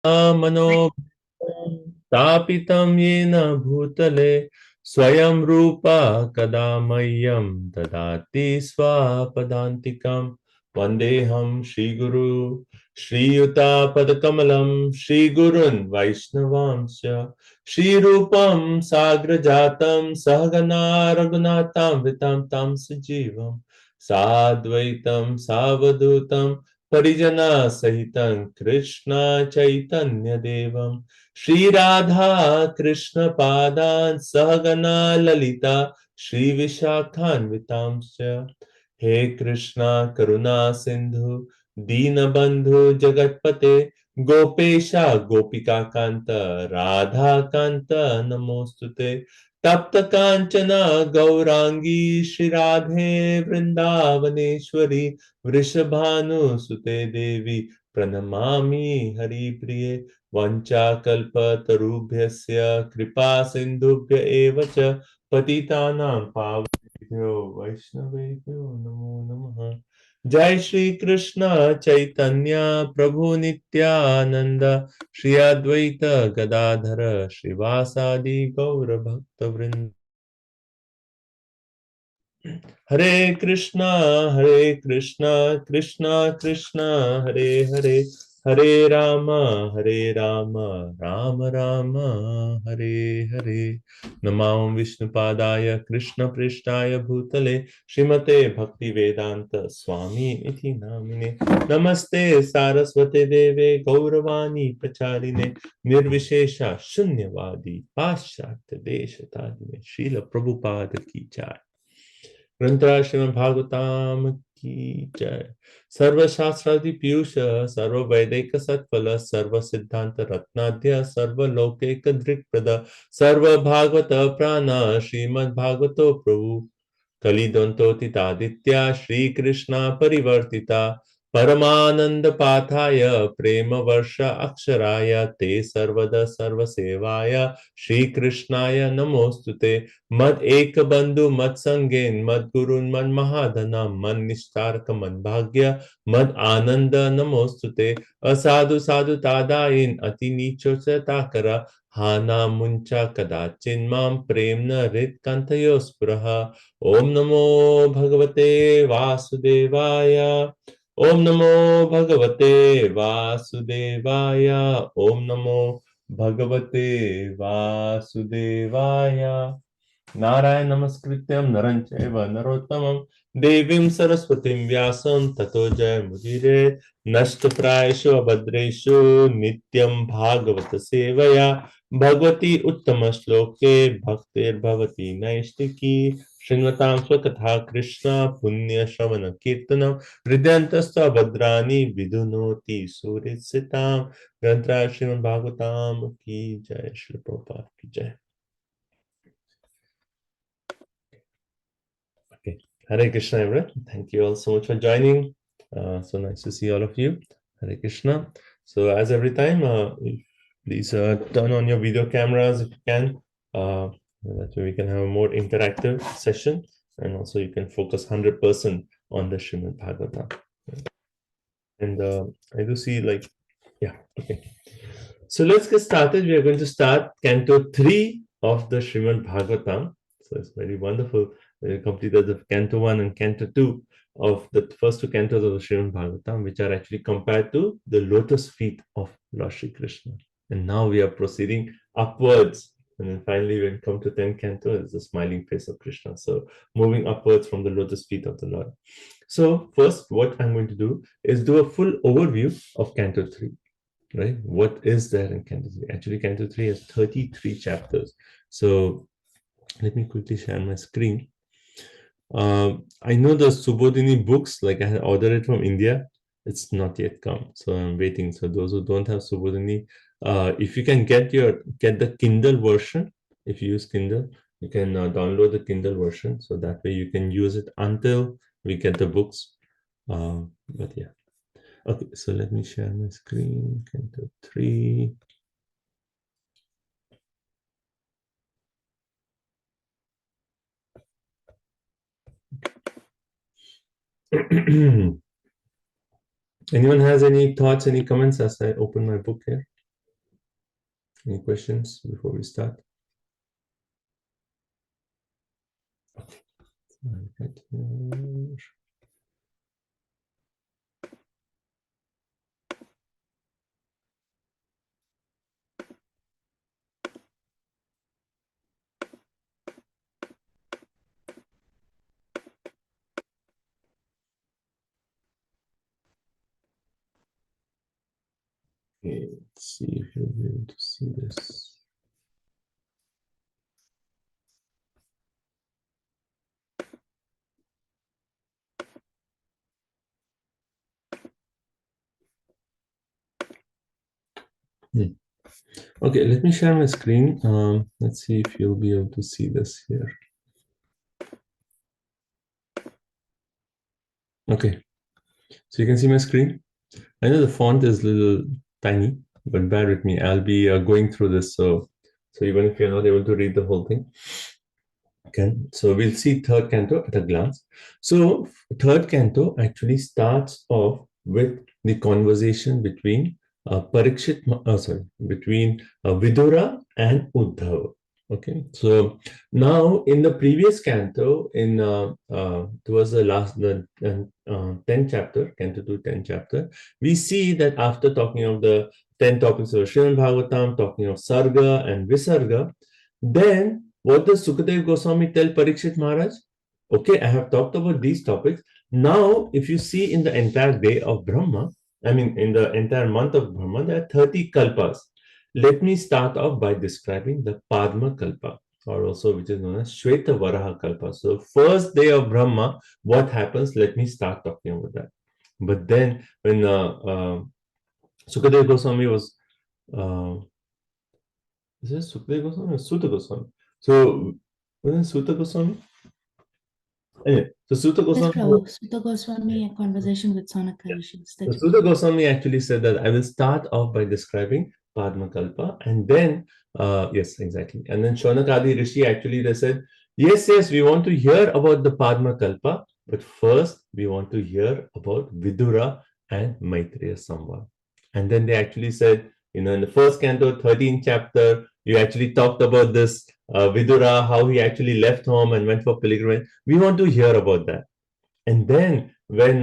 मनो स्थापितं येन भूतले स्वयं रूपा कदा मह्यं ददाति स्वापदान्तिकं वन्देऽहं श्रीगुरु श्रीयुतापदकमलं श्रीगुरुन् वैष्णवांश्च श्रीरूपं साग्रजातं सहगना रघुनाथामृतं तं सजीवं साद्वैतं सावधूतं परिजना सहितं कृष्ण चैतन्य देवं श्री राधा कृष्ण पादान् सहगना ललिता श्री विशाखान्वितांश्च हे कृष्णा करुणा सिंधु दीनबंधु जगतपते गोपेशा गोपिका कांत राधा कांत नमोस्तुते तप्त कांचना गौरांगी श्री राधे वृंदावनेश्वरी वृषभानुसुते देवी प्रणमामि हरिप्रिये वञ्चाकल्पतरुभ्यस्य कृपा सिन्धुभ्य एव च पतितानां पावनेभ्यो वैष्णवेभ्यो नमो नमः। जय श्री कृष्ण चैतन्य प्रभु नित्यानंद श्री अद्वैत गदाधर श्रीवासादि गौर भक्त वृंद। हरे कृष्णा कृष्णा कृष्णा हरे हरे हरे राम राम राम हरे हरे। नमामि विष्णुपादाय कृष्णपृष्ठाय भूतले श्रीमते भक्ति वेदांत स्वामी इति नामिने नमस्ते सारस्वते देवे गौरवाणी प्रचारिणे निर्विशेषा शून्यवादी पाश्चात्य देश तारिणे श्रील प्रभुपाद की जय। ग्रंथराज श्रीमद् भागवतम की जय। सर्व शास्त्रादि पीयूष सर्व वैदिक सत्फल सर्व सिद्धांत रत्नाद्य सर्व लौकिक दृक्पद सर्व भागवत प्राण श्रीमद् भागवतो प्रभु कलिदन्तोतितादित्या श्रीकृष्णा परिवर्तिता परमानंद पाथाय प्रेम वर्ष अक्षराय ते सर्वदा सर्वसेवाय श्रीकृष्णाय नमोस्तुते मद एक बंधु मद संगेन मद गुरुन् मद महाधना मन निष्ठारक मन भाग्य मद आनंद नमोस्तुते असाधु साधु तादाइन अति नीचो से ताकरा हाना मुंचा कदाचिन्मां प्रेम न हृत कंथयो स्पृह ओम नमो भगवते वासुदेवाय ओम नमो भगवते वासुदेवाय ओम नमो भगवते वासुदेवाय। नारायण नमस्कृत्यं नरं चैव नरोत्तमं देवीं सरस्वतीं व्यासं ततो जयमुदीरये नष्टप्रायेषु अभद्रेषु नित्यं भागवत सेवया भगवती उत्तम श्लोके भक्तिर्भवती नैष्टिकी शृण्वतां स्वकथा कृष्ण पुण्य श्रवण कीर्तनं हृदयन्तस्थ भद्राणि विधुनोति सुहृत्सितां। ग्रंथराज श्रीमद् भागवतम की जय। श्री प्रभुपाद की जय। Okay. Hare Krishna, everyone. Thank you all so much for joining. So nice to see all of you. Hare Krishna. So as every time, please turn on your video cameras if you can. That way we can have a more interactive session, and also you can focus 100% on the Srimad Bhagavatam. And I do see yeah, okay. So let's get started. We are going to start Canto 3 of the Srimad Bhagavatam. So it's very wonderful. We completed the Canto 1 and Canto 2 of the first two cantos of the Srimad Bhagavatam, which are actually compared to the lotus feet of Lord Shri Krishna. And now we are proceeding upwards. And then finally, when we come to 10th canto, it's the smiling face of Krishna. So moving upwards from the lotus feet of the Lord. So first, what I'm going to do is do a full overview of Canto 3. Right? What is there in Canto 3? Actually, Canto 3 has 33 chapters. So let me quickly share my screen. I know the Subodhini books, like I had ordered it from India. It's not yet come. So I'm waiting. So those who don't have Subodhini, if you can get the Kindle version, if you use Kindle, you can download the Kindle version. So that way you can use it until we get the books. But yeah. Okay, so let me share my screen. Canto 3. Anyone has any thoughts, any comments as I open my book here? Any questions before we start? Okay, let's see if you'll be able to see this. Okay, let me share my screen. Let's see if you'll be able to see this here. Okay, so you can see my screen. I know the font is a little tiny, but bear with me. I'll be going through this, so even if you're not able to read the whole thing. Okay, so we'll see third canto at a glance. So third canto actually starts off with the conversation between between Vidura and Uddhava. Okay, so now in the previous canto, towards the last, the 10th chapter, canto 2, 10th chapter, we see that after talking of the 10 topics of Srimad Bhagavatam, talking of Sarga and Visarga, then what does Sukadev Goswami tell Parikshit Maharaj? Okay, I have talked about these topics. Now, if you see in the entire day of Brahma, I mean, in the entire month of Brahma, there are 30 kalpas. Let me start off by describing the Padma Kalpa, or also which is known as Shweta Varaha Kalpa. So, first day of Brahma, what happens? Let me start talking about that. But then, when Sukadev Goswami was is it Sukadeva Goswami or Sutta Goswami? So, wasn't Sutta Goswami? Anyway, so Sutta Yes, Goswami. Prabhu. Sutta Goswami, a conversation with Sonaka Rishi. So Sutta Goswami actually said that I will start off by describing Padma Kalpa, and then, yes, exactly. And then Shonakadi Rishi actually they said, yes, we want to hear about the Padma Kalpa, but first we want to hear about Vidura and Maitreya Samvad. And then they actually said, in the first canto, 13th chapter, you actually talked about this Vidura, how he actually left home and went for pilgrimage. We want to hear about that. And then when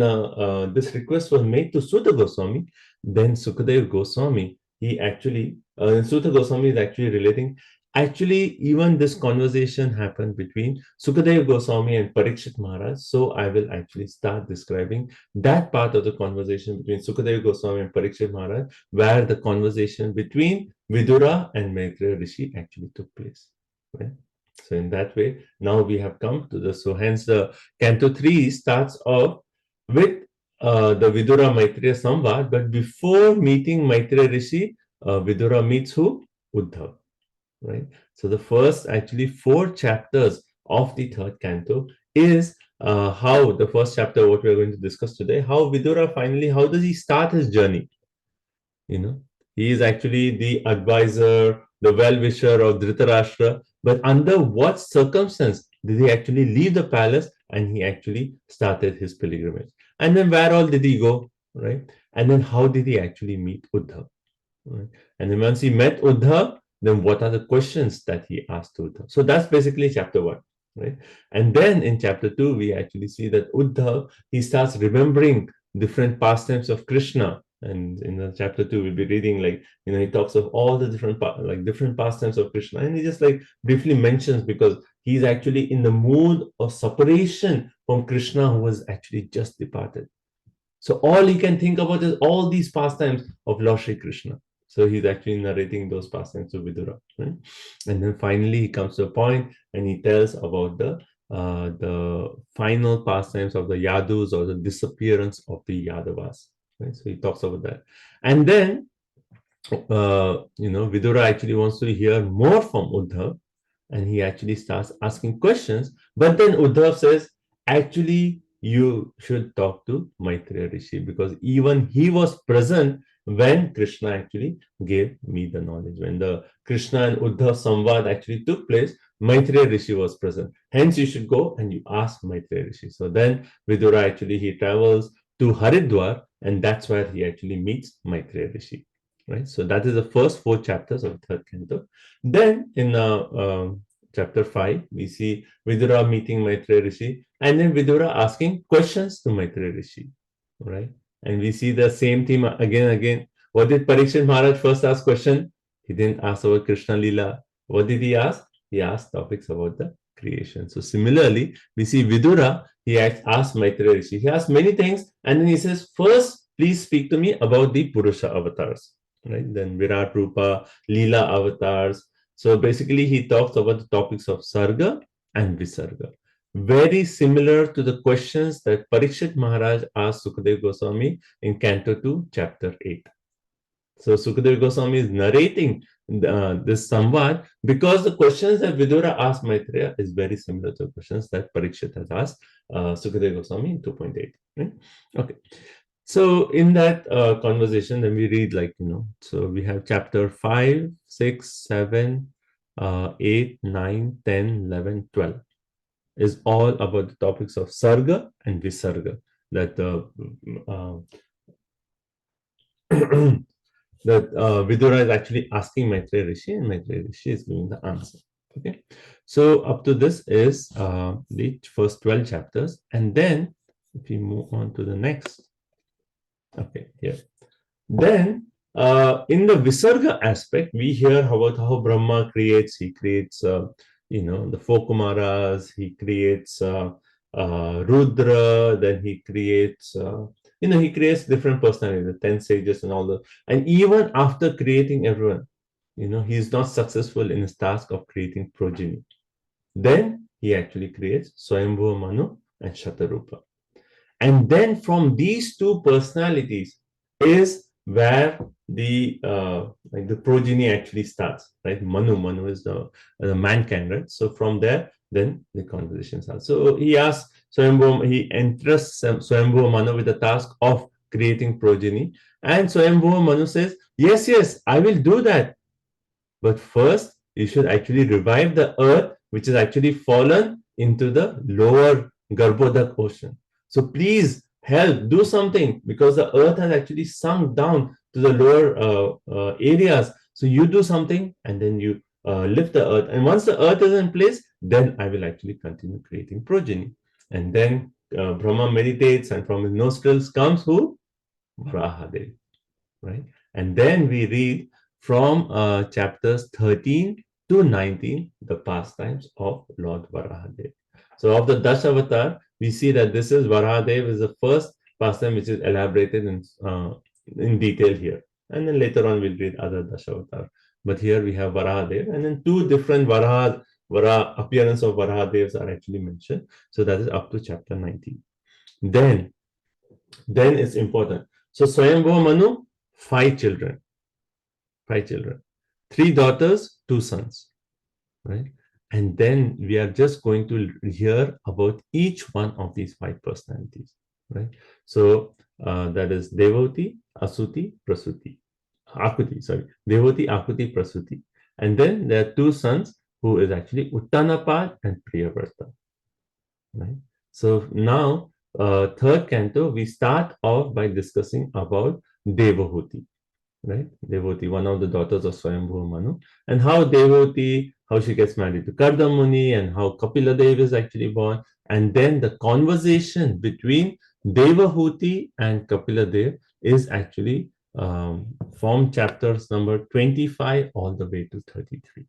this request was made to Sutta Goswami, then Sukadev Goswami, he actually, Sutta Goswami is actually relating, actually even this conversation happened between Sukadev Goswami and Parikshit Maharaj. So I will actually start describing that part of the conversation between Sukadev Goswami and Parikshit Maharaj, where the conversation between Vidura and Maitreya Rishi actually took place. Right? So in that way, now we have come to the, so hence the Canto 3 starts off with the Vidura Maitreya Samvad, but before meeting Maitreya Rishi, Vidura meets who? Uddhav, right? So the first actually 4 chapters of the third canto is how the first chapter, what we are going to discuss today, how Vidura finally, how does he start his journey? You know, he is actually the advisor, the well-wisher of Dhritarashtra, but under what circumstance did he actually leave the palace and he actually started his pilgrimage? And then where all did he go, right? And then how did he actually meet Uddhav? Right? And then once he met Uddhav, then what are the questions that he asked Uddhav? So that's basically chapter 1, right? And then in chapter 2, we actually see that Uddhav, he starts remembering different pastimes of Krishna. And in the chapter 2, we'll be reading, like, he talks of all the different different pastimes of Krishna, and he just like briefly mentions, because he's actually in the mood of separation from Krishna, who was actually just departed. So all he can think about is all these pastimes of Lord Shri Krishna. So he's actually narrating those pastimes to Vidura, right? And then finally he comes to a point and he tells about the final pastimes of the Yadus, or the disappearance of the Yadavas. Right? So he talks about that, and then Vidura actually wants to hear more from Uddhav, and he actually starts asking questions. But then Uddhav says, actually, you should talk to Maitreya Rishi, because even he was present when Krishna actually gave me the knowledge. When the Krishna and Uddhav Samvad actually took place, Maitreya Rishi was present. Hence, you should go and you ask Maitreya Rishi. So then Vidura actually, he travels to Haridwar, and that's where he actually meets Maitreya Rishi. right? So that is the first 4 chapters of third canto. Then in chapter 5, we see Vidura meeting Maitreya Rishi, and then Vidura asking questions to Maitreya Rishi, right? And we see the same theme again and again. What did Parikshit Maharaj first ask question? He didn't ask about Krishna Lila. What did he ask? He asked topics about the creation. So similarly, we see Vidura, he asked Maitreya Rishi. He asked many things, and then he says, first, please speak to me about the Purusha avatars, right? Then Virat Rupa, Leela avatars. So basically, he talks about the topics of Sarga and Visarga. Very similar to the questions that Parikshit Maharaj asked Sukadeva Goswami in Canto 2, Chapter 8. So Sukadeva Goswami is narrating this Samvad because the questions that Vidura asked Maitreya is very similar to the questions that Parikshit has asked Sukadeva Goswami in 2.8. Right? Okay. So in that conversation, then we read so we have chapter 5, 6, 7, 8, 9, 10, 11, 12 is all about the topics of Sarga and Visarga that that Vidura is actually asking Maitreya Rishi, and Maitreya Rishi is giving the answer. Okay, so up to this is the first 12 chapters, and then if we move on to the next, okay, here, then in the Visarga aspect, we hear about how Brahma creates. He creates, the four Kumaras. He creates Rudra. Then he creates. He creates different personalities, the 10 sages and all that. And even after creating everyone, he is not successful in his task of creating progeny. Then he actually creates Swayambhuva Manu and Shatarupa. And then from these two personalities is where the progeny actually starts, right? Manu is the mankind, right? So from there, then the conversation starts. So he asks Swayambhuva, he entrusts Swayambhuva Manu with the task of creating progeny, and Swayambhuva Manu says, yes, I will do that, but first you should actually revive the earth, which has actually fallen into the lower Garbhodak ocean. So please help, do something, because the earth has actually sunk down to the lower areas. So you do something, and then you lift the earth. And once the earth is in place, then I will actually continue creating progeny. And then Brahma meditates, and from his nostrils comes who? Varahadev, right? And then we read from chapters 13 to 19, the pastimes of Lord Varahadev. So of the Dashavatar, we see that this is Varahadev is the first pastime which is elaborated in detail here. And then later on we'll read other Dashavatar. But here we have Varahadev, and then two different appearance of Varahadevs are actually mentioned. So that is up to chapter 19. Then it's important. So Swayambhuva Manu, 5 children. 3 daughters, 2 sons, right? And then we are just going to hear about each one of these 5 personalities, right? So that is Devoti, Asuti, Prasuti. Devoti, Akuti, Prasuti. And then there are 2 sons who is actually Uttanapad and Priyavrata, right? So now, third canto, we start off by discussing about Devahuti, right? Devoti, one of the daughters of Swayambhuva Manu, and how Devoti, how she gets married to Kardamuni, and how Kapila Dev is actually born, and then the conversation between Devahuti and Kapila Dev is actually from chapters number 25 all the way to 33.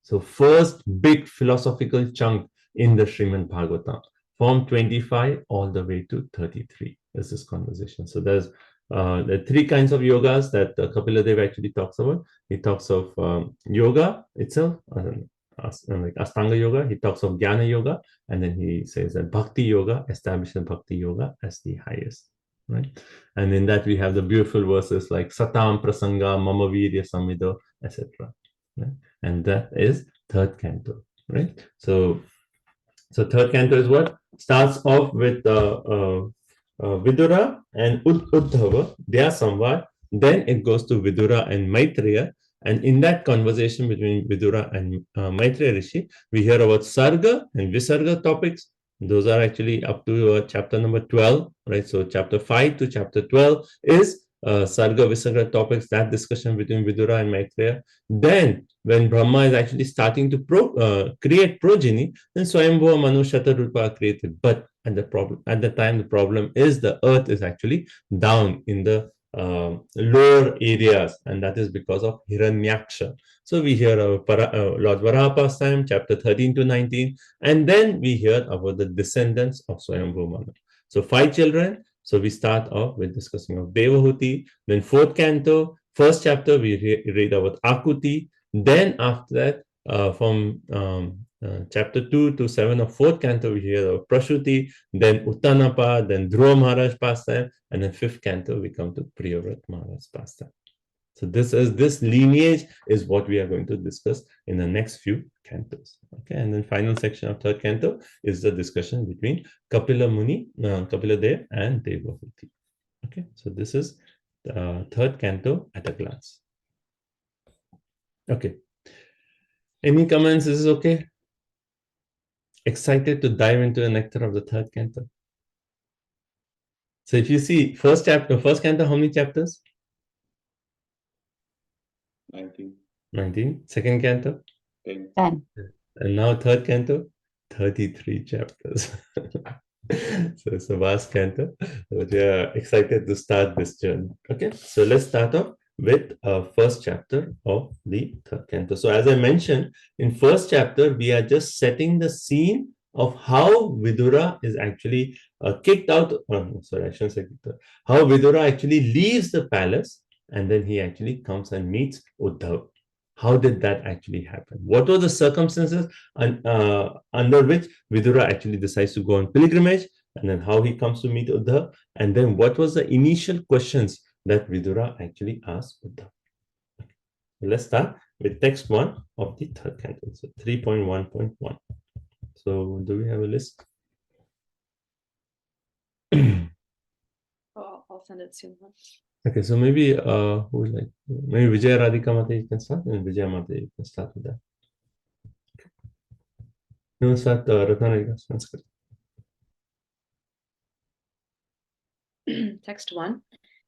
So first big philosophical chunk in the Srimad Bhagavatam, from 25 all the way to 33 is this conversation. So there are 3 kinds of yogas that Kapila Dev actually talks about. He talks of yoga itself, like Astanga Yoga. He talks of Jnana Yoga, and then he says that Bhakti Yoga establishes Bhakti Yoga as the highest, right? And in that we have the beautiful verses like Satam Prasanga, Mama Virya Samido, etc. Right? And that is third canto, right? So third canto is what? Starts off with Vidura and Uddhava, their samvad. Then it goes to Vidura and Maitreya. And in that conversation between Vidura and Maitreya Rishi, we hear about Sarga and Visarga topics. Those are actually up to chapter number 12, right? So chapter 5 to chapter 12 is Sarga Visarga topics, that discussion between Vidura and Maitreya. Then, when Brahma is actually starting to create progeny, then Swayambhuva, Manu, Shatarupa are created. But at the time, the problem is the earth is actually down in the lower areas, and that is because of Hiranyaksha. So we hear Lord Varaha pastime, chapter 13 to 19, and then we hear about the descendants of Swayambhuva Manu. So 5 children. So we start off with discussing of Devahuti. Then 4th canto, first chapter, we read about Akuti. Then after that, from chapter 2 to 7 of 4th canto, we hear of Prashuti. Then Uttanapa, then Dhruva Maharaj pastime, and then 5th canto, we come to Priyavrat Maharaj pastime. So this lineage is what we are going to discuss in the next few cantos. Okay, and then final section of 3rd canto is the discussion between Kapila Muni, Kapila Dev, and Devahuti. Okay, so this is the 3rd canto at a glance. Okay, any comments? Is this okay? Excited to dive into the nectar of the 3rd canto. So if you see first canto, how many chapters? 19. Second canto? 10. And now 3rd canto? 33 chapters. So it's a vast canto. But we are excited to start this journey. Okay, so let's start off with first chapter of the 3rd canto. So as I mentioned, in first chapter, we are just setting the scene of how Vidura is actually kicked out. Sorry, I shouldn't say kicked out. How Vidura actually leaves the palace, and then he actually comes and meets Uddhav. How did that actually happen? What were the circumstances under which Vidura actually decides to go on pilgrimage, and then how he comes to meet Uddhav, and then what was the initial questions that Vidura actually asked Uddhav? Okay. Let's start with text 1 of the 3rd canto, so 3.1.1. So do we have a list? I'll send it soon. Okay, so maybe who would like, maybe Vijaya Radhika Mate, you can start, and Vijaya Mate, you can start with that. You want to start Ratnarika Sanskrit. Text 1.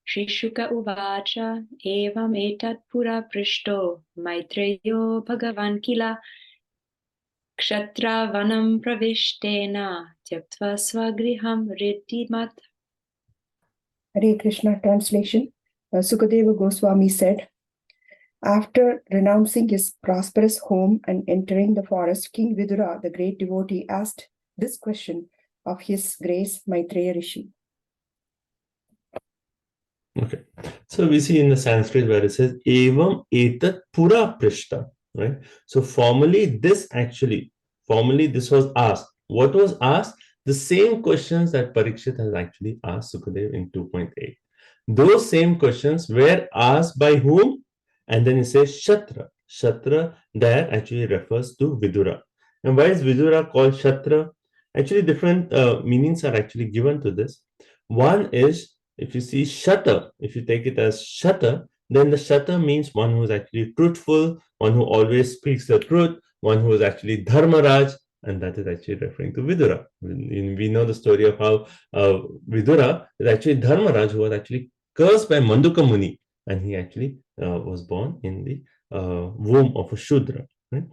Shri Shuka Uvacha Evam Etat Pura Prishto Maitreyo Bhagavan Kila Kshatra Vanam Pravishtena Tyaktva Swagriham Riddimat. Hare Krishna translation. Sukadeva Goswami said, after renouncing his prosperous home and entering the forest, King Vidura, the great devotee, asked this question of his grace Maitreya Rishi. Okay, so we see in the Sanskrit where it says Evam Etat Pura Prishta, right? So formally this was asked. What was asked? The same questions that Parikshit has actually asked Sukadev in 2.8. Those same questions were asked by whom? And then it says Shatra. Shatra there actually refers to Vidura. And why is Vidura called Shatra? Actually, different meanings are actually given to this. One is, if you see Shata, if you take it as Shata, then the Shata means one who is actually truthful, one who always speaks the truth, one who is actually Dharmaraj, and that is actually referring to Vidura. We know the story of how Vidura is actually Dharmaraj, who was actually cursed by Manduka Muni, and he actually was born in the womb of a Shudra. Right?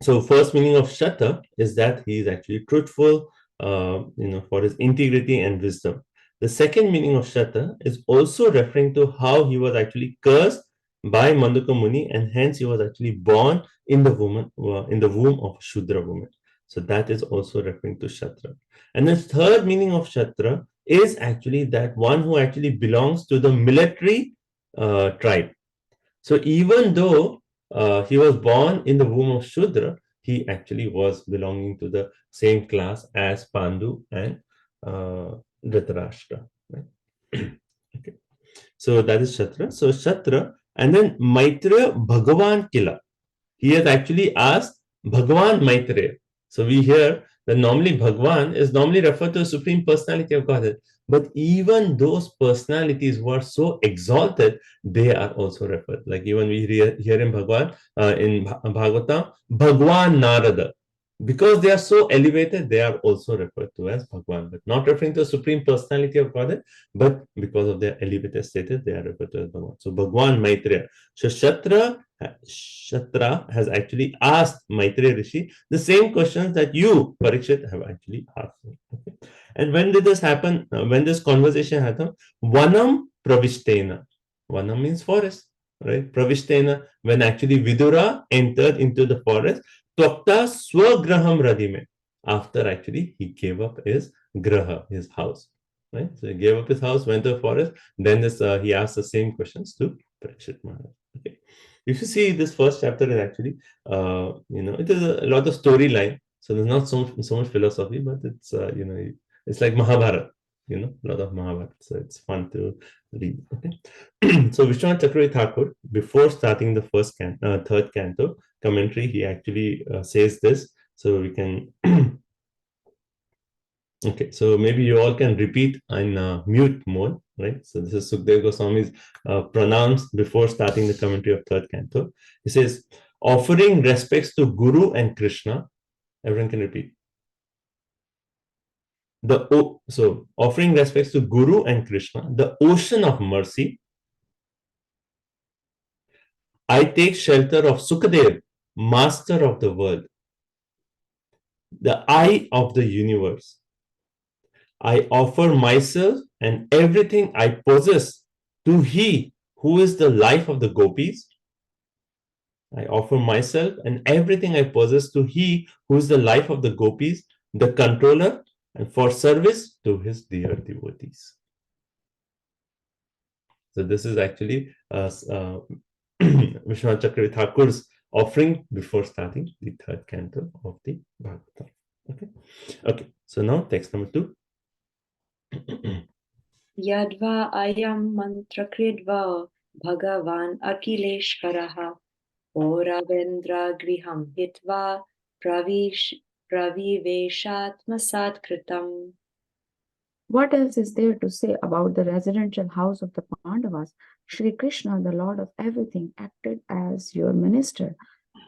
So first meaning of Shata is that he is actually truthful, for his integrity and wisdom. The second meaning of Shata is also referring to how he was actually cursed by Manduka Muni, and hence he was actually born in the womb of a Shudra woman. So that is also referring to Shatra. And the third meaning of Shatra is actually that one who actually belongs to the military tribe. So even though he was born in the womb of Shudra, he actually was belonging to the same class as Pandu and Dhritarashtra. Right? Okay. So that is Shatra. So Shatra, and then Maitreya Bhagavan Kila. He has actually asked Bhagavan Maitreya. So we hear that normally Bhagavan is normally referred to the Supreme Personality of Godhead. But even those personalities who are so exalted, they are also referred. Like even we hear in Bhagavan, in Bhagavatam, Bhagavan Narada. Because they are so elevated, they are also referred to as Bhagwan, but not referring to the Supreme Personality of Godhead, but because of their elevated status, they are referred to as Bhagwan. So Bhagwan Maitreya. So Shatra has actually asked Maitreya Rishi the same questions that you, Parikshit, have actually asked. Okay? And when did this happen? When this conversation happened? Vanam Pravishtena. Vanam means forest, right? Pravishtena, when actually Vidura entered into the forest, Twakta Swagraham Radime. After actually he gave up his graha, his house. Right? So he gave up his house, went to the forest, then this he asked the same questions to Parikshit Maharaj. Okay. If you see this first chapter is actually it is a lot of storyline. So there's not so much philosophy, but it's it's like Mahabharata, a lot of Mahabharata. So it's fun to read. Okay. So Vishwanath Chakravarti Thakur, before starting the third canto commentary, he actually says this. So we can okay, so maybe you all can repeat in mute mode, right? So this is Sukadeva Goswami's pronouns before starting the commentary of third canto. He says, offering respects to Guru and Krishna. Everyone can repeat. So offering respects to Guru and Krishna, the ocean of mercy. I take shelter of Sukadev, master of the world, the eye of the universe. I offer myself and everything I possess to He who is the life of the gopis. I offer myself and everything I possess to He who is the life of the gopis, the controller, and for service to His dear devotees. So this is actually Vishwanath Chakravarti Thakur's offering before starting the third canto of the Bhagavatam. Okay. So now text number 2. Yadva ayam mantrakridva Bhagavan Akileshvaraha Oravendra griham hitva praviveshatmasat kritam. What else is there to say about the residential house of the Pandavas? Shri Krishna, the Lord of everything, acted as your minister.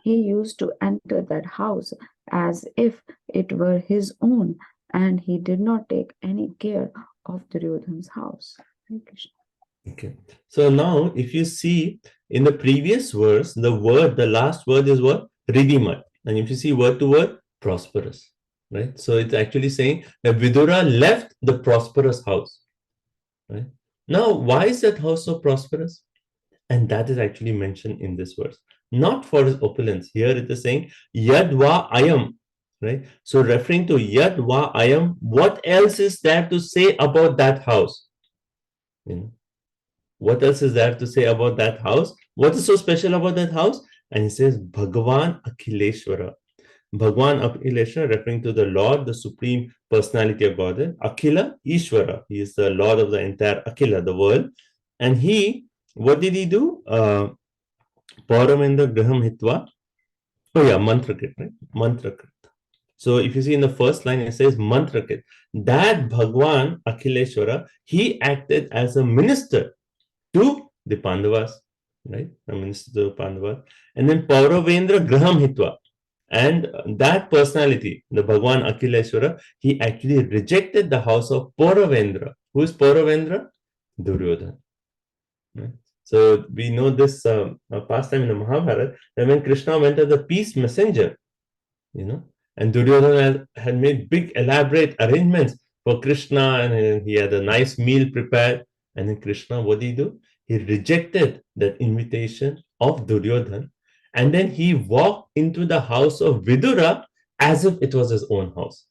He used to enter that house as if it were his own, and he did not take any care of Duryodhana's house. Hare Krishna. Okay. So now if you see in the previous verse, the last word is what? Ridhimat. And if you see word to word, prosperous. Right? So it's actually saying that Vidura left the prosperous house. Right? Now, why is that house so prosperous? And that is actually mentioned in this verse. Not for his opulence. Here it is saying Yadva Ayam. Right? So referring to Yadva Ayam, what else is there to say about that house? What else is there to say about that house? What is so special about that house? And he says Bhagavan Akhileshwara. Bhagwan Akhileshwara, referring to the Lord, the Supreme Personality of Godhead. Akhila Ishwara. He is the Lord of the entire Akhila, the world. And he, what did he do? Pauravendra Graham Hitva. Oh yeah, Mantrakrit, right? Mantrakrit. So if you see in the first line, it says Mantrakrit. That Bhagwan Akhileshwara, he acted as a minister to the Pandavas, right? A minister to the Pandavas. And then Pauravendra Graham Hitva. And that personality, the Bhagwan Akhileshwara, he actually rejected the house of Pauravendra. Who is Pauravendra? Duryodhana. Right? So we know this pastime in the Mahabharata, that when Krishna went as the peace messenger, and Duryodhana had made big elaborate arrangements for Krishna, and he had a nice meal prepared. And then Krishna, what did he do? He rejected that invitation of Duryodhana. And then he walked into the house of Vidura as if it was his own house.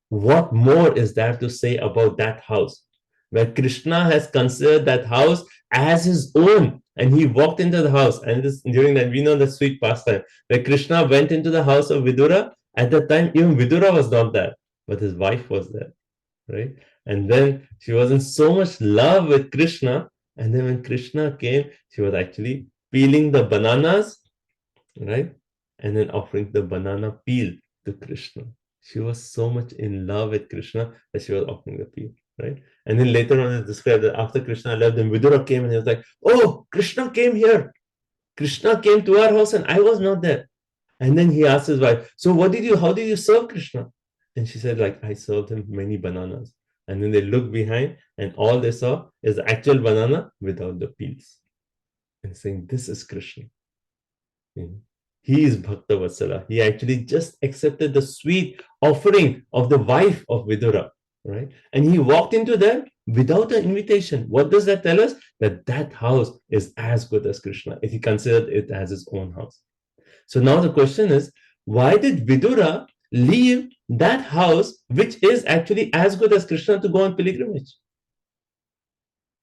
What more is there to say about that house? Where Krishna has considered that house as his own. And he walked into the house. And during that, we know the sweet pastime. Where Krishna went into the house of Vidura. At that time, even Vidura was not there. But his wife was there. Right? And then she was in so much love with Krishna. And then when Krishna came, she was actually peeling the bananas, right? And then offering the banana peel to Krishna. She was so much in love with Krishna that she was offering the peel, right? And then later on it's described that after Krishna left, then Vidura came and he was like, oh, Krishna came here. Krishna came to our house and I was not there. And then he asked his wife, so how did you serve Krishna? And she said, like, I served him many bananas. And then they looked behind, and all they saw is the actual banana without the peels. And saying, this is Krishna. He is Bhakta Vatsala. He actually just accepted the sweet offering of the wife of Vidura, right? And he walked into them without an invitation. What does that tell us? That house is as good as Krishna, if he considered it as his own house. So now the question is, why did Vidura leave that house, which is actually as good as Krishna, to go on pilgrimage?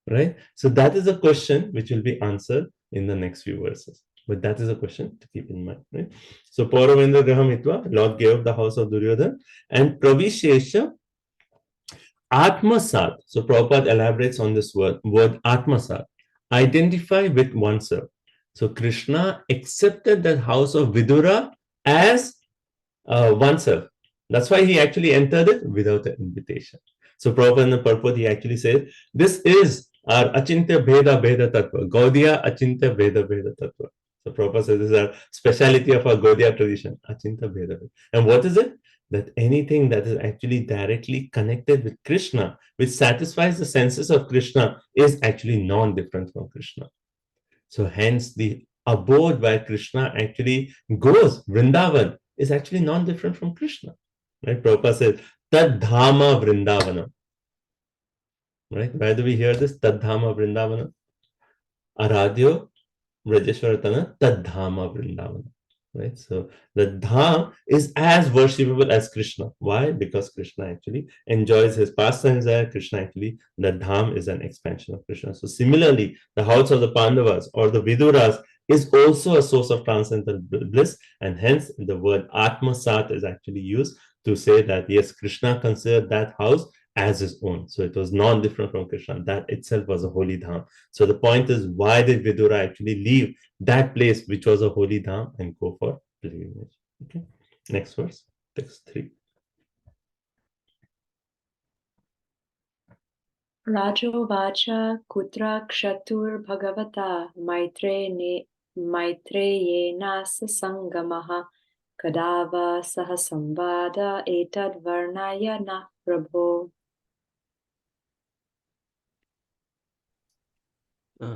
Right? So that is a question which will be answered in the next few verses. But that is a question to keep in mind. Right? So Pauravendra Grahamitva, Lord gave up the house of Duryodhana, and Pravishesha Atmasat. So Prabhupada elaborates on this word Atmasat, identify with oneself. So Krishna accepted that house of Vidura as oneself. That's why he actually entered it without an invitation. So Prabhupada in the purport, he actually says, this is our Achintya Bheda Bheda Tattva, Gaudiya Achintya Bheda Bheda Tattva. So Prabhupada says this is our speciality of our Gaudiya tradition, Achintya Bheda Bheda. And what is it? That anything that is actually directly connected with Krishna, which satisfies the senses of Krishna, is actually non-different from Krishna. So hence the abode where Krishna actually goes, Vrindavan, is actually non-different from Krishna. Right? Prabhupada says, Tad Dhama Vrindavanam. Right? Where do we hear this? Tad Dhama Vrindavanam. Aradhyo Vrajeshwaratana Tad Dhama Vrindavanam. Right? So the Dham is as worshipable as Krishna. Why? Because Krishna actually enjoys his pastimes there. Krishna actually, the Dham is an expansion of Krishna. So similarly, the house of the Pandavas or the Viduras is also a source of transcendental bliss, and hence the word Atmasat is actually used to say that yes, Krishna considered that house as his own. So it was non-different from Krishna. That itself was a holy dham. So the point is, why did Vidura actually leave that place which was a holy dham and go for pilgrimage? Okay. Next verse, text 3. Rajovacha kutra kshatur bhagavata maitreyena sangamaha kadava sahasamvada etad varnayana prabho.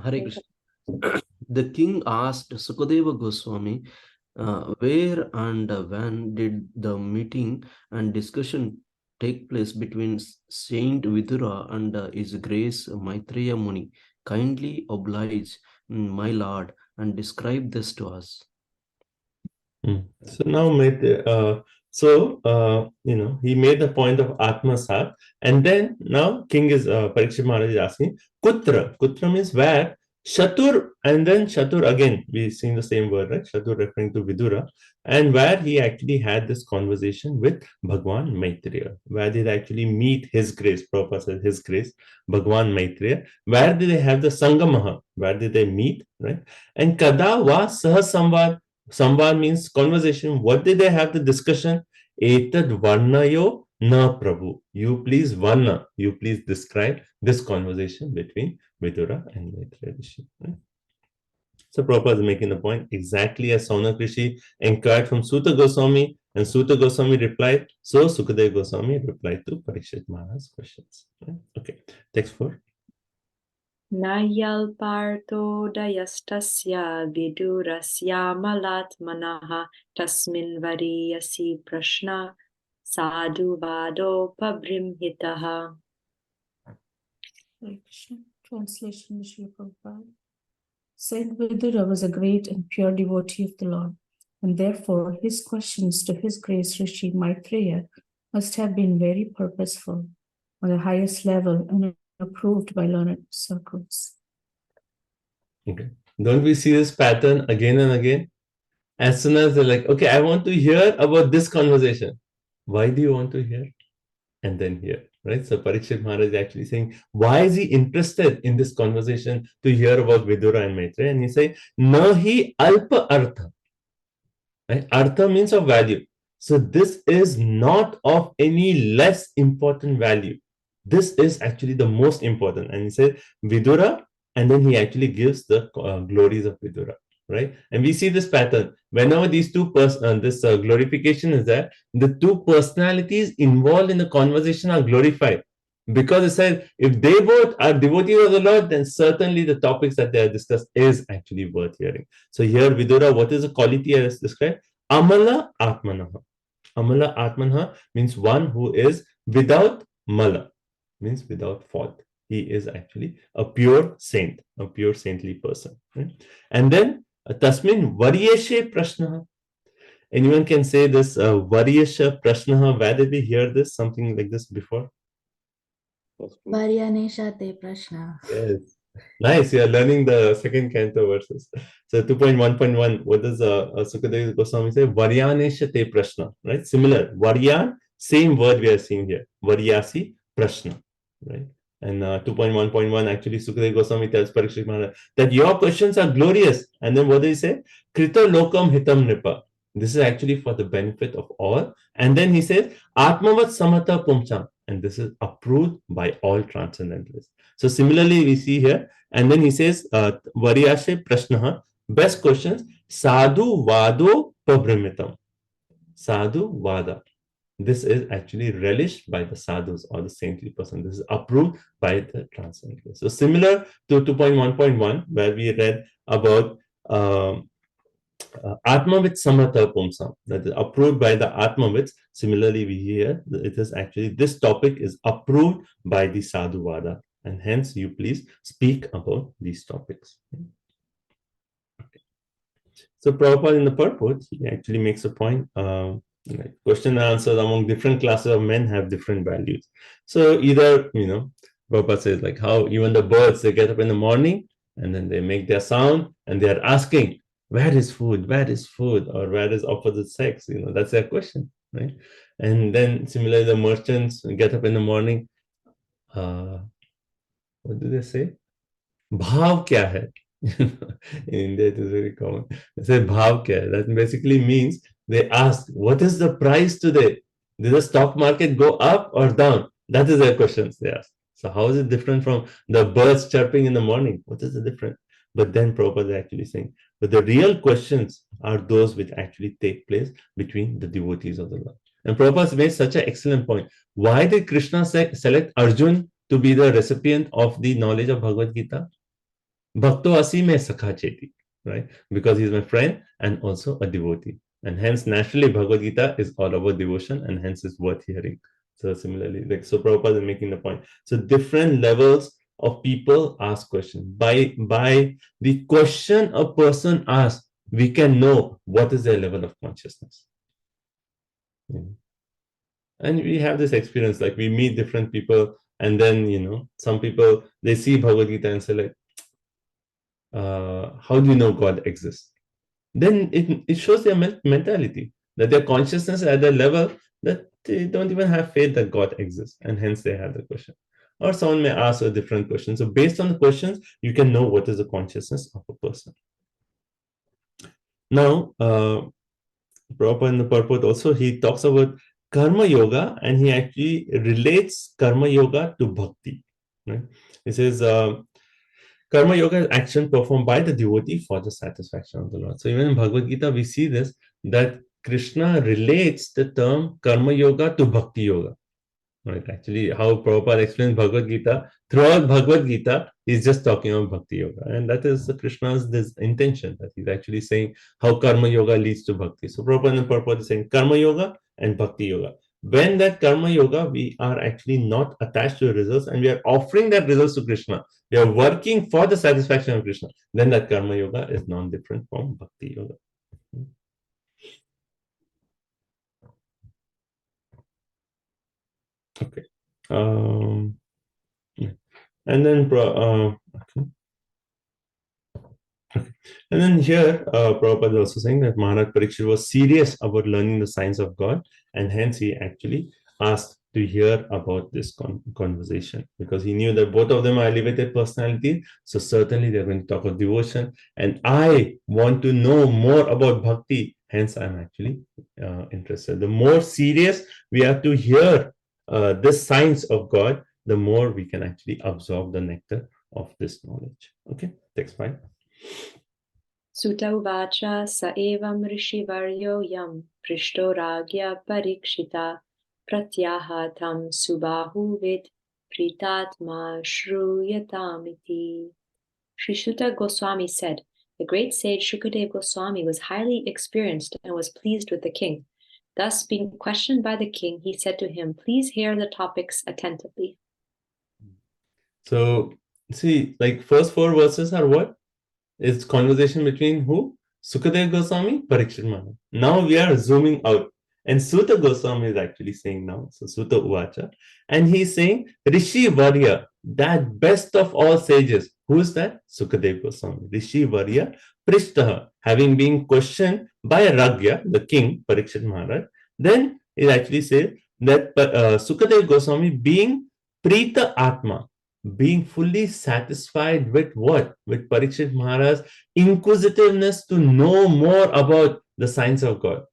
Hare Krishna. The king asked Sukadeva Goswami, where and when did the meeting and discussion take place between Saint Vidura and His Grace Maitreya Muni? Kindly oblige, my lord, and describe this to us. So now, he made the point of Atmasat, and then now King is Parikshit Maharaj is asking Kutra. Kutra means where. Shatur, and then Shatur again, we've seen the same word, right? Shatur referring to Vidura, and where he actually had this conversation with Bhagwan Maitreya. Where did they actually meet His Grace? Prabhupada said His Grace, Bhagwan Maitreya. Where did they have the Sangamaha? Where did they meet, right? And Kada va Sahasamvad. Samvad means conversation. What did they have the discussion? Etad Varnayo na Prabhu. You please Varna. You please describe this conversation between Vidura and Maitreya Rishi. Right? So Prabhupada is making the point exactly as Saunak Rishi inquired from Suta Goswami, and Suta Goswami replied. So Sukadeva Goswami replied to Parikshit Maharaj's questions. Right? Okay, text 4. Nayal parto dayastasya vidurasya malatmanaha tasmin variyasi prashna sadhu vado pabrimhitaha. Translation, Srila Prabhupada. Saint Vidura was a great and pure devotee of the Lord, and therefore his questions to His Grace Rishi Maitreya must have been very purposeful, on the highest level, and approved by learned circles. Okay. Don't we see this pattern again and again? As soon as they're like, okay, I want to hear about this conversation. Why do you want to hear? And then hear, right? So Parikshit Maharaj is actually saying, why is he interested in this conversation to hear about Vidura and Maitreya? And he say, Nahi alpa artha. Right? Artha means of value. So this is not of any less important value. This is actually the most important. And he said, Vidura, and then he actually gives the glories of Vidura. right? And we see this pattern. Whenever these two glorification is there, the two personalities involved in the conversation are glorified. Because it said, if they both are devotees of the Lord, then certainly the topics that they are discussed is actually worth hearing. So here, Vidura, what is the quality as described? Amala Atmanaha. Amala Atmanaha means one who is without mala, means without fault. He is actually a pure saint, a pure saintly person. Right? And then Tasmin Varyeshe Prashnaha. Anyone can say this Varyesha Prashnaha. Where did we hear this? Something like this before? Varyanesha te prashna. Yes. Nice. You are learning the second canto verses. So 2.1.1, what does Sukadeva Goswami say? Varyanesha te prashna. Right? Similar. Varyan, same word we are seeing here. Varyasi prashna. Right? And 2.1.1, actually, Sukadeva Goswami tells Parikshit Maharaj that your questions are glorious. And then what do he say? Krita lokam hitam nipa. This is actually for the benefit of all. And then he says, Atmavat samata pumcham. And this is approved by all transcendentalists. So similarly, we see here, and then he says, Varyashe Prashnaha, best questions, Sadhu Vado Pabrimitam. Sadhu Vada. This is actually relished by the sadhus or the saintly person. This is approved by the transcendentalists. So similar to 2.1.1, where we read about Atmavit Samata Pumsam, that is approved by the Atmavits. Similarly, we hear that it is actually, this topic is approved by the Sadhuvada, and hence you please speak about these topics. Okay. So Prabhupada in the purport, he actually makes a point, like question and answers among different classes of men have different values. So either, Prabhupada says like how even the birds, they get up in the morning and then they make their sound and they are asking, where is food? Where is food? Or where is opposite sex? That's their question, right? And then similarly, the merchants get up in the morning. What do they say? Bhav kya hai? In India, it is very common. They say bhav kya hai? That basically means they ask, what is the price today? Did the stock market go up or down? That is their questions they ask. So how is it different from the birds chirping in the morning? What is the difference? But then Prabhupada is actually saying, but the real questions are those which actually take place between the devotees of the Lord. And Prabhupada made such an excellent point. Why did Krishna select Arjun to be the recipient of the knowledge of Bhagavad Gita? Bhakto asi me sakha cheti, right? Because he's my friend and also a devotee. And hence, naturally, Bhagavad Gita is all about devotion and hence is worth hearing. So similarly, so Prabhupada is making the point. So different levels of people ask questions. By the question a person asks, we can know what is their level of consciousness. And we have this experience, like we meet different people and then, some people, they see Bhagavad Gita and say like, how do you know God exists? Then it shows their mentality, that their consciousness is at the level that they don't even have faith that God exists, and hence they have the question. Or someone may ask a different question. So based on the questions, you can know what is the consciousness of a person. Now, Prabhupada in the purport also, he talks about karma yoga, and he actually relates karma yoga to bhakti. Right? He says, karma yoga is action performed by the devotee for the satisfaction of the Lord. So even in Bhagavad Gita, we see this, that Krishna relates the term karma yoga to bhakti yoga. Right? Actually, how Prabhupada explains Bhagavad Gita, throughout Bhagavad Gita, he's just talking about bhakti yoga. And that is Krishna's this intention, that he's actually saying how karma yoga leads to bhakti. So Prabhupada and Prabhupada is saying karma yoga and bhakti yoga. When that karma yoga, we are actually not attached to the results and we are offering that results to Krishna. We are working for the satisfaction of Krishna. Then that karma yoga is non-different from bhakti yoga. Okay. And then okay. And then here, Prabhupada is also saying that Maharaj Parikshit was serious about learning the science of God, and hence he actually asked to hear about this conversation, because he knew that both of them are elevated personalities. So certainly they're going to talk of devotion, and I want to know more about bhakti. Hence, I'm actually interested. The more serious we have to hear this science of God, the more we can actually absorb the nectar of this knowledge. Okay, text 5. Suta uvacha sa evam rishivaryo yam prishto ragya parikshita pratyaha tam subahu vid pritatma shruyatamiti. Sri Suta Goswami said, the great sage Shukadev Goswami was highly experienced and was pleased with the king. Thus, being questioned by the king, he said to him, please hear the topics attentively. So, see, like first 4 verses are what? It's conversation between who? Sukadev Goswami, Parikshit Maharaj. Now we are zooming out. And Suta Goswami is actually saying now, so Suta Uvacha. And he's saying, Rishi Varya, that best of all sages. Who is that? Sukadev Goswami. Rishi Varya, Prishtaha, having been questioned by Ragya, the king, Parikshit Maharaj. Then it actually says that Sukadev Goswami being Prita Atma, being fully satisfied with what? With Parikshit Maharaj's inquisitiveness to know more about the science of God.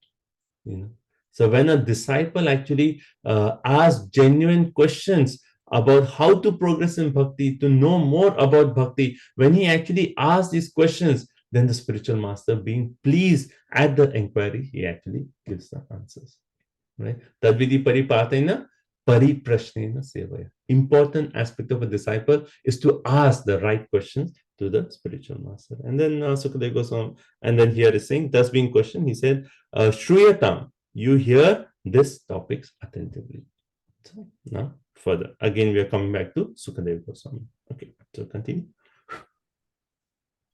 So when a disciple actually asks genuine questions about how to progress in bhakti, to know more about bhakti, when he actually asks these questions, then the spiritual master, being pleased at the inquiry, he actually gives the answers. Right? Tadvidi paripatena pariprashnena sevaya. Important aspect of a disciple is to ask the right questions to the spiritual master. And then Sukadeva Goswami, and then here is saying, thus being questioned, he said, Shruyatam, you hear this topics attentively. So now further, again we are coming back to Sukadeva Goswami. Okay, so continue.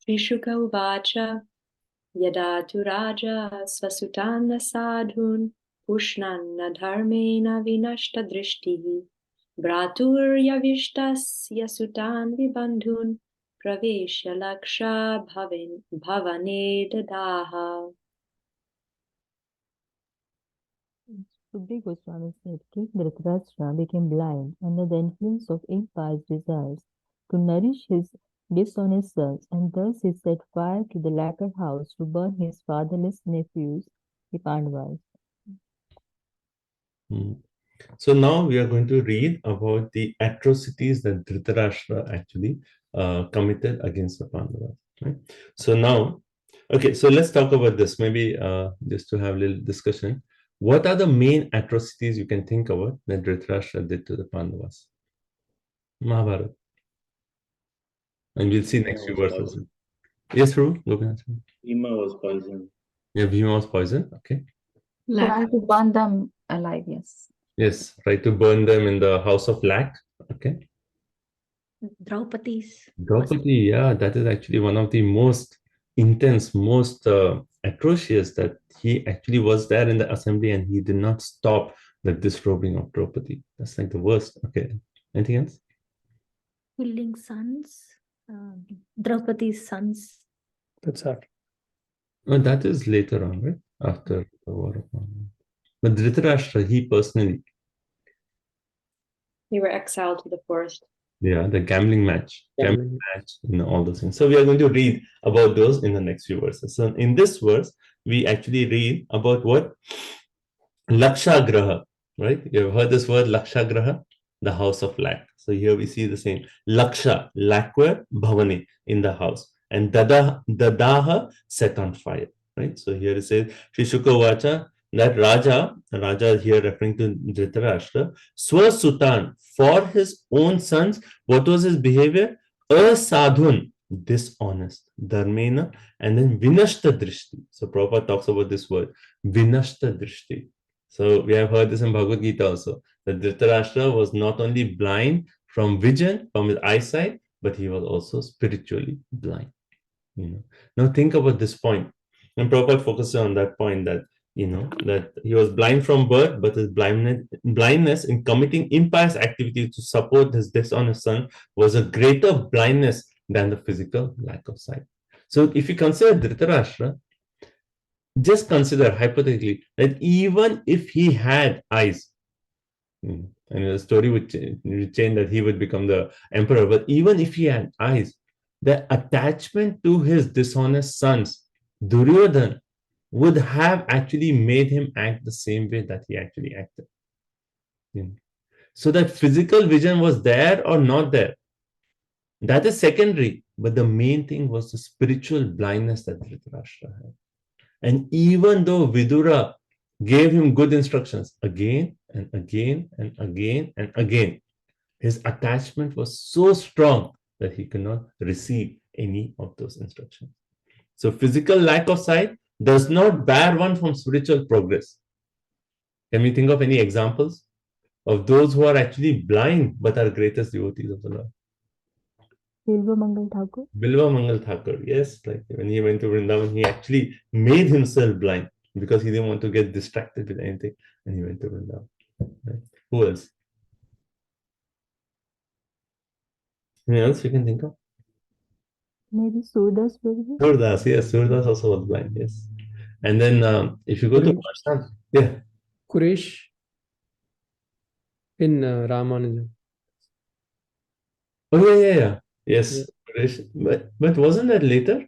Sri Shuka uvacha yada tu raja svasutana sadhun pushnanna dharmena vinashta drishtihi bratur yavishtas yasutan vibandhun praveshya laksha bhavane dadaha. Sukadeva Goswami said, King Dhritarashtra became blind under the influence of impious desires to nourish his dishonest sons, and thus he set fire to the lacquer house to burn his fatherless nephews, the Pandavas. So now we are going to read about the atrocities that Dhritarashtra actually committed against the Pandavas. Right? So now, okay, so let's talk about this, maybe just to have a little discussion. What are the main atrocities you can think about that Dhritarashtra did to the Pandavas? Mahabharata. And we'll see next few verses. Yes, Ru? Bhima was poisoned. Yeah, Bhima was poisoned. Okay. Try to burn them alive, yes. Yes, try to burn them in the house of lac. Okay. Draupadi, yeah, that is actually one of the most intense, most atrocious, that he actually was there in the assembly and he did not stop the disrobing of Draupadi. That's like the worst. Okay. Anything else? killing sons, Draupadi's sons. That's hard. No, that is later on, right? After the war of Mahabharata. But Dhritarashtra, he personally. They were exiled to the forest. Yeah, the gambling match, all those things. So we are going to read about those in the next few verses. So in this verse, we actually read about what? Lakshagraha, right? You have heard this word Lakshagraha, the house of lac. So here we see the same. Laksha, lacquer, bhavane, in the house. And dadaha, set on fire, right? So here it says, Sri Shuka Vacha, that Raja here referring to Dhritarashtra, Swasutan, for his own sons, what was his behavior? Asadhun, dishonest, dharmena, and then vinashta drishti. So Prabhupada talks about this word, vinashta drishti. So we have heard this in Bhagavad Gita also, that Dhritarashtra was not only blind from vision, from his eyesight, but he was also spiritually blind. Now think about this point. And Prabhupada focuses on that point, that that he was blind from birth, but his blindness in committing impious activities to support his dishonest son was a greater blindness than the physical lack of sight. So if you consider Dhritarashtra, just consider hypothetically that even if he had eyes, and the story would change that he would become the emperor, but even if he had eyes, the attachment to his dishonest sons, Duryodhana, would have actually made him act the same way that he actually acted. So that physical vision was there or not there, That is secondary, but the main thing was the spiritual blindness that Dhritarashtra had. And even though Vidura gave him good instructions again and again and again and again, his attachment was so strong that he could not receive any of those instructions. So physical lack of sight does not bar one from spiritual progress. Can we think of any examples of those who are actually blind but are greatest devotees of the Lord? Bilva Mangal Thakur. Bilva Mangal Thakur, yes, like when he went to Vrindavan, he actually made himself blind because he didn't want to get distracted with anything, and he went to Vrindavan. Right? Who else? Anyone else you can think of? Maybe Surdas Prabhu. Surdas, yes, Surdas also was blind, yes. And then if you go to Varshan, yeah. Kuresh in Ramanujan. Oh, yeah. Yes, but wasn't that later?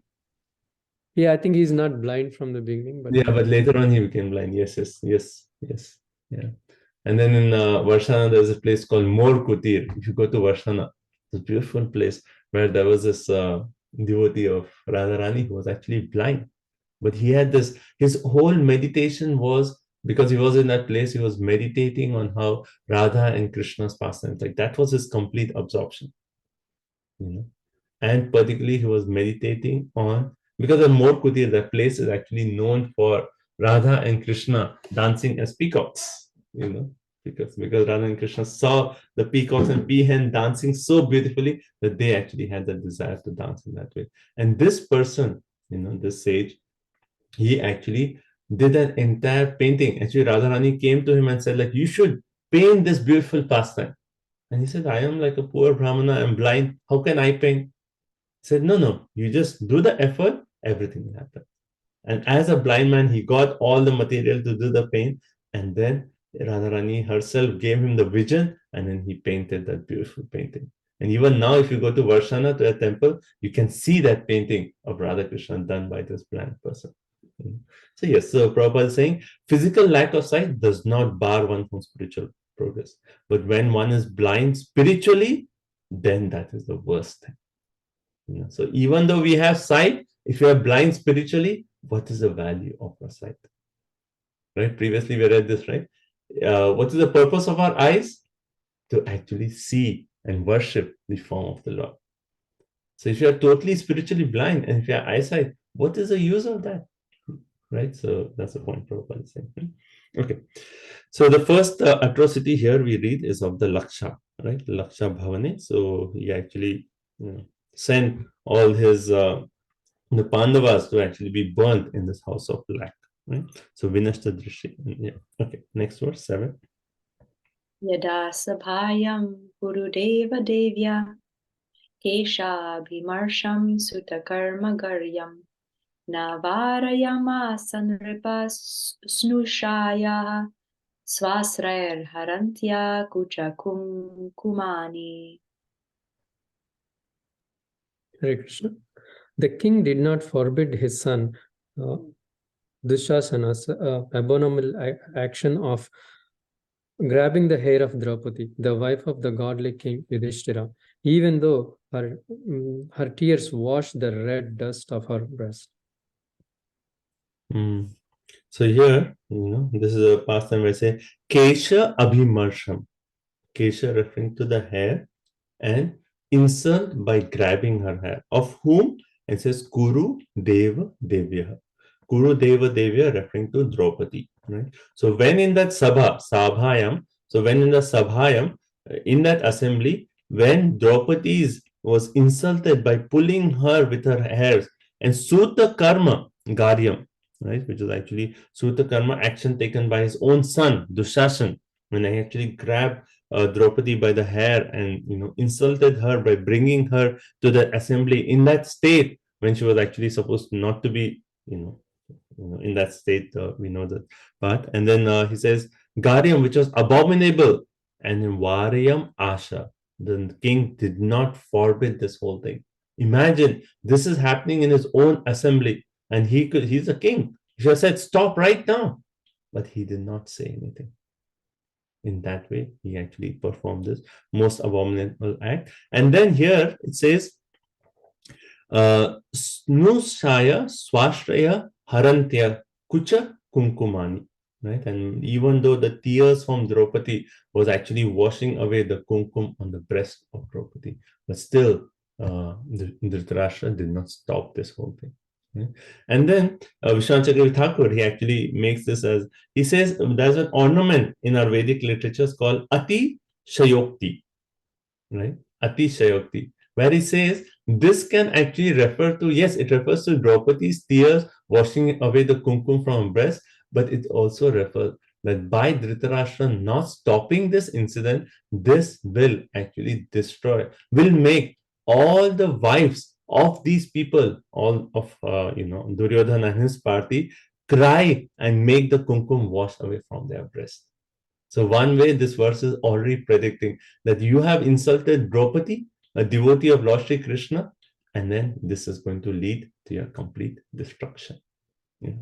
Yeah, I think he's not blind from the beginning, but Yeah, but later on he became blind. Yes. Yeah. And then in Varshana, there's a place called Mor Kutir. If you go to Varshana, it's a beautiful place where there was this devotee of Radharani who was actually blind. But he had this, his whole meditation was, because he was in that place, he was meditating on how Radha and Krishna's pastimes, like that was his complete absorption. And particularly he was meditating on, because of Mor Kutir, that place is actually known for Radha and Krishna dancing as peacocks, because Radha and Krishna saw the peacocks and peahen dancing so beautifully that they actually had the desire to dance in that way. And this person, this sage, he actually did an entire painting. Actually, Radharani came to him and said, like, you should paint this beautiful pastime. And he said, I am like a poor Brahmana, I'm blind. How can I paint? He said, no, you just do the effort, everything will happen. And as a blind man, he got all the material to do the paint. And then Radharani herself gave him the vision, and then he painted that beautiful painting. And even now, if you go to Varshana, to a temple, you can see that painting of Radha Krishna done by this blind person. So yes, so Prabhupada is saying, physical lack of sight does not bar one from spiritual progress. But when one is blind spiritually, then that is the worst thing. So even though we have sight, if you are blind spiritually, what is the value of our sight? Right? Previously we read this, right? What is the purpose of our eyes? To actually see and worship the form of the Lord. So if you are totally spiritually blind and if you have eyesight, what is the use of that? Right? So that's the point Prabhupada is saying. Okay. So the first atrocity here we read is of the Laksha, right? Laksha Bhavane. So he actually sent all his the Pandavas to actually be burnt in this house of black, right? So Vinashta Drishi. Yeah. Okay. Next verse 7. Yada sabhayam Gurudeva Devya Kesha Bhimarsham Sutakarma Garyam Navarayama Sanripa Snushaya Swasrair Harantya Kuchakum Kumani. Hare Krishna. The king did not forbid his son Dushasana's abominable action of grabbing the hair of Draupadi, the wife of the godly king Yudhishthira, even though her tears washed the red dust of her breast. So here, this is a pastime where I say Kesha Abhimarsham. Kesha referring to the hair, and insult by grabbing her hair. Of whom? It says Kuru Deva Devya. Kuru Deva Devya referring to Draupadi. Right? So when in that Sabhayam, in that assembly, when Draupadi was insulted by pulling her with her hairs, and Suta Karma Garyam, right, which is actually Suta Karma, action taken by his own son Dushasan, when I actually grabbed Draupadi by the hair and insulted her by bringing her to the assembly in that state when she was actually supposed not to be in that state. We know that part. And then he says Garyam, which was abominable, and in Varyam Asha, the king did not forbid this whole thing. Imagine this is happening in his own assembly, and he's a king. He should have said stop right now, but he did not say anything. In that way, he actually performed this most abominable act. And then here it says, Snushaya Swashraya Harantya Kucha Kunkumani. Right? And even though the tears from Draupadi was actually washing away the kumkum on the breast of Draupadi, but still Dhritarashtra did not stop this whole thing. Right? And then Vishwanath Chakravarti Thakur, he actually makes this as, he says there's an ornament in our Vedic literatures called Ati Shayokti, right? Ati Shayokti, where he says this can actually refer to, yes, it refers to Draupadi's tears washing away the kumkum from her breast, but it also refers that by Dhritarashtra not stopping this incident, this will actually destroy, will make all the wives of these people, all of Duryodhana and his party, cry and make the kumkum wash away from their breast. So one way this verse is already predicting that you have insulted Draupadi, a devotee of Lord Shri Krishna, and then this is going to lead to your complete destruction. Yeah.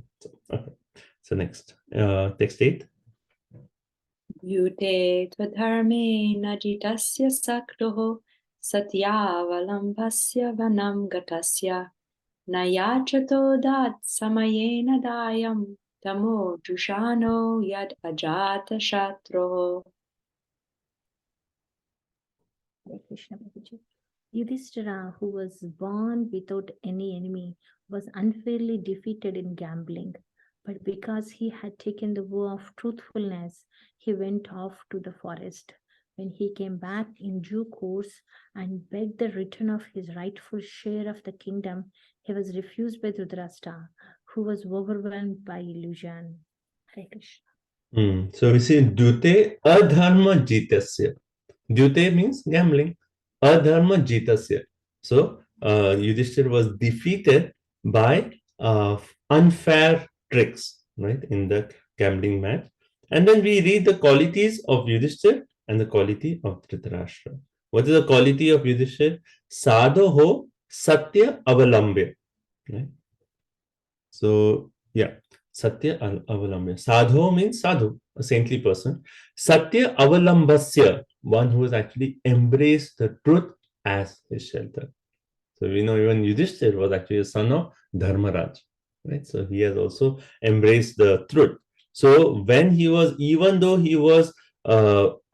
So next, text 8. Yute tvadharme najitasya sakroho satyavalambhasya vanam gatasya nayachato dat samayena dayam tamo jushano yad ajata shatroho. Krishna Prabhuji. Yudhishthira, who was born without any enemy, was unfairly defeated in gambling. But because he had taken the vow of truthfulness, he went off to the forest. When he came back in due course and begged the return of his rightful share of the kingdom, he was refused by Dhritarashtra, who was overwhelmed by illusion. Hare Krishna. So we see Dute Adharma Jitasya. Dute means gambling. Adharma Jitasya. So Yudhishthira was defeated by unfair tricks, right, in the gambling match. And then we read the qualities of Yudhishthira and the quality of Dhritarashtra. What is the quality of Yudhishthira? Sadho Satya Avalambya. Right? So, yeah, Satya Avalambya. Sadho means sadhu, a saintly person. Satya Avalambasya, one who has actually embraced the truth as his shelter. So we know even Yudhishthira was actually a son of Dharmaraj. Right? So he has also embraced the truth. So when he was, even though he was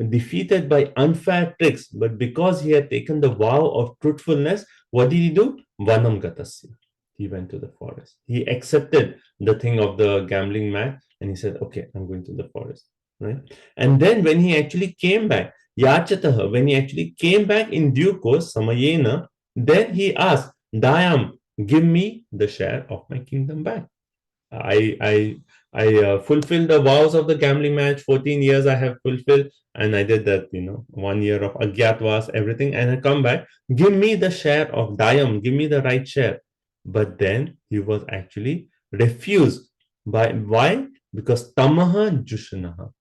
defeated by unfair tricks, but because he had taken the vow of truthfulness, what did he do? Vanam Gatasya. He went to the forest. He accepted the thing of the gambling match and he said, okay, I'm going to the forest. Right? And then when he actually came back, Yachataha, when he actually came back in due course, Samayena, then he asked, Dayam, give me the share of my kingdom back. I fulfilled the vows of the gambling match. 14 years I have fulfilled, and I did that, 1 year of Agyatwas, everything, and I come back. Give me the share of Dayam, give me the right share. But then he was actually refused. Why? Because Tamaha Jushanaha.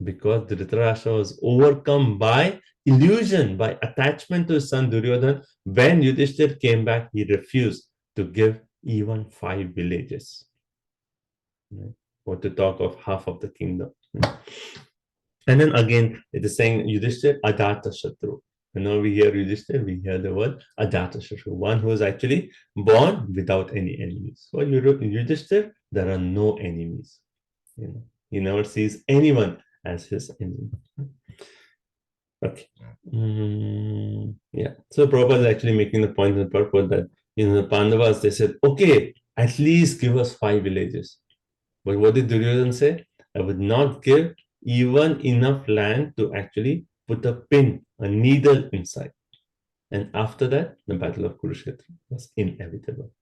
Because Dhritarashtra was overcome by illusion, by attachment to his son Duryodhana. When Yudhishthira came back, he refused to give even 5 villages. Right? Or to talk of half of the kingdom. Right? And then again, it is saying Yudhishthira Ajata Shatru. Whenever we hear Yudhishthira, we hear the word Ajata Shatru, one who is actually born without any enemies. So Yudhishthira, there are no enemies. He never sees anyone as his enemy. Okay. Yeah. So Prabhupada is actually making the point in the purport that the Pandavas, they said, okay, at least give us 5 villages. But what did Duryodhana say? I would not give even enough land to actually put a pin, a needle inside. And after that, the battle of Kurukshetra was inevitable.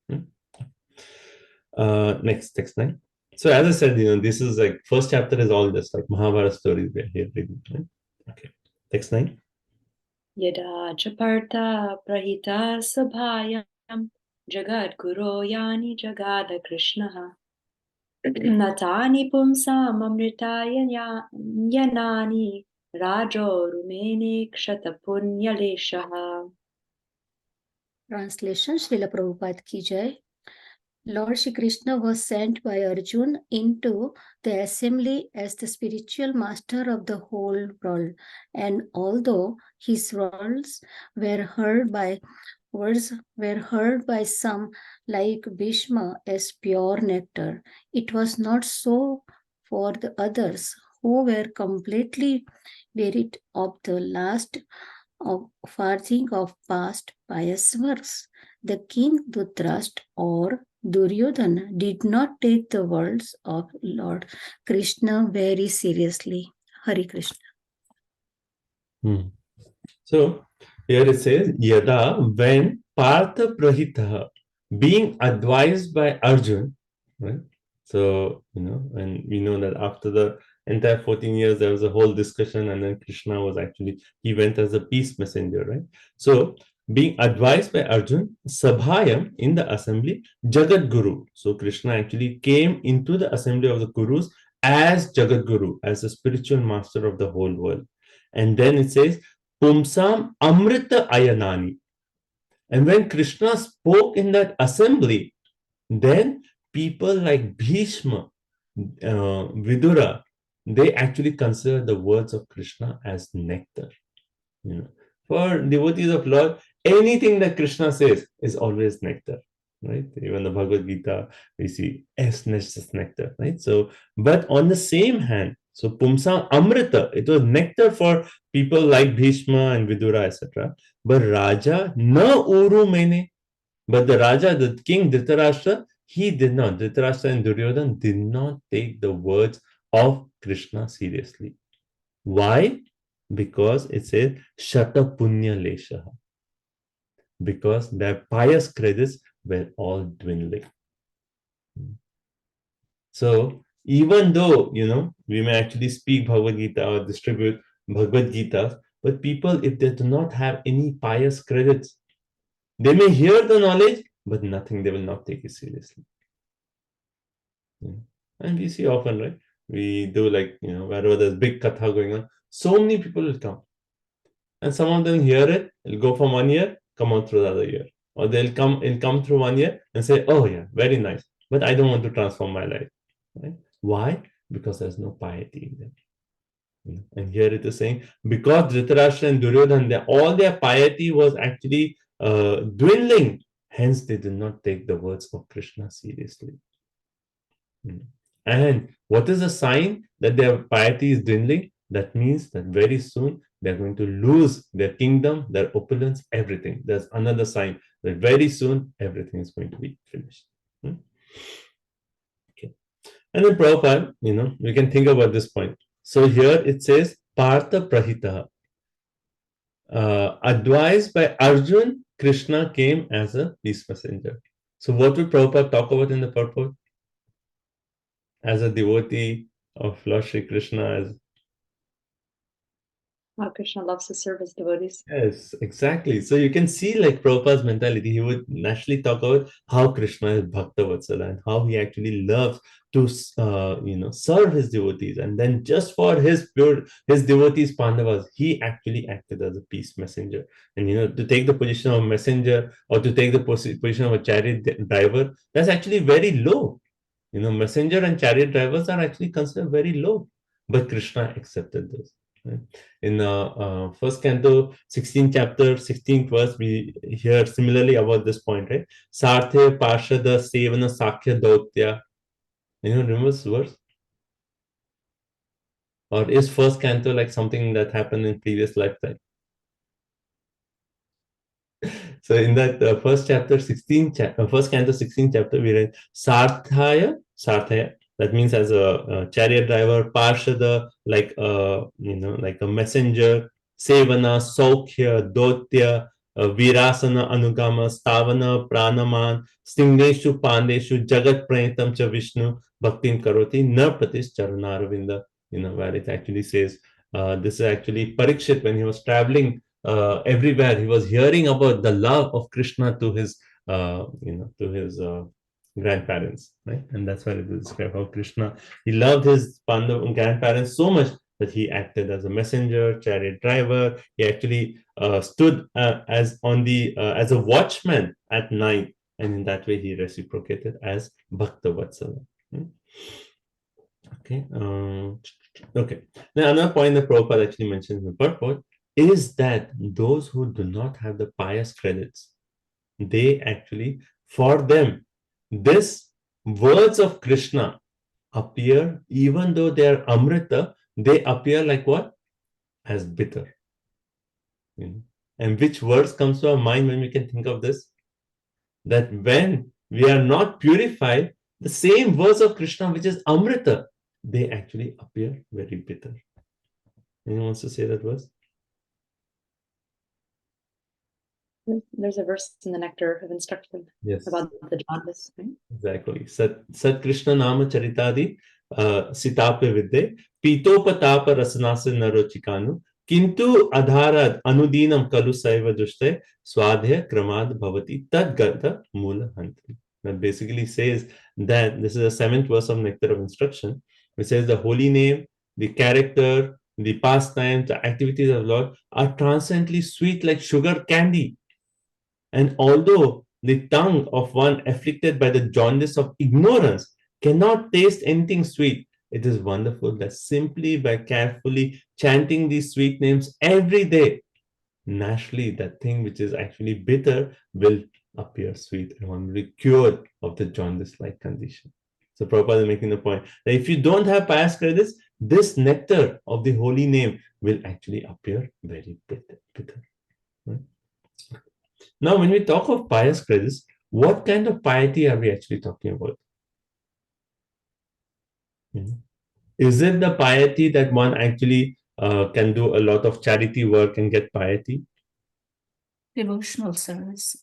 Next, text 9. So as I said, this is like, first chapter is all this like Mahabharata stories we are here reading. Right? Okay. Text 9. Yada chaparta prahita sabhayam jagad guru yani jagada krishnaha natani pumsam amritaya yanani rajo rumene kshatapun. Translation, Srila Prabhupada ki jai. Lord Shri Krishna was sent by Arjun into the assembly as the spiritual master of the whole world. And although his words were heard by some like Bhishma as pure nectar, it was not so for the others who were completely wearied of the last of farthing of past pious works. The king Dhritarashtra or Duryodhana did not take the words of Lord Krishna very seriously. Hari Krishna. So here it says, Yada, when Partha Prahitaha, being advised by Arjun, right? So, and we know that after the entire 14 years, there was a whole discussion, and then Krishna was actually, he went as a peace messenger, right? So, being advised by Arjun, Sabhayam in the assembly, Jagat Guru. So, Krishna actually came into the assembly of the Gurus as Jagat Guru, as the spiritual master of the whole world. And then it says, Pumsam Amrita Ayanani. And when Krishna spoke in that assembly, then people like Bhishma, Vidura, they actually consider the words of Krishna as nectar. For devotees of Lord, anything that Krishna says is always nectar, right? Even the Bhagavad Gita, we see essence nectar, right? So, but on the same hand, so Pumsa Amrita, it was nectar for people like Bhishma and Vidura, etc. But Raja, na uru mene. But the Raja, the king Dhritarashtra, he did not. Dhritarashtra and Duryodhana did not take the words of Krishna seriously. Why? Because it says Shata Punya Leshaha. Because their pious credits were all dwindling. So even though, we may actually speak Bhagavad Gita or distribute Bhagavad Gita, but people, if they do not have any pious credits, they may hear the knowledge, but nothing, they will not take it seriously. And we see often, right? We do wherever there's big katha going on, so many people will come. And some of them hear it, it'll go for 1 year, come out through the other year. Or they'll come through 1 year and say, oh yeah, very nice, but I don't want to transform my life. Right? Why? Because there's no piety in them. And here it is saying, because Dhritarashtra and Duryodhana, all their piety was actually dwindling. Hence, they did not take the words of Krishna seriously. And what is a sign that their piety is dwindling? That means that very soon they're going to lose their kingdom, their opulence, everything. There's another sign that very soon everything is going to be finished. Okay. And then Prabhupada, we can think about this point. So here it says, Partha Prahita. Advised by Arjun, Krishna came as a peace messenger. So what will Prabhupada talk about in the purport? As a devotee of Lord Shri Krishna, as How Krishna loves to serve his devotees. yes, exactly. So you can see Prabhupada's mentality. He would naturally talk about how Krishna is Bhakta Vatsala and how he actually loves to serve his devotees. And then just for his devotees, Pandavas, he actually acted as a peace messenger. And to take the position of a messenger or to take the position of a chariot driver, that's actually very low. Messenger and chariot drivers are actually considered very low. But Krishna accepted this. Right? In first canto, 16th chapter, 16th verse, we hear similarly about this point, right? Sarthe Parshada Sevana Sakya Dautya. Remember this verse? Or is first canto like something that happened in previous lifetime? So in that first canto, 16th chapter, we read Sarthaya. That means as a chariot driver, Parshada, like a messenger, Sevana, Saukhya, Dotya, Virasana, Anugama, Stavana, Pranaman, Stingeshu, Pandeshu, Jagat Pranetam Cha Vishnu, Bhaktin Karoti, Na Pratis Charanaravinda, where it actually says, this is actually Parikshit when he was traveling everywhere. He was hearing about the love of Krishna to his, grandparents, right? And that's why it is described how Krishna, he loved his grandparents so much that he acted as a messenger, chariot driver. He actually stood as a watchman at night and in that way he reciprocated as Bhakta Vatsala. Okay. Okay. Now another point that Prabhupada actually mentions in the purport is that those who do not have the pious credits, they actually, for them, this words of Krishna appear, even though they are Amrita, they appear like what? As bitter. And which words comes to our mind when we can think of this? That when we are not purified, the same words of Krishna, which is Amrita, they actually appear very bitter. Anyone wants to say that verse? There's a verse in the Nectar of Instruction about the jaundice, right? Exactly. Sat Krishna Nama Charitadi Sitape Vidde Pitopatapa Rasanase Narochikanu Kintu Adharad Anudinam Kalu Saiva Dushte Swadhya Kramad Bhavati Tadgata Mula Hantri. That basically says that this is the 7th verse of Nectar of Instruction, which says the holy name, the character, the pastimes, the activities of the Lord are transcendently sweet like sugar candy. And although the tongue of one afflicted by the jaundice of ignorance cannot taste anything sweet, it is wonderful that simply by carefully chanting these sweet names every day, naturally that thing which is actually bitter will appear sweet, and one will be cured of the jaundice-like condition. So Prabhupada is making the point that if you don't have pious credits, this nectar of the holy name will actually appear very bitter. Right? Now, when we talk of pious credits, what kind of piety are we actually talking about? Is it the piety that one actually can do a lot of charity work and get piety? Devotional service.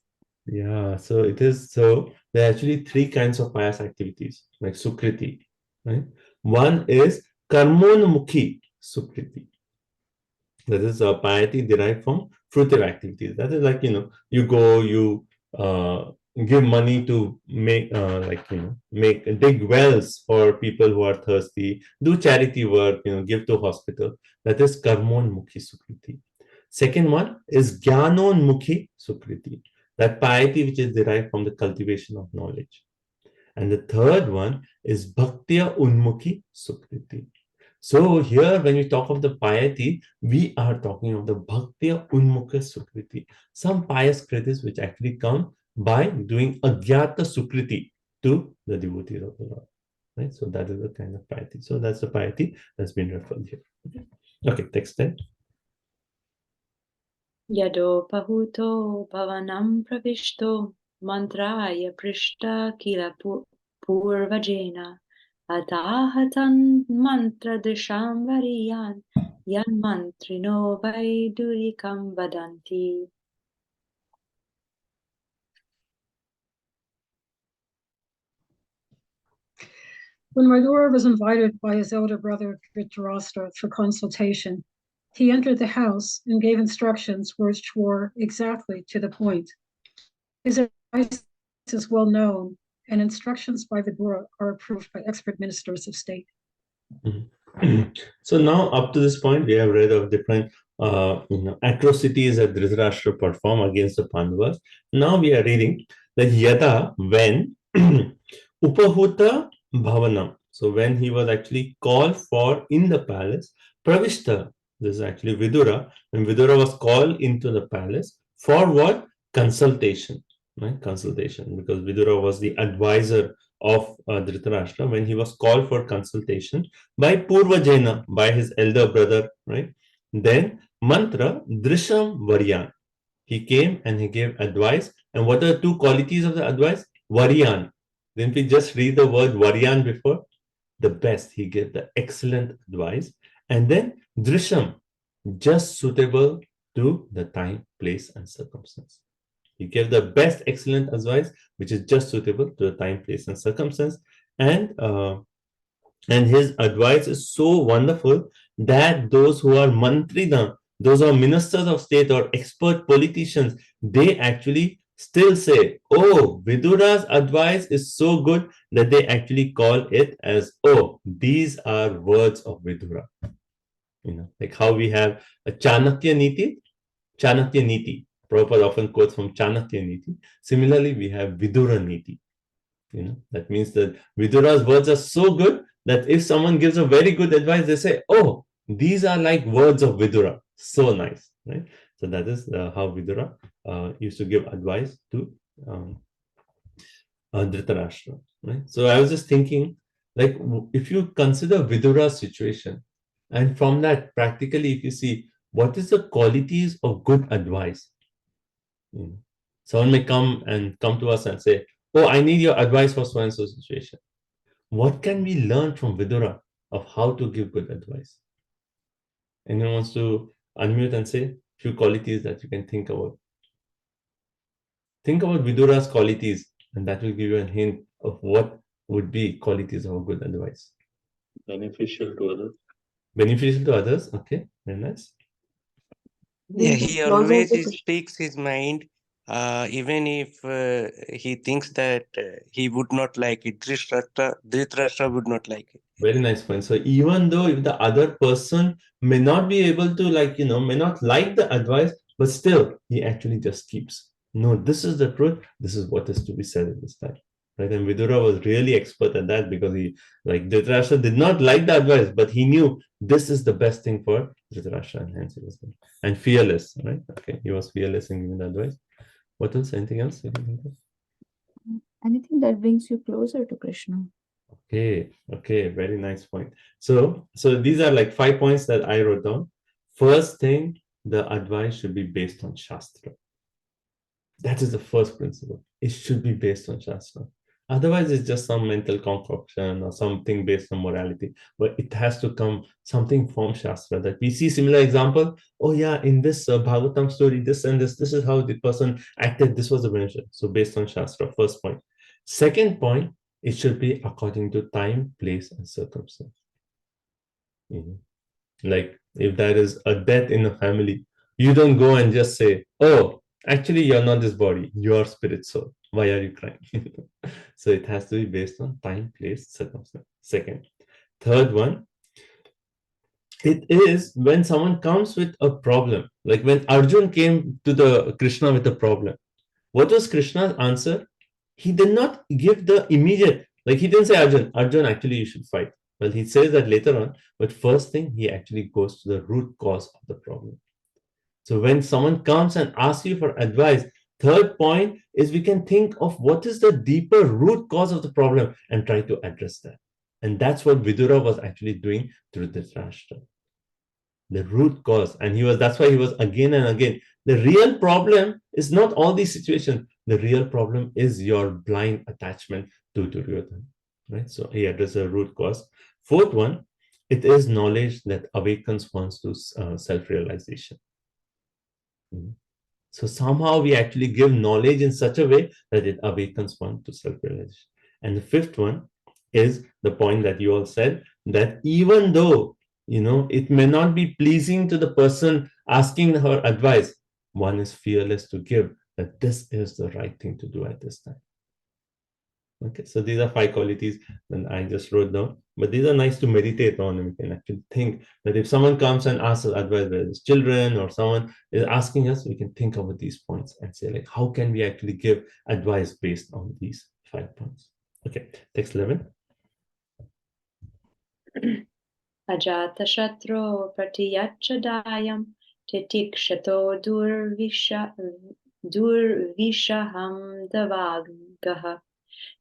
Yeah, so it is. So there are actually 3 kinds of pious activities, like Sukriti. Right? One is Karmonmukhi Sukriti. That is a piety derived from fruitive activities. That is like, you go, you give money to make, dig wells for people who are thirsty, do charity work, give to hospital. That is Karmonmukhi Sukriti. Second one is Jnanonmukhi Sukriti. That piety which is derived from the cultivation of knowledge. And the third one is Bhaktya Unmukhi Sukriti. So here, when we talk of the piety, we are talking of the Bhaktya Unmukha Sukriti, some pious credits which actually come by doing Agyata Sukriti to the devotees of the Lord. Right? So that is the kind of piety. So that's the piety that's been referred here. Okay, text 10. Yado pahuto bhavanam pravishto mantraya prishta kila purvajena atahatan mantra disham variyan yan mantrino vaidurikam vadanti. When Madhura was invited by his elder brother Dhritarashtra for consultation, he entered the house and gave instructions which were exactly to the point. His advice is well known, and instructions by Vidura are approved by expert ministers of state. So now, up to this point, we have read of different atrocities that Dhritarashtra performed against the Pandavas. Now we are reading that Yada, when Upahuta Bhavanam, so when he was actually called for in the palace, Pravishta, this is actually Vidura, when Vidura was called into the palace for what? Consultation, right? Consultation, because Vidura was the advisor of Dhritarashtra when he was called for consultation by Purvajena, by his elder brother, right? Then mantra Drisham Varyan. He came and he gave advice. And what are the 2 qualities of the advice? Varyan. Didn't we just read the word Varyan before? The best. He gave the excellent advice. And then Drisham, just suitable to the time, place, and circumstance. He gave the best excellent advice, which is just suitable to the time, place, and circumstance. And his advice is so wonderful that those who are mantrina, those who are ministers of state or expert politicians, they actually still say, oh, Vidura's advice is so good that they actually call it as, oh, these are words of Vidura. Like how we have a Chanakya Niti, Prabhupada often quotes from Chanakya Niti. Similarly, we have Vidura Niti. That means that Vidura's words are so good that if someone gives a very good advice, they say, oh, these are like words of Vidura. So nice, right? So that is how Vidura used to give advice to Dhritarashtra, right? So I was just thinking, like, if you consider Vidura's situation, and from that, practically, if you see, what is the qualities of good advice? Someone may come to us and say, oh, I need your advice for so-and-so situation. What can we learn from Vidura of how to give good advice? Anyone wants to unmute and say a few qualities that you can think about? Think about Vidura's qualities, and that will give you a hint of what would be qualities of good advice. Beneficial to others. Beneficial to others, okay, very nice. Yeah, Being he closer always to Krishna. speaks his mind, even if he thinks that he would not like it. Dhritarashtra would not like it. Very nice point. So even though if the other person may not be able to, may not like the advice, but still he actually just keeps. No, this is the truth. This is what is to be said at this time. Right? And Vidura was really expert at that because he, like Dhritarashtra, did not like the advice, but he knew this is the best thing for Dhritarashtra, and hence he was good. And fearless, right? Okay, he was fearless in giving the advice. What else? Anything else you can think of? Anything that brings you closer to Krishna. Okay, very nice point. So these are like 5 points that I wrote down. First thing, the advice should be based on Shastra. That is the first principle. It should be based on Shastra. Otherwise, it's just some mental concoction or something based on morality. But it has to come something from Shastra that we see similar example. Oh yeah, in this Bhagavatam story, this and this is how the person acted. This was the benefit. So based on Shastra, first point. Second point, it should be according to time, place, and circumstance. Like if there is a death in a family, you don't go and just say, oh, actually, you're not this body, you're spirit soul. Why are you crying? So it has to be based on time, place, circumstance. Second. Third one, it is when someone comes with a problem, like when Arjun came to the Krishna with a problem. What was Krishna's answer? He did not give the immediate, like he didn't say, Arjun, actually you should fight. Well, he says that later on, but first thing, he actually goes to the root cause of the problem. So when someone comes and asks you for advice, third point is we can think of what is the deeper root cause of the problem and try to address that. And that's what Vidura was actually doing through Dhritarashtra. The root cause. And that's why he was again and again. The real problem is not all these situations. The real problem is your blind attachment to Duryodhana. Right? So he addressed the root cause. Fourth one, it is knowledge that awakens one to self-realization. So somehow we actually give knowledge in such a way that it awakens one to self-realization. And the fifth one is the point that you all said, that even though, it may not be pleasing to the person asking her advice, one is fearless to give that this is the right thing to do at this time. Okay, so these are 5 qualities that I just wrote down, but these are nice to meditate on, and we can actually think that if someone comes and asks us advice, whether it's children or someone is asking us, we can think about these points and say, like, how can we actually give advice based on these 5 points? Okay, text 11. Ajata shatro pratiyachadayam titikshato durvishaham davagaha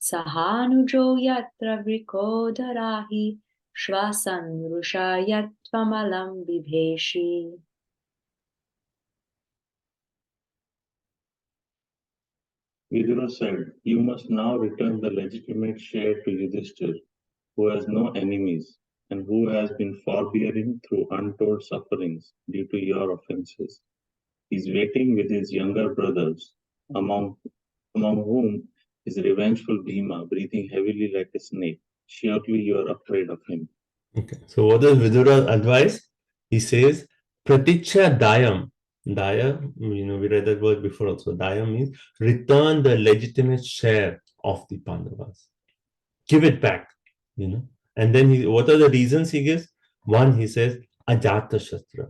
Sahanujo yatra vrikodarahi shvasan rushayatvamalam vibheshi. Vidura said, you must now return the legitimate share to Yudhishthir, who has no enemies and who has been forbearing through untold sufferings due to your offenses. He is waiting with his younger brothers, among whom is revengeful Bhima, breathing heavily like a snake. Surely you are afraid of him. Okay. So what is Vidura's advice? He says, Praticha Dayam. Daya, we read that word before also. Daya means return the legitimate share of the Pandavas. Give it back, And then what are the reasons he gives? One, he says, Ajata Shastra.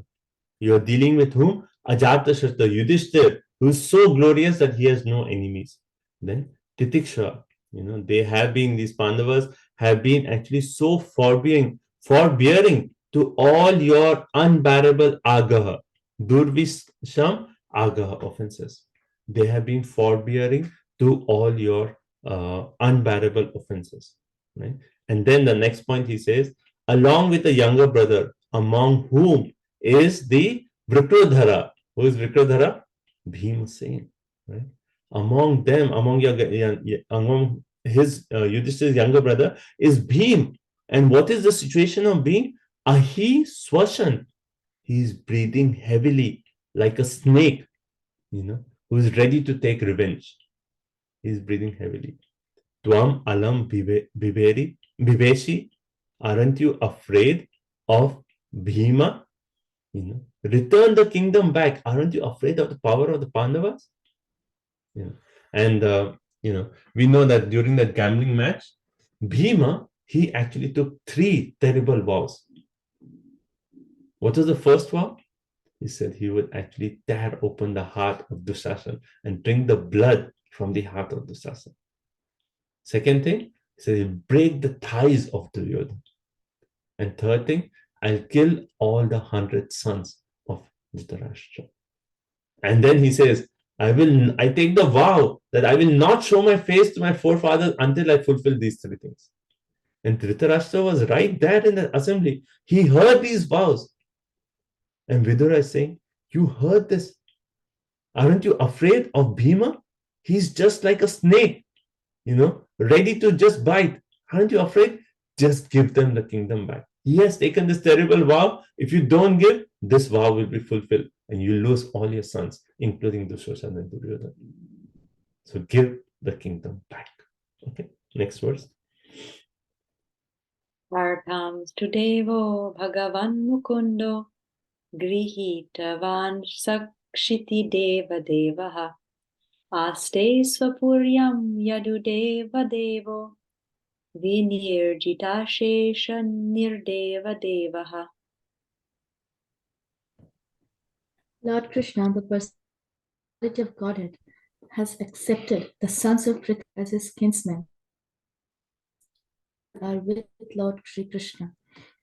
You are dealing with whom? Ajata Shastra, Yudhishthir, who is so glorious that he has no enemies. Then Titiksha, they have been, these Pandavas have been actually so forbearing to all your unbearable agaha, durvisham agaha offenses. They have been forbearing to all your unbearable offenses, right? And then the next point he says, along with the younger brother, among whom is the Vrikrodhara. Who is Vrikrodhara? Bhimsen, right? Among them, among his Yudhishthira's younger brother is Bhim. And what is the situation of Bhim? Ahi Swashan. He is breathing heavily like a snake, who is ready to take revenge. He is breathing heavily. Tvam alam bibeshi. Aren't you afraid of Bhima? Return the kingdom back. Aren't you afraid of the power of the Pandavas? And we know that during that gambling match, Bhima, he actually took 3 terrible vows. What was the first vow? He said he would actually tear open the heart of Dushasana and drink the blood from the heart of Dushasana. Second thing, he said he'll break the thighs of Duryodhana. And third thing, I'll kill all the 100 sons of Dhritarashtra. And then he says, I take the vow that I will not show my face to my forefathers until I fulfill these 3 things. And Dhritarashtra was right there in the assembly. He heard these vows. And Vidura is saying, you heard this. Aren't you afraid of Bhima? He's just like a snake, ready to just bite. Aren't you afraid? Just give them the kingdom back. He has taken this terrible vow. If you don't give, this vow will be fulfilled. And you lose all your sons, including Dushasana and Duryodhana. So give the kingdom back. Okay, next verse. Artam Studevo Bhagavan Mukundo Grihitavan Sakshiti Deva Devaha Aste Swapuryam Yadudeva Devo Vinirjita Shesha Nirdeva Devaha. Lord Krishna, the personality of Godhead, has accepted the sons of Prithvi as his kinsmen. Are with Lord Sri Krishna.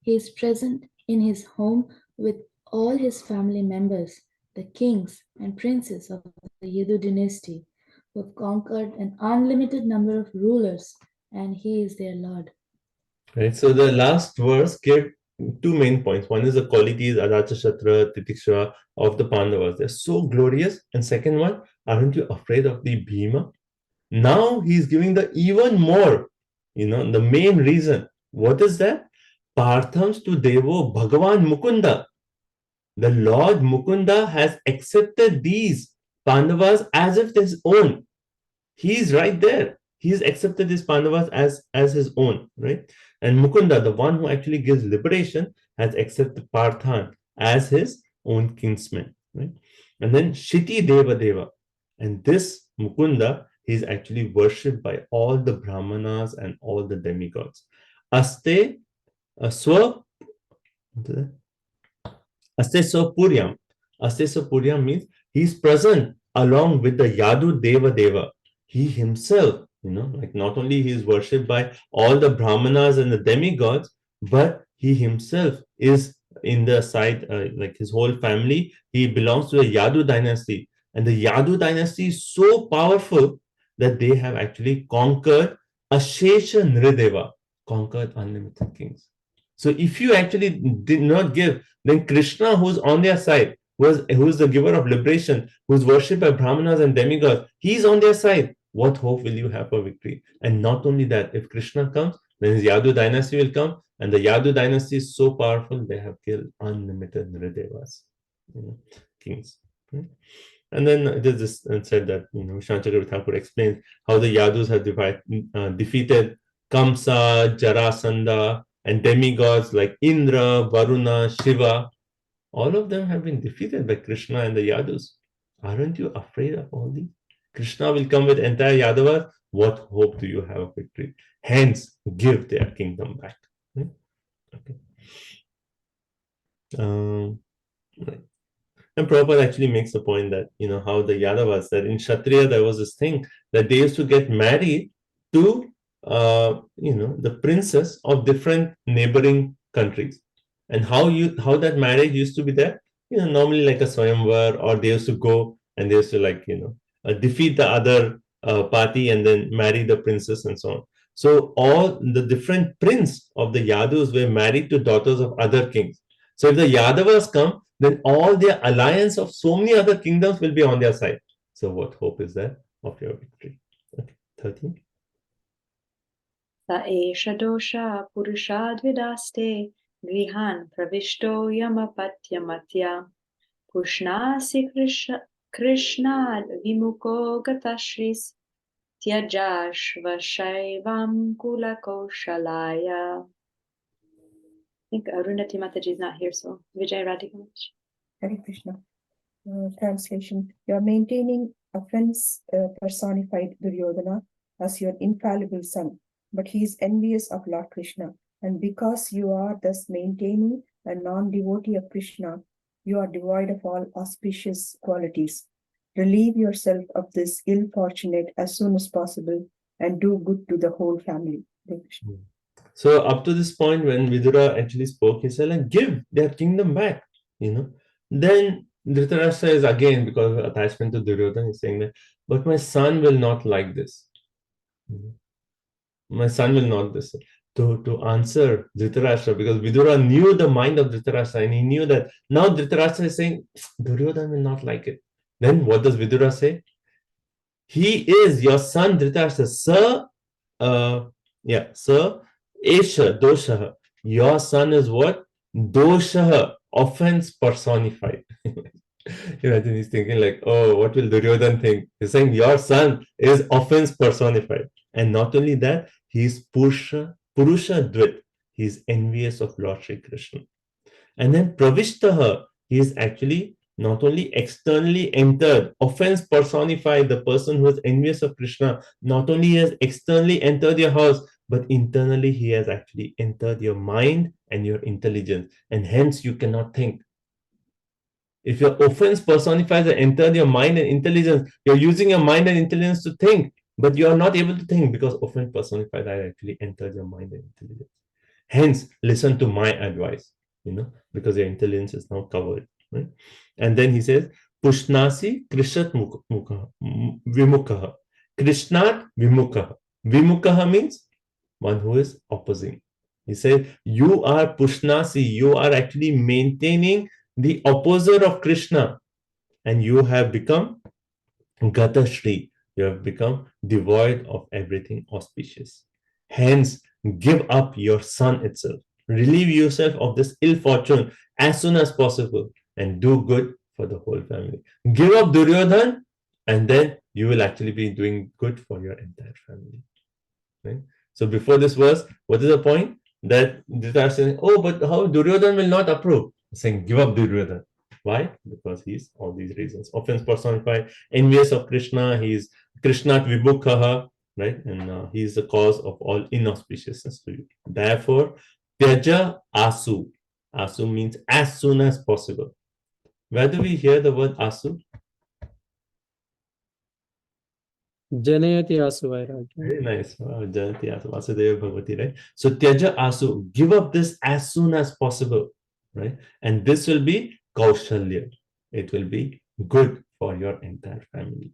He is present in his home with all his family members, the kings and princes of the Yadu dynasty, who have conquered an unlimited number of rulers, and he is their Lord. Right. So the last verse gave 2 main points. One is the qualities, Ajatashatru, Titiksha, of the Pandavas. They're so glorious. And second one, aren't you afraid of the Bhima? Now he's giving the even more, the main reason. What is that? Parthams to Devo Bhagavan Mukunda. The Lord Mukunda has accepted these Pandavas as if his own. He's right there. He's accepted these Pandavas as his own, right? And Mukunda, the one who actually gives liberation, has accepted Parthan as his own kinsman, right? And then Shiti Deva Deva. And this Mukunda, he is actually worshipped by all the Brahmanas and all the demigods. Aste Swapuryam. Aste Swapuryam means he's present along with the Yadu Deva Deva. He himself, like not only he is worshipped by all the Brahmanas and the demigods, but he himself is in the side, like his whole family, he belongs to the Yadu dynasty. And the Yadu dynasty is so powerful that they have actually conquered Ashesha Nrideva, conquered unlimited kings. So if you actually did not give, then Krishna, who's on their side, who's the giver of liberation, who's worshipped by Brahmanas and demigods, he's on their side. What hope will you have for victory? And not only that, if Krishna comes, then his Yadu dynasty will come, and the Yadu dynasty is so powerful, they have killed unlimited Nridevas, kings. And then it is this said that, Vishwanath Chakravarti Thakur explains how the Yadus have defeated Kamsa, Jarasandha, and demigods like Indra, Varuna, Shiva. All of them have been defeated by Krishna and the Yadus. Aren't you afraid of all these? Krishna will come with entire Yadavas. What hope do you have of victory? Hence, give their kingdom back. Okay. Right. And Prabhupada actually makes the point that, how the Yadavas, that in Kshatriya there was this thing that they used to get married to, the princess of different neighboring countries. And how that marriage used to be there, normally like a Swayamvar, or they used to go and they used to defeat the other party and then marry the princess and so on. So all the different prince of the Yadus were married to daughters of other kings. So if the Yadavas come, then all their alliance of so many other kingdoms will be on their side. So what hope is there of your victory? Okay, 13. Sa esha dosha purushadvidaste grihan pravishto yamapatyamatya pushnasi krishnad vimuko gatashris tyajashvashaivam kulakoshalaya. I think Arundhati Mataji is not here, so Vijay Radhika. Hare Krishna. Translation. You are maintaining offense personified Duryodhana as your infallible son, but he is envious of Lord Krishna. And because you are thus maintaining a non-devotee of Krishna, you are devoid of all auspicious qualities. Relieve yourself of this ill fortunate as soon as possible and do good to the whole family. Hare Krishna. So up to this point, when Vidura actually spoke, he said, give their kingdom back, Then Dhritarashtra is again, because of attachment to Duryodhana, he's saying that, but my son will not like this. My son will not this. To answer Dhritarashtra, because Vidura knew the mind of Dhritarashtra, and he knew that now Dhritarashtra is saying, Duryodhana will not like it. Then what does Vidura say? He is your son Dhritarashtra, sir. Sir, Esha, Doshaha. Your son is what? Doshaha, offense personified. Imagine he's thinking what will Duryodhana think? He's saying your son is offense personified. And not only that, he is Purusha Dvit. He is envious of Lord Shri Krishna. And then Pravishtaha, he is actually not only externally entered, offense personified, the person who is envious of Krishna, not only has externally entered your house, but internally he has actually entered your mind and your intelligence, and hence you cannot think. If your offense personifies and entered your mind and intelligence, you're using your mind and intelligence to think, but you are not able to think because offense personified actually entered your mind and intelligence. Hence, listen to my advice, because your intelligence is now covered. Right? And then he says, Pushnasi Krishat Vimukaha. Krishnat Vimukaha. Vimukaha means one who is opposing. He said, you are Pushnasi, you are actually maintaining the opposite of Krishna, and you have become Gata Shri. You have become devoid of everything auspicious. Hence, give up your son itself. Relieve yourself of this ill fortune as soon as possible and do good for the whole family. Give up Duryodhana, and then you will actually be doing good for your entire family. Right? So before this verse, what is the point? That Dhritarashtra saying, oh, but how Duryodhana will not approve? Saying, give up Duryodhana. Why? Because he's all these reasons. Offense personified, envious of Krishna, he's Krishnat Vibhukaha, right? And he is the cause of all inauspiciousness to you. Therefore, Tyaja Asu. Asu means as soon as possible. Where do we hear the word Asu? Janayati Asu Vairagya. Very nice. Janayati Asu, Vasudeva Bhagavati, right? So Tyaja Asu, give up this as soon as possible, right? And this will be Kaushalya. It will be good for your entire family.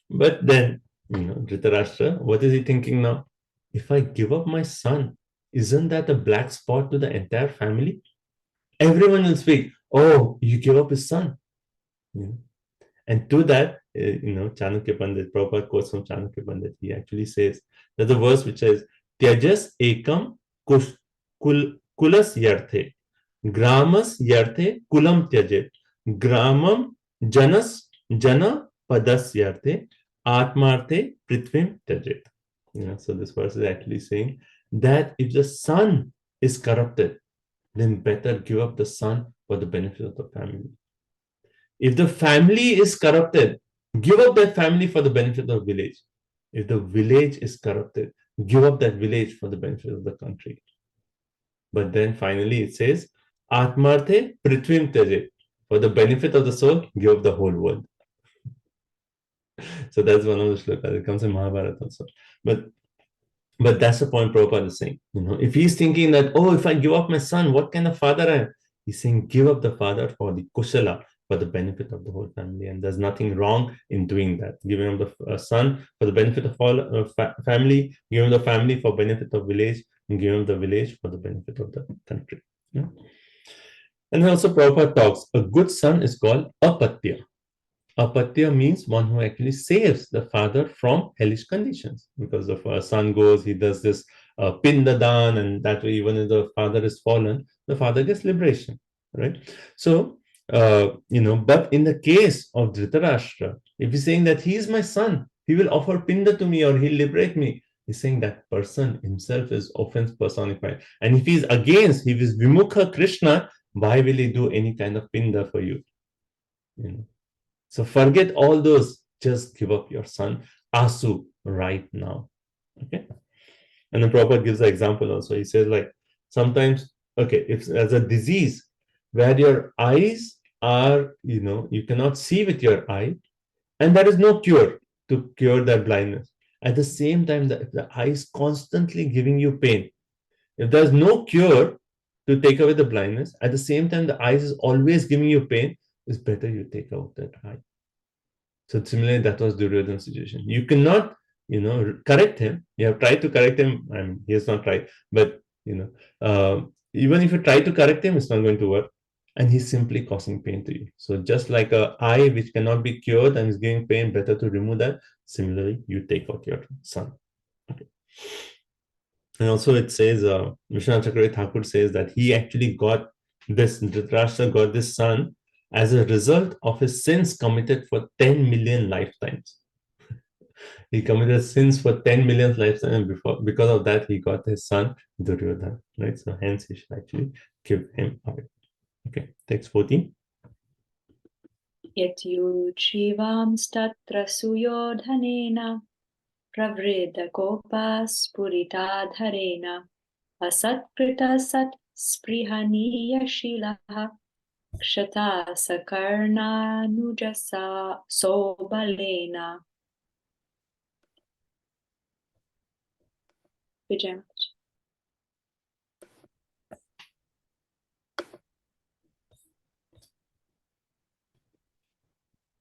But then, Dhritarashtra, what is he thinking now? If I give up my son, isn't that a black spot to the entire family? Everyone will speak, oh, you give up his son. And to that, Chanakya Pandit, Prabhupada quotes from Chanakya Pandit, he actually says, there's a verse which says, Tyajas ekam kulas yarthe, gramas yarthe kulam tyajet, gramam jana padas yarthe, atmarthe prithvim tyajet. So this verse is actually saying that if the son is corrupted, then better give up the son for the benefit of the family. If the family is corrupted, give up that family for the benefit of the village. If the village is corrupted, give up that village for the benefit of the country. But then finally it says, Atmarthe Prithvim Tyajet. For the benefit of the soul, give up the whole world. So that's one of the shlokas. It comes in Mahabharata also. But that's the point Prabhupada is saying. If he's thinking that, oh, if I give up my son, what kind of father I am? He's saying, give up the father for the kushala, for the benefit of the whole family. And there's nothing wrong in doing that. Giving up the son for the benefit of all family, giving the family for benefit of village, and giving up the village for the benefit of the country. Yeah? And also Prabhupada talks, a good son is called apatya. Apatya means one who actually saves the father from hellish conditions. Because if a son goes, he does this pindadan, and that way, even if the father is fallen, the father gets liberation, right? So, but in the case of Dhritarashtra, if he's saying that he is my son, he will offer pinda to me or he'll liberate me, he's saying that person himself is offense personified. And if he's against, if he's Vimukha Krishna, why will he do any kind of pinda for you? So forget all those, just give up your son, Asu, right now. Okay. And then Prabhupada gives an example also. He says, like, sometimes, okay, if as a disease where your eyes are, you cannot see with your eye, and there is no cure to cure that blindness. At the same time, if the eye is constantly giving you pain, if there's no cure to take away the blindness, at the same time, the eyes is always giving you pain, it's better you take out that eye. So similarly, that was Duryodhana's situation. You cannot, correct him. You have tried to correct him, and he has not tried. But, even if you try to correct him, it's not going to work. And he's simply causing pain to you. So just like an eye which cannot be cured and is giving pain, better to remove that. Similarly, you take out your son. Okay. And also it says, Vishwanath Chakravarti Thakur says that he actually got this, Dhritarashtra got this son as a result of his sins committed for 10 million lifetimes. He committed sins for 10 million lifetimes, and because of that, he got his son Duryodhana, right? So hence he should actually give him away. Okay, text 14. Yatyuchivam statra suyodhanena pravrida kopas puritadharena asatkrita sat sprihaniya shilaha kshata sakarna nujasa sobalena. Vijay.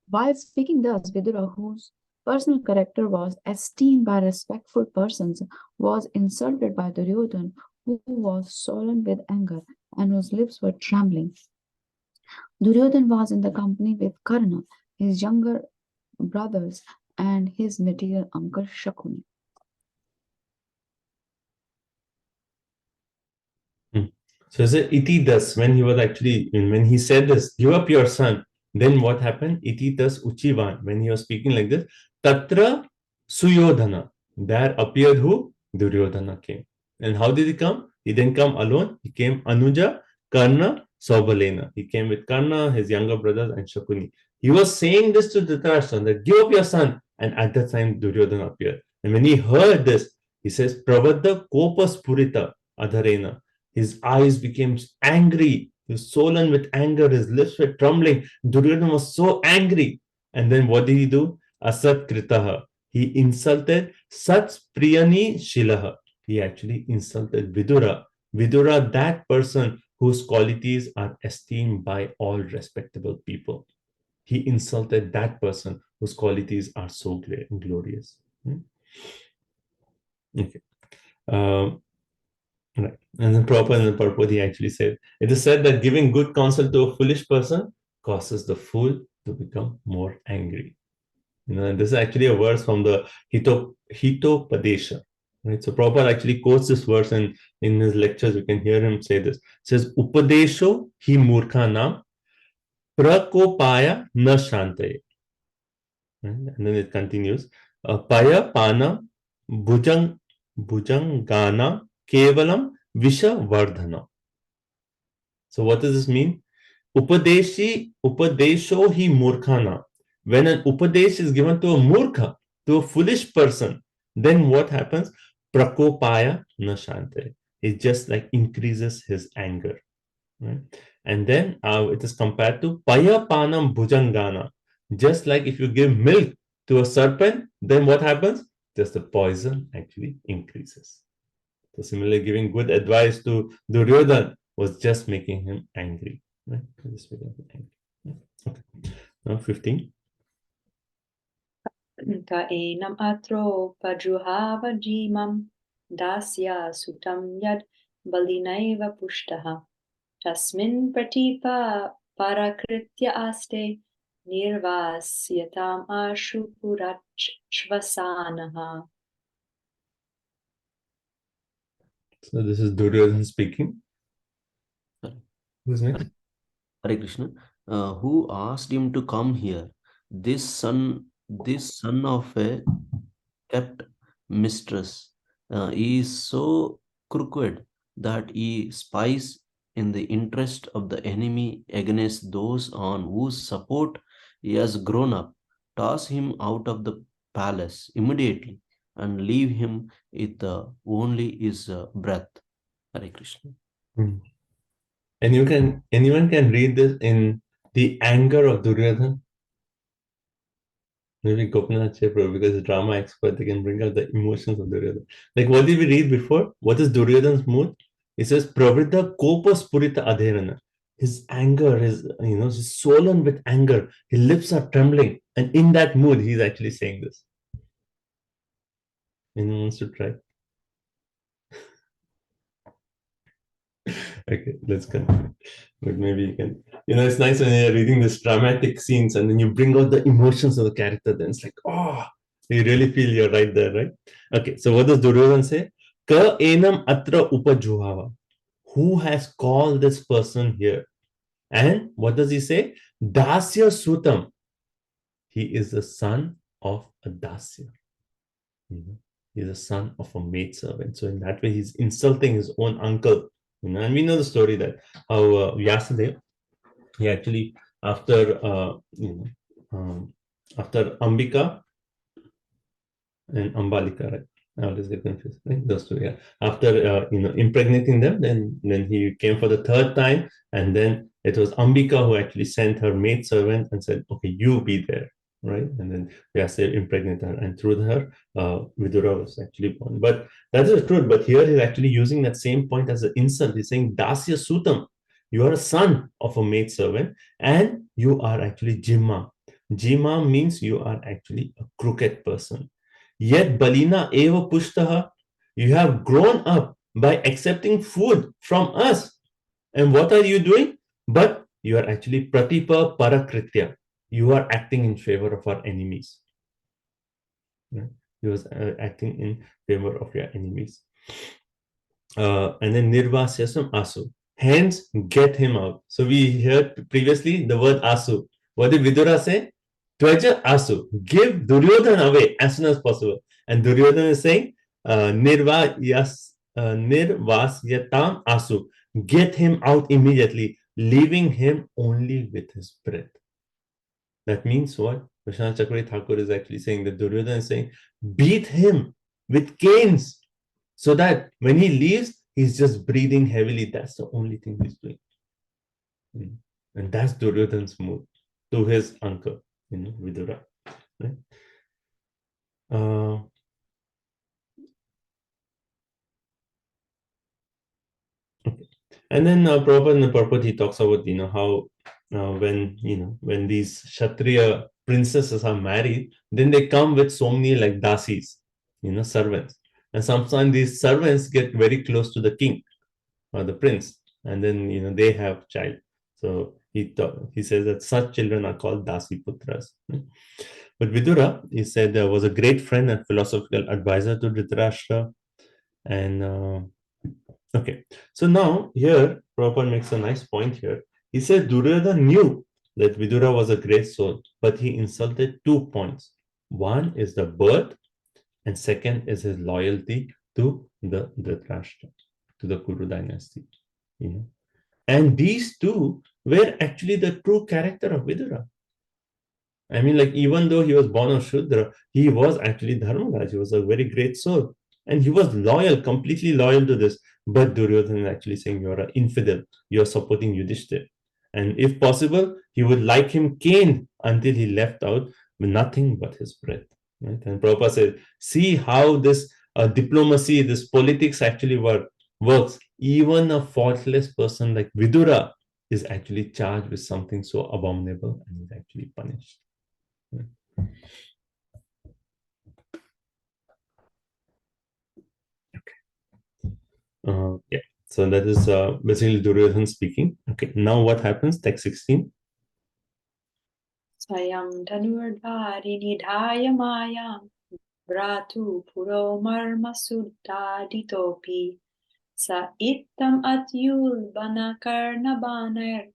While speaking thus, Vidura, whose personal character was esteemed by respectful persons, was insulted by Duryodhana, who was sullen with anger and whose lips were trembling. Duryodhana was in the company with Karna, his younger brothers, and his material uncle Shakuni. So iti das, when he said this, give up your son, then what happened? Iti das uchivan, when he was speaking like this, tatra suyodhana, there appeared who? Duryodhana came. And how did he come? He didn't come alone. He came Anuja, Karna, Saubalena. He came with Karna, his younger brothers, and Shakuni. He was saying this to Dhritarashtra, that give up your son. And at that time, Duryodhana appeared. And when he heard this, he says, Pravadda Kopas Purita Adharena. His eyes became angry. He was swollen with anger. His lips were trembling. Duryodhana was so angry. And then what did he do? Asat Kritaha. He insulted Sat Priyani Shilaha. He actually insulted Vidura. Vidura, that person whose qualities are esteemed by all respectable people. He insulted that person whose qualities are so glorious. Okay. Right. And then Prabhupada in the purport, he actually said, it is said that giving good counsel to a foolish person causes the fool to become more angry. And this is actually a verse from the Hitopadesha. Right? So Prabhupada actually quotes this verse, and in his lectures, you can hear him say this. It says, Upadesho hi murkhanam prakopaya na shantaye. And then it continues, Paya pana bhujangana kevalam visha vardhana. So what does this mean? Upadesho hi murkhana. When an upadesh is given to a murkha, to a foolish person, then what happens? Prakopaya na shante. It just like increases his anger. right? And then it is compared to Payapanam Bhujangana. Just like if you give milk to a serpent, then what happens? Just the poison actually increases. So similarly, giving good advice to Duryodhana was just making him angry. Right? Just making him angry. Okay. Now 15. Ka enam atro pajuhava jimam dasya sutam yad balinaiva pushtaha tasmin pratipa parakritya aste nirvasyatam ashupurachvasanaha. So this is Duryodhana speaking. Who's next? Hare Krishna. Who asked him to come here? This son of a kept mistress. He is so crooked that he spies in the interest of the enemy against those on whose support he has grown up. Toss him out of the palace immediately and leave him with only his breath. Hare Krishna. And anyone can read this in the anger of Duryodhana. Maybe Gopinath Prabhu, because the drama expert, they can bring out the emotions of Duryodhana. Like what did we read before? What is Duryodhana's mood? It says Pravriddha Kopa Spurita Adherana. His anger is, he's swollen with anger. His lips are trembling. And in that mood, he's actually saying this. Anyone wants to try? Okay, let's continue. But maybe you can, it's nice when you're reading these dramatic scenes and then you bring out the emotions of the character. Then it's like, oh, you really feel you're right there, right? Okay, so what does Duryodhana say? Ka enam atra upajuhava. Who has called this person here? And what does he say? Dasya Sutam. He is the son of a Dasya. He's the son of a maidservant. So in that way, he's insulting his own uncle. And we know the story that how Vyasadeva, he actually after Ambika and Ambalika, right? I always get confused. Right? Those two, yeah. After impregnating them, then he came for the third time, and then it was Ambika who actually sent her maidservant and said, "Okay, you be there." Right, and then Vyasadeva impregnated her, and through her, Vidura was actually born. But that is the truth. But here he's actually using that same point as an insult. He's saying, Dasya Sutam, you are a son of a maidservant, and you are actually Jimma. Jimma means you are actually a crooked person. Yet Balina eva pushtaha, you have grown up by accepting food from us. And what are you doing? But you are actually Pratipa Parakritya. You are acting in favor of our enemies. Right? He was acting in favor of your enemies. And then Nirvasyasam Asu. Hence, get him out. So we heard previously the word Asu. What did Vidura say? Twaja Asu. Give Duryodhana away as soon as possible. And Duryodhana is saying, Nirvasyatam Asu. Get him out immediately, leaving him only with his breath. That means what? Vishwanath Chakravarti Thakur is actually saying that Duryodhana is saying, beat him with canes so that when he leaves, he's just breathing heavily. That's the only thing he's doing. And that's Duryodhana's mood to his uncle, Vidura. Right? Okay. And then Prabhupada in the purport, he talks about, how when these Kshatriya princesses are married, then they come with so many like dasis, servants. And sometimes these servants get very close to the king or the prince, and then they have child. So he says that such children are called dasi putras. Right? But Vidura, he said, was a great friend and philosophical advisor to Dhritarashtra. And okay, so now here Prabhupada makes a nice point here. He said Duryodhana knew that Vidura was a great soul, but he insulted 2 points. One is the birth, and second is his loyalty to the Dhritarashtra, to the Kuru dynasty. And these two were actually the true character of Vidura. I mean, like, even though he was born of Shudra, he was actually Dharmaraj. He was a very great soul. And he was loyal, completely loyal to this. But Duryodhana is actually saying, you're an infidel, you're supporting Yudhishthira. And if possible, he would like him caned until he left out with nothing but his breath. Right? And Prabhupada says, see how this diplomacy, this politics actually works. Even a faultless person like Vidura is actually charged with something so abominable and is actually punished. Right? Yeah, so that is basically Duryodhana speaking. Okay, now what happens? Text 16. Swayam dhanurdhari nidhaya mayam bratu puro marma suddaditopi sa ittam atyul banakarna baner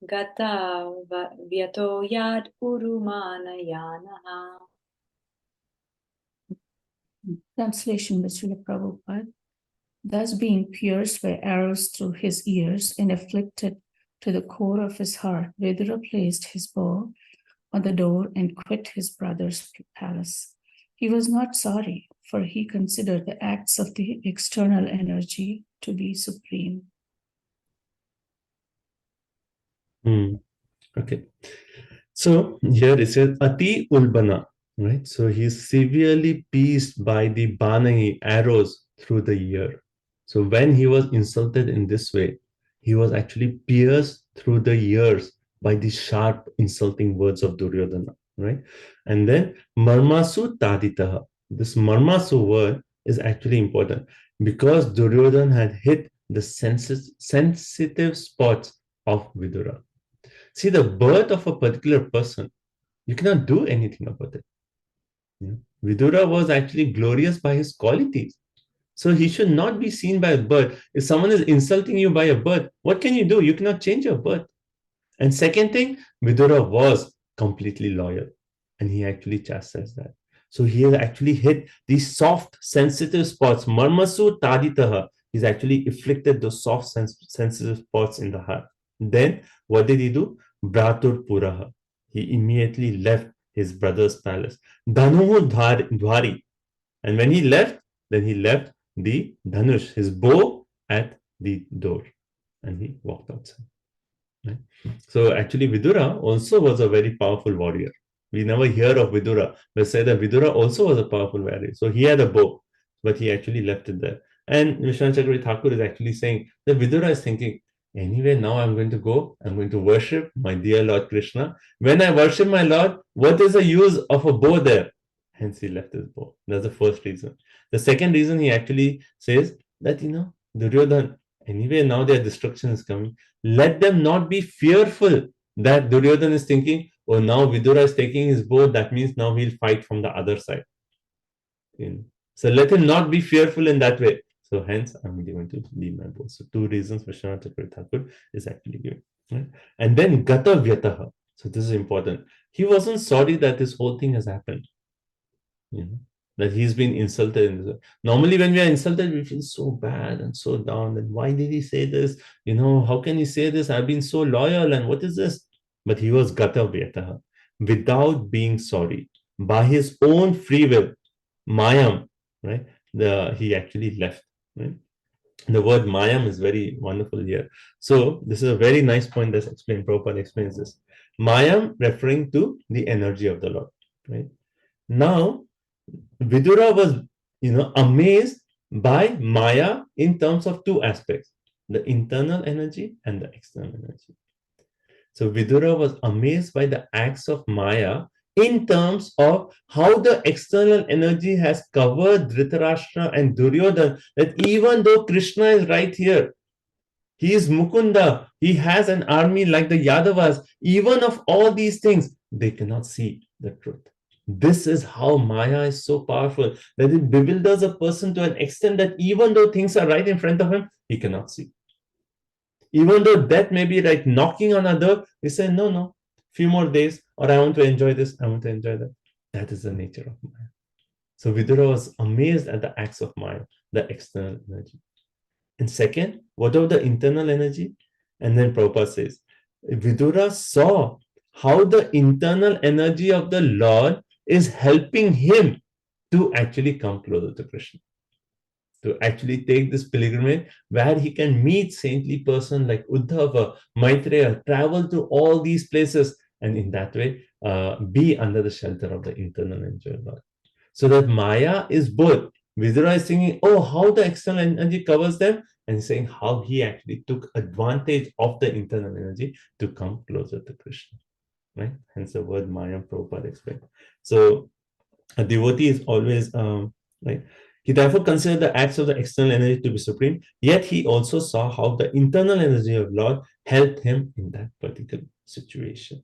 gata vyato yad urumanayanaha. Translation by Srila Prabhupada. Thus being pierced by arrows through his ears and afflicted to the core of his heart, Vidura placed his bow on the door and quit his brother's palace. He was not sorry, for he considered the acts of the external energy to be supreme. Okay. So here it says Ati Ulbana, right? So he's severely pierced by the Banai arrows through the ear. So when he was insulted in this way, he was actually pierced through the ears by the sharp insulting words of Duryodhana, right? And then Marmasu Taditaha. This Marmasu word is actually important because Duryodhana had hit the sensitive spots of Vidura. See, the birth of a particular person, you cannot do anything about it. Yeah. Vidura was actually glorious by his qualities. So he should not be seen by a birth. If someone is insulting you by a birth, what can you do? You cannot change your birth. And second thing, Vidura was completely loyal. And he actually chastised that. So he has actually hit these soft, sensitive spots. Marmasu Taditaha. He's actually afflicted those soft, sensitive spots in the heart. Then what did he do? Bratur Puraha. He immediately left his brother's palace. Dhanuhu Dhwari. And when he left, then he left the Dhanush, his bow, at the door. And he walked outside. Right? So actually Vidura also was a very powerful warrior. We never hear of Vidura, but say that Vidura also was a powerful warrior. So he had a bow, but he actually left it there. And Vishwanath Chakravarti Thakur is actually saying that Vidura is thinking, anyway, now I'm going to go, I'm going to worship my dear Lord Krishna. When I worship my Lord, what is the use of a bow there? Hence he left his bow. That's the first reason. The second reason he actually says that, Duryodhana, anyway, now their destruction is coming. Let them not be fearful that Duryodhana is thinking, oh, now Vidura is taking his bow, that means now he'll fight from the other side. So let him not be fearful in that way. So hence, I'm going to leave my bow. So two reasons Vishwanath Chakravarti Thakur is actually giving. Right? And then Gata Vyataha. So this is important. He wasn't sorry that this whole thing has happened. That he's been insulted. Normally when we are insulted, we feel so bad and so down. And why did he say this? How can he say this? I've been so loyal and what is this? But he was Gata Vyataha. Without being sorry. By his own free will. Mayam. Right? He actually left. Right? The word Mayam is very wonderful here. So this is a very nice point that's explained. Prabhupada explains this. Mayam referring to the energy of the Lord. Right? Now, Vidura was, amazed by Maya in terms of two aspects, the internal energy and the external energy. So Vidura was amazed by the acts of Maya in terms of how the external energy has covered Dhritarashtra and Duryodhana, that even though Krishna is right here, he is Mukunda, he has an army like the Yadavas, even of all these things, they cannot see the truth. This is how Maya is so powerful, that it bewilders a person to an extent that even though things are right in front of him, he cannot see. Even though death may be like knocking on a door, we say, no, few more days, or I want to enjoy this, I want to enjoy that. That is the nature of Maya. So Vidura was amazed at the acts of Maya, the external energy. And second, what of the internal energy? And then Prabhupada says, Vidura saw how the internal energy of the Lord is helping him to actually come closer to Krishna. to actually take this pilgrimage where he can meet saintly person like Uddhava, Maitreya, travel to all these places, and in that way be under the shelter of the internal energy of Lord. So that Maya is both. Vidura is thinking, oh, how the external energy covers them, and he's saying how he actually took advantage of the internal energy to come closer to Krishna. Right? Hence the word Maya Prabhupada explained. So a devotee is always right. He therefore considered the acts of the external energy to be supreme, yet he also saw how the internal energy of Lord helped him in that particular situation.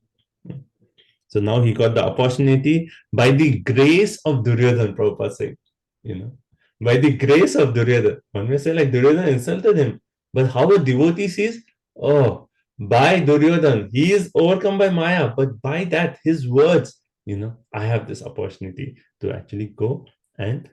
So now he got the opportunity by the grace of Duryodhana, Prabhupada saying, by the grace of Duryodhana. One may say like Duryodhana insulted him, but how a devotee sees, oh, by Duryodhana, he is overcome by Maya, but by that, his words, I have this opportunity to actually go and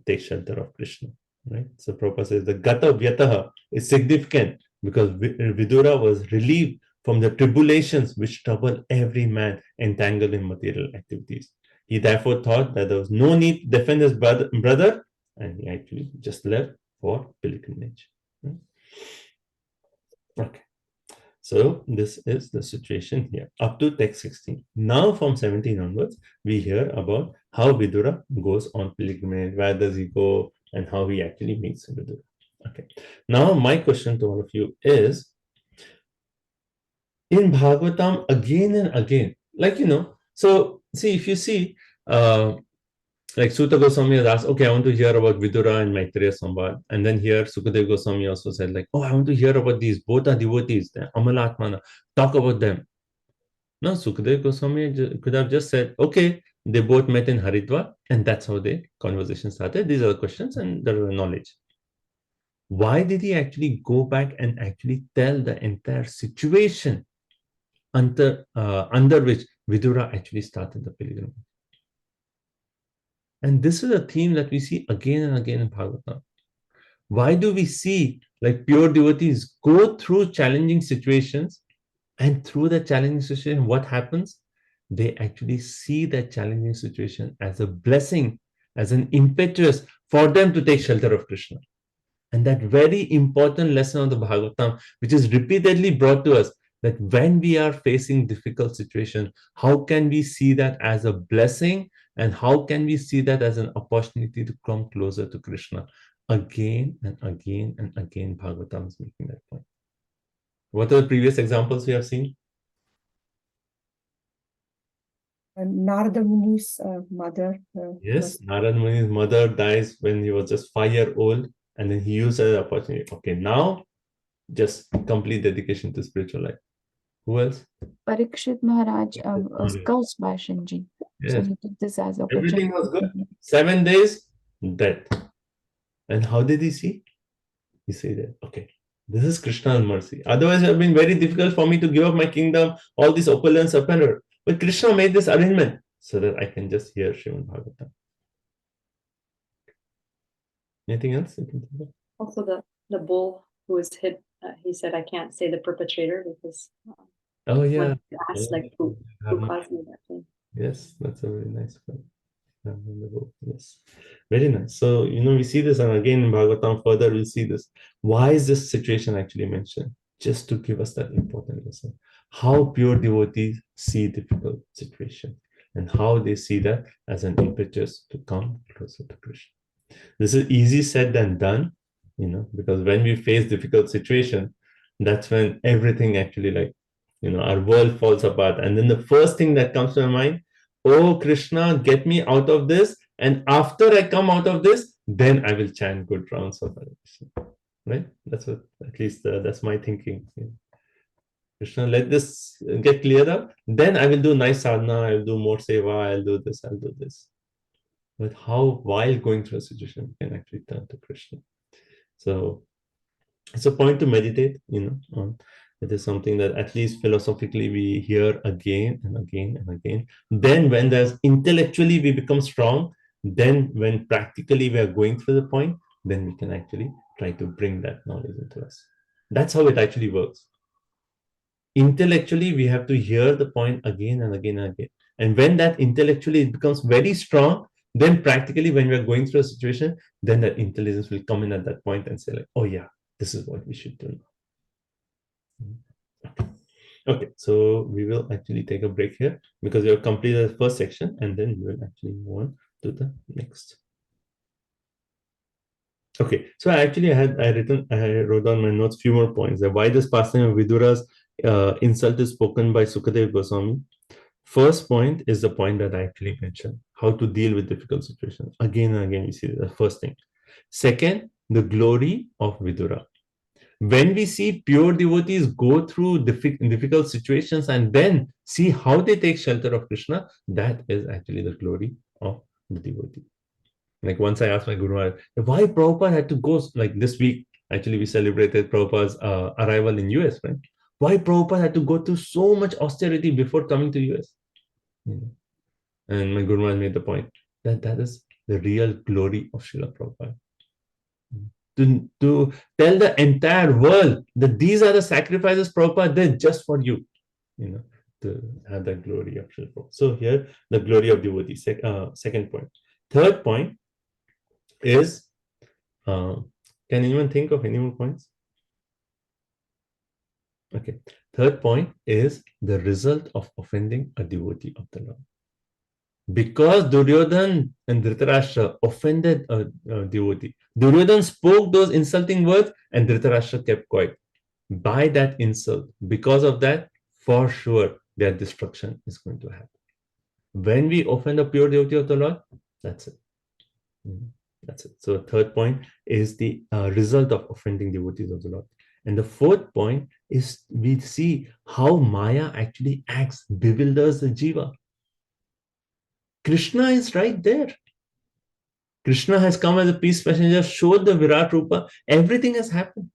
take shelter of Krishna, right? So Prabhupada says the Gata Vyataha is significant because Vidura was relieved from the tribulations which trouble every man entangled in material activities. He therefore thought that there was no need to defend his brother, and he actually just left for pilgrimage. Okay. So this is the situation here up to text 16. Now from 17 onwards, we hear about how Vidura goes on pilgrimage, where does he go, and how he actually meets Vidura. Okay. Now my question to all of you is, in Bhagavatam again and again, so see, if you see, like Suta Goswami has asked, okay, I want to hear about Vidura and Maitreya Samvad. And then here Sukadeva Goswami also said like, oh, I want to hear about these. Both are devotees, Amalatmana. Talk about them. Now Sukadeva Goswami could have just said, okay, they both met in Haridwar, and that's how the conversation started. These are the questions and there was knowledge. Why did he actually go back and actually tell the entire situation under which Vidura actually started the pilgrimage? And this is a theme that we see again and again in Bhagavatam. Why do we see like pure devotees go through challenging situations, and through the challenging situation, what happens? They actually see that challenging situation as a blessing, as an impetus for them to take shelter of Krishna. And that very important lesson of the Bhagavatam, which is repeatedly brought to us, that when we are facing difficult situations, how can we see that as a blessing, and how can we see that as an opportunity to come closer to Krishna? Again and again and again, Bhagavatam is making that point. What are the previous examples we have seen? Narada Muni's mother. Yes, Narada Muni's mother dies when he was just 5 years old, and then he used as an opportunity. Okay, now just complete dedication to spiritual life. Who else? Parikshit Maharaj was cursed by Shinji. Yes. So he took this as opportunity. Everything was good. 7 days, death. And how did he see? He said that, okay, this is Krishna's mercy. Otherwise, it would have been very difficult for me to give up my kingdom, all this opulence, apparel. But Krishna made this arrangement so that I can just hear Srimad Bhagavatam. Anything else? Also, the bull who was hit, he said, I can't say the perpetrator because oh, yeah. Asked, like, who caused me that thing. Yes, that's a very nice point. Yes, very nice. So, we see this, and again in Bhagavatam further, we'll see this. Why is this situation actually mentioned? Just to give us that important lesson. How pure devotees see difficult situations, and how they see that as an impetus to come closer to Krishna. This is easy said than done, because when we face difficult situations, that's when everything actually our world falls apart. And then the first thing that comes to my mind, oh Krishna, get me out of this. And after I come out of this, then I will chant good rounds of Krishna. Right? That's what, at least that's my thinking. Krishna, let this get cleared up. Then I will do nice sadhana, I will do more seva, I'll do this, I'll do this. But how, while going through a situation, we can actually turn to Krishna. So it's a point to meditate, on. It is something that at least philosophically we hear again and again and again. Then when there's intellectually we become strong, then when practically we are going through the point, then we can actually try to bring that knowledge into us. That's how it actually works. Intellectually, we have to hear the point again and again and again. And when that intellectually it becomes very strong, Then practically when we are going through a situation, then the intelligence will come in at that point and say like, oh yeah, this is what we should do now. Okay, so we will actually take a break here because we have completed the first section and then we will actually move on to the next. Okay, so I wrote down my notes, few more points. Why this pastime of Vidura's insult is spoken by Sukadeva Goswami. First point is the point that I actually mentioned, how to deal with difficult situations. Again and again, we see the first thing. Second, the glory of Vidura. When we see pure devotees go through difficult situations and then see how they take shelter of Krishna, that is actually the glory of the devotee. Like once I asked my Guru, why Prabhupada had to go, like this week, actually we celebrated Prabhupada's arrival in US, right? Why Prabhupada had to go through so much austerity before coming to US? And my Guru made the point that that is the real glory of Srila Prabhupada. To tell the entire world that these are the sacrifices Prabhupada did just for you, to have the glory of Srila Prabhupada. So here, the glory of devotee, second point. Third point is, can anyone think of any more points? Okay. Third point is the result of offending a devotee of the Lord. Because Duryodhan and Dhritarashtra offended a devotee, Duryodhan spoke those insulting words and Dhritarashtra kept quiet. By that insult, because of that, for sure, their destruction is going to happen. When we offend a pure devotee of the Lord, that's it. That's it. So third point is the result of offending devotees of the Lord. And the fourth point is we see how Maya actually acts, bewilders the jiva. Krishna is right there. Krishna has come as a peace messenger, showed the Virat Rupa, everything has happened.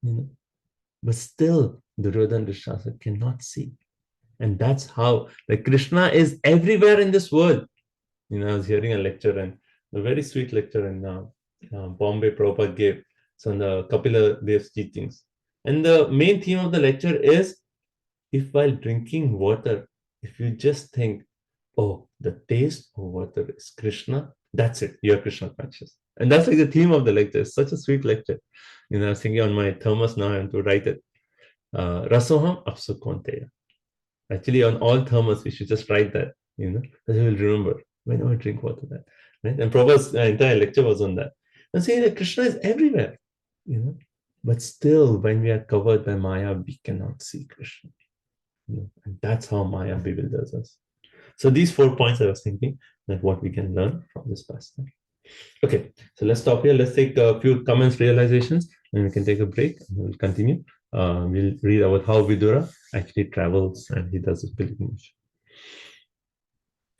But still, Duryodhana Dhritarashtra cannot see. And that's how, like, Krishna is everywhere in this world. I was hearing a lecture, and a very sweet lecture in Bombay Prabhupada gave, so on the Kapila Dev's teachings. And the main theme of the lecture is, if while drinking water, if you just think, oh, the taste of water is Krishna, that's it, you're Krishna conscious. And that's like the theme of the lecture. It's such a sweet lecture. I was thinking on my thermos now, I have to write it. Rasoham apsu konteya. Actually, on all thermos, we should just write that, that you will remember whenever I drink water. That, right? And Prabhupada's entire lecture was on that. And saying that Krishna is everywhere, but still, when we are covered by Maya, we cannot see Krishna. And that's how Maya bewilders us. So these 4 points I was thinking that what we can learn from this pastime. Okay, so let's stop here. Let's take a few comments, realizations, and we can take a break and we'll continue. We'll read about how Vidura actually travels and he does his pilgrimage.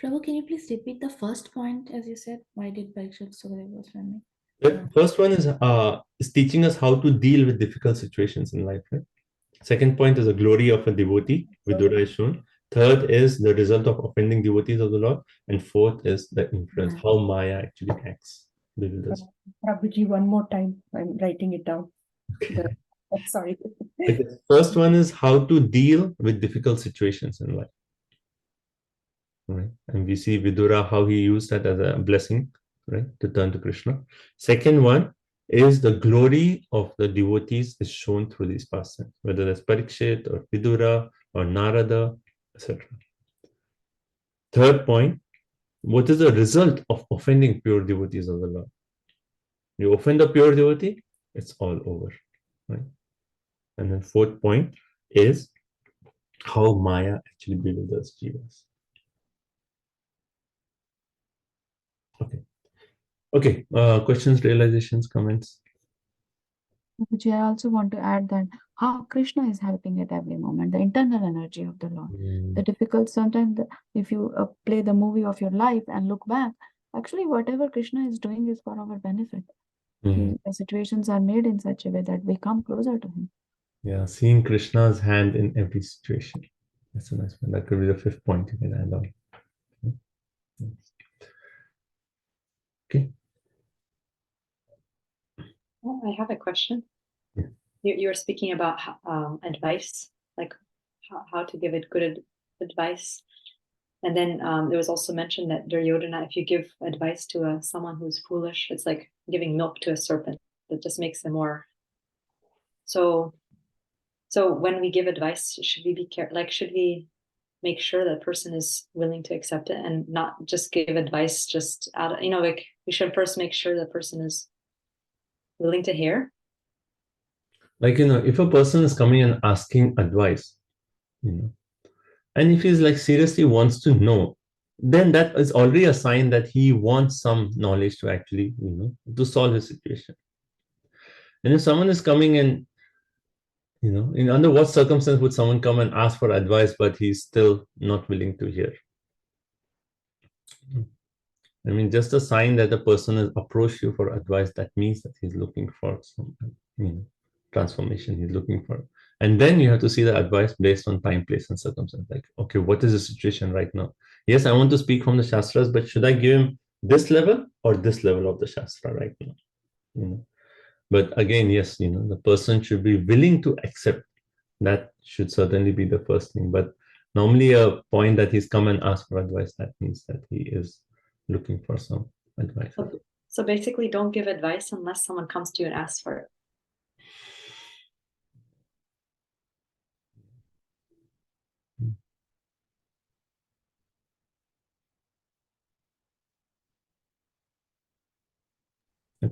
Prabhu, can you please repeat the first point as you said? Why did Parikshit Sukadeva Goswami? The first one is teaching us how to deal with difficult situations in life, right? Second point is the glory of a devotee, Vidura is shown. Third is the result of offending devotees of the Lord. And fourth is the influence, how Maya actually acts. Prabhuji, one more time. I'm writing it down. Okay. Sorry. The first one is how to deal with difficult situations in life. Right? And we see Vidura, how he used that as a blessing, right, to turn to Krishna. Second one is the glory of the devotees is shown through these pastimes, whether that's Parikshit or Vidura or Narada, etc. Third point, what is the result of offending pure devotees of the Lord? You offend a pure devotee, it's all over, right? And then fourth point is how Maya actually bewilders jivas. Okay. Questions, realizations, comments? Which I also want to add that how Krishna is helping at every moment, the internal energy of the Lord. The difficult, sometimes if you play the movie of your life and look back, actually whatever Krishna is doing is for our benefit. The situations are made in such a way that we come closer to him. Yeah, seeing Krishna's hand in every situation. That's a nice one. That could be the fifth point you can add on. Okay. Well, I have a question. Yeah. You were speaking about advice, like how to give it good advice. And then it was also mentioned that Duryodhana, if you give advice to someone who's foolish, it's like giving milk to a serpent. It just makes them more. So when we give advice, should we be careful? Like, should we make sure that person is willing to accept it and not just give advice just out of, like we should first make sure the person is willing to hear? Like, if a person is coming and asking advice, and if he's like seriously wants to know, then that is already a sign that he wants some knowledge to actually, to solve his situation. And if someone is coming and, in under what circumstance would someone come and ask for advice, but he's still not willing to hear? I mean, just a sign that the person has approached you for advice, that means that he's looking for some, transformation he's looking for. And then you have to see the advice based on time, place, and circumstance. Like, okay, what is the situation right now? Yes, I want to speak from the Shastras, but should I give him this level or this level of the Shastra right now? But again, yes, the person should be willing to accept. That should certainly be the first thing. But normally a point that he's come and asked for advice, that means that he is looking for some advice. So basically, don't give advice unless someone comes to you and asks for it.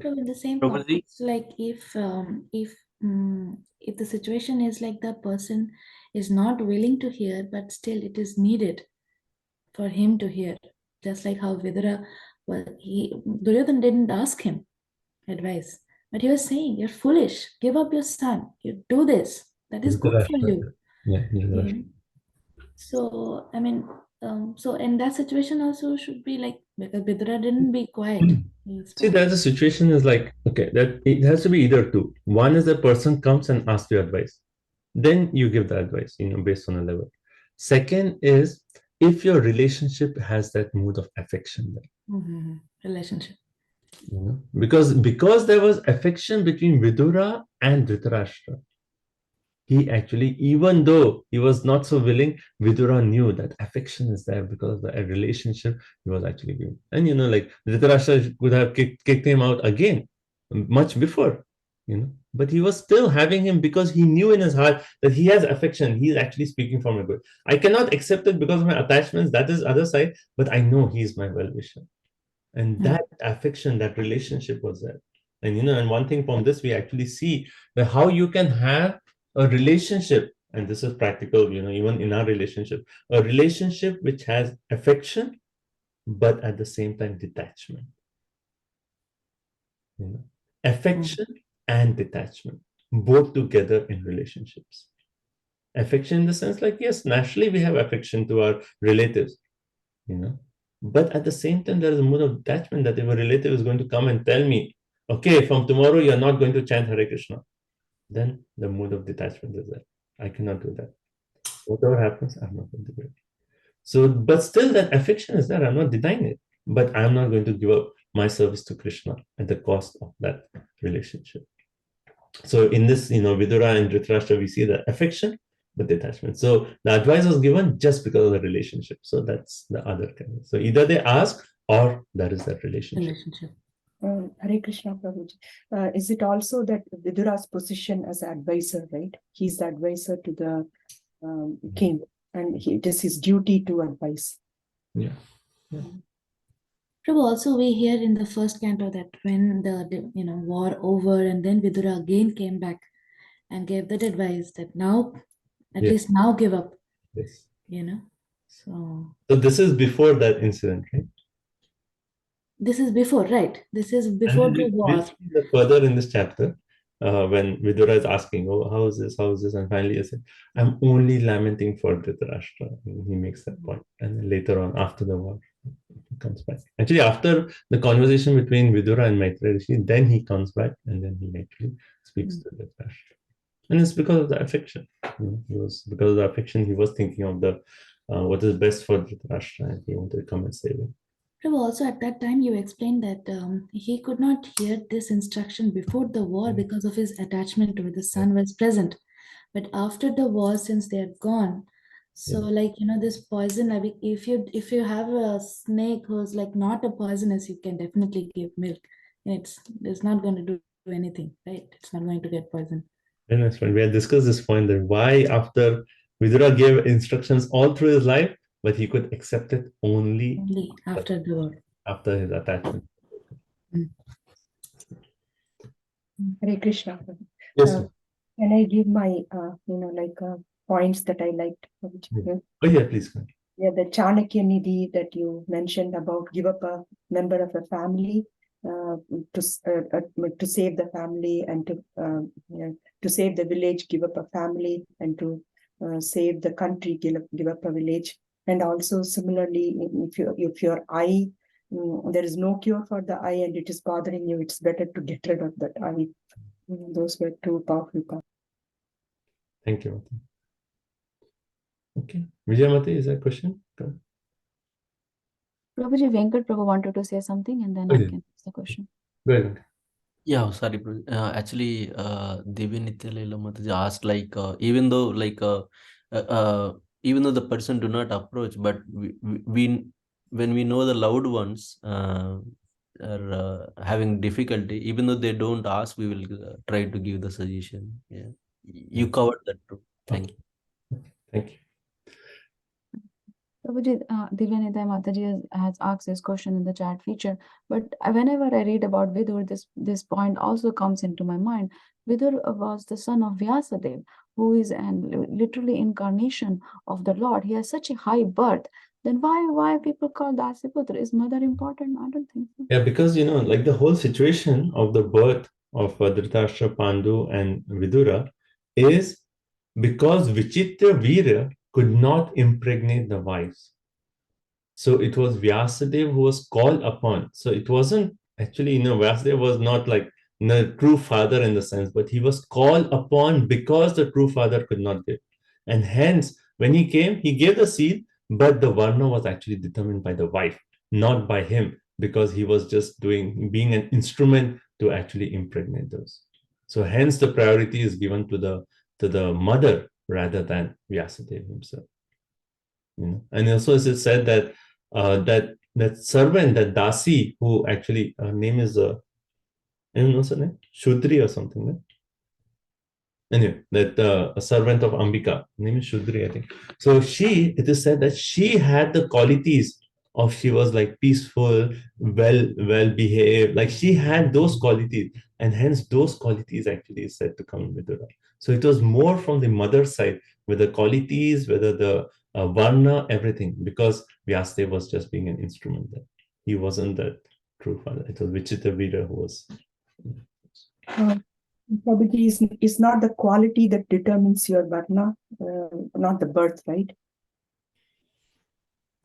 So in the same context, like if the situation is like the person is not willing to hear, but still it is needed for him to hear, just like how Vidura, Duryodhana didn't ask him advice, but he was saying, "You're foolish. Give up your son. You do this. That is good for you." Yeah. So I mean, so in that situation also should be like, because Vidura didn't be quiet. See, there's a situation is like, okay, that it has to be either two. One is the person comes and asks you advice. Then you give the advice, based on a level. Second is if your relationship has that mood of affection there. Relationship. Because there was affection between Vidura and Dhritarashtra. He actually, even though he was not so willing, Vidura knew that affection is there because of the relationship he was actually giving. And like Dhritarashtra could have kicked him out again, much before, but he was still having him because he knew in his heart that he has affection. He's actually speaking for my good. I cannot accept it because of my attachments, that is other side, but I know he is my well-wisher. And that affection, that relationship was there. And and one thing from this, we actually see that how you can have a relationship, and this is practical, even in our relationship, a relationship which has affection, but at the same time detachment. Affection and detachment, both together in relationships. Affection in the sense like, yes, naturally we have affection to our relatives, but at the same time, there is a mood of detachment that if a relative is going to come and tell me, okay, from tomorrow, you're not going to chant Hare Krishna, then the mood of detachment is there. I cannot do that. Whatever happens, I'm not going to do it. So, but still that affection is there. I'm not denying it, but I'm not going to give up my service to Krishna at the cost of that relationship. So in this, Vidura and Dhritarashtra, we see the affection, but detachment. So the advice was given just because of the relationship. So that's the other kind. So either they ask or there is that relationship. Hare Krishna Prabhuji. Is it also that Vidura's position as advisor, right? He's the advisor to the king, and it is his duty to advise. Yeah. Prabhu, also we hear in the first canto that when the war over, and then Vidura again came back and gave that advice that now, at least now give up. Yes. So this is before that incident, right? This is before, right? This is before the war. We'll see that further in this chapter, when Vidura is asking, "Oh, how is this? How is this?" And finally, he said, "I'm only lamenting for Dhritarashtra." He makes that point, and then later on, after the war, he comes back. Actually, after the conversation between Vidura and Maitreya Rishi, then he comes back, and then he actually speaks to Dhritarashtra. And it's because of the affection. Because of the affection, he was thinking of the what is best for Dhritarashtra, and he wanted to come and save him. Also, at that time, you explained that he could not hear this instruction before the war because of his attachment to it. The son was present. But after the war, since they are gone, So, like, this poison, if you have a snake who's like not a poisonous, you can definitely give milk. It's not going to do anything, right? It's not going to get poisoned. Very nice point. We had discussed this point that why after Vidura gave instructions all through his life, but he could accept it only After the word. After his attachment. Hare Krishna. Yes. Can I give my, points that I liked? Oh yeah, please. Yeah, the Chanakya Nidhi that you mentioned about give up a member of a family to save the family, and to save the village, give up a family, and to save the country, give up a village. And also similarly, if your eye, there is no cure for the eye and it is bothering you, it's better to get rid of that eye. Those were two powerful parts. Thank you. Okay, Vijayamati, is that a question? Prabhuji, Venkat Prabhu wanted to say something, and then I can ask the question. Go ahead. Yeah, sorry. Actually, Devi Nitya Leela Mataji asked, like, even though the person do not approach, but we when we know the loved ones are having difficulty, even though they don't ask, we will try to give the suggestion. Yeah, you covered that too. Thank you. Thank you. Prabhuji, Divyanidai Mataji has asked this question in the chat feature, but whenever I read about Vidur, this point also comes into my mind. Vidur was the son of Vyasadev, who is literally incarnation of the Lord. He has such a high birth. Then why people call Dasiputra? Is mother important? I don't think so. Yeah, because like the whole situation of the birth of Dhritarashtra, Pandu, and Vidura is because Vichitra Veera could not impregnate the wives. So it was Vyasadeva who was called upon. So it wasn't actually, Vyasadeva was not like the true father in the sense, but he was called upon because the true father could not give. And hence, when he came, he gave the seed, but the Varna was actually determined by the wife, not by him, because he was just being an instrument to actually impregnate those. So hence the priority is given to the mother rather than Vyasadeva himself. And also as it said that that servant, that Dasi, who actually her name is anyone knows her name? Shudri or something, right? Anyway, that a servant of Ambika, her name is Shudri, I think. So it is said that she had the qualities of, she was like peaceful, well behaved, like she had those qualities, and hence those qualities actually is said to come with her. So it was more from the mother side, with the qualities, whether the Varna, everything, because Vyasadeva was just being an instrument there. He wasn't that true father. It was Vichitra Veera who was. Probably is not the quality that determines your Varna, not the birth, right?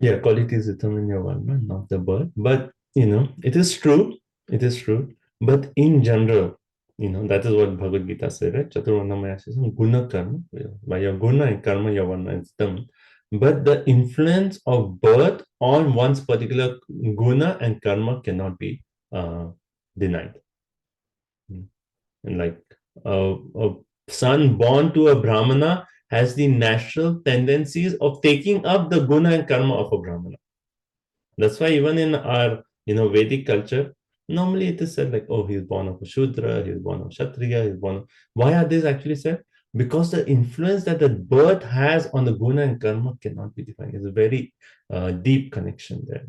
Yeah, qualities determine your Varna, not the birth. But, it is true. It is true. But in general, that is what Bhagavad Gita said, right? Chaturvarnamaya says, guna karma. By your guna and karma, your Varna is determined. But the influence of birth on one's particular guna and karma cannot be denied. And like a son born to a Brahmana has the natural tendencies of taking up the guna and karma of a Brahmana. That's why even in our Vedic culture, normally it is said like, oh, he's born of a Shudra, he's born of Kshatriya, he's born of... Why are these actually said? Because the influence that the birth has on the guna and karma cannot be defined. It's a very deep connection there.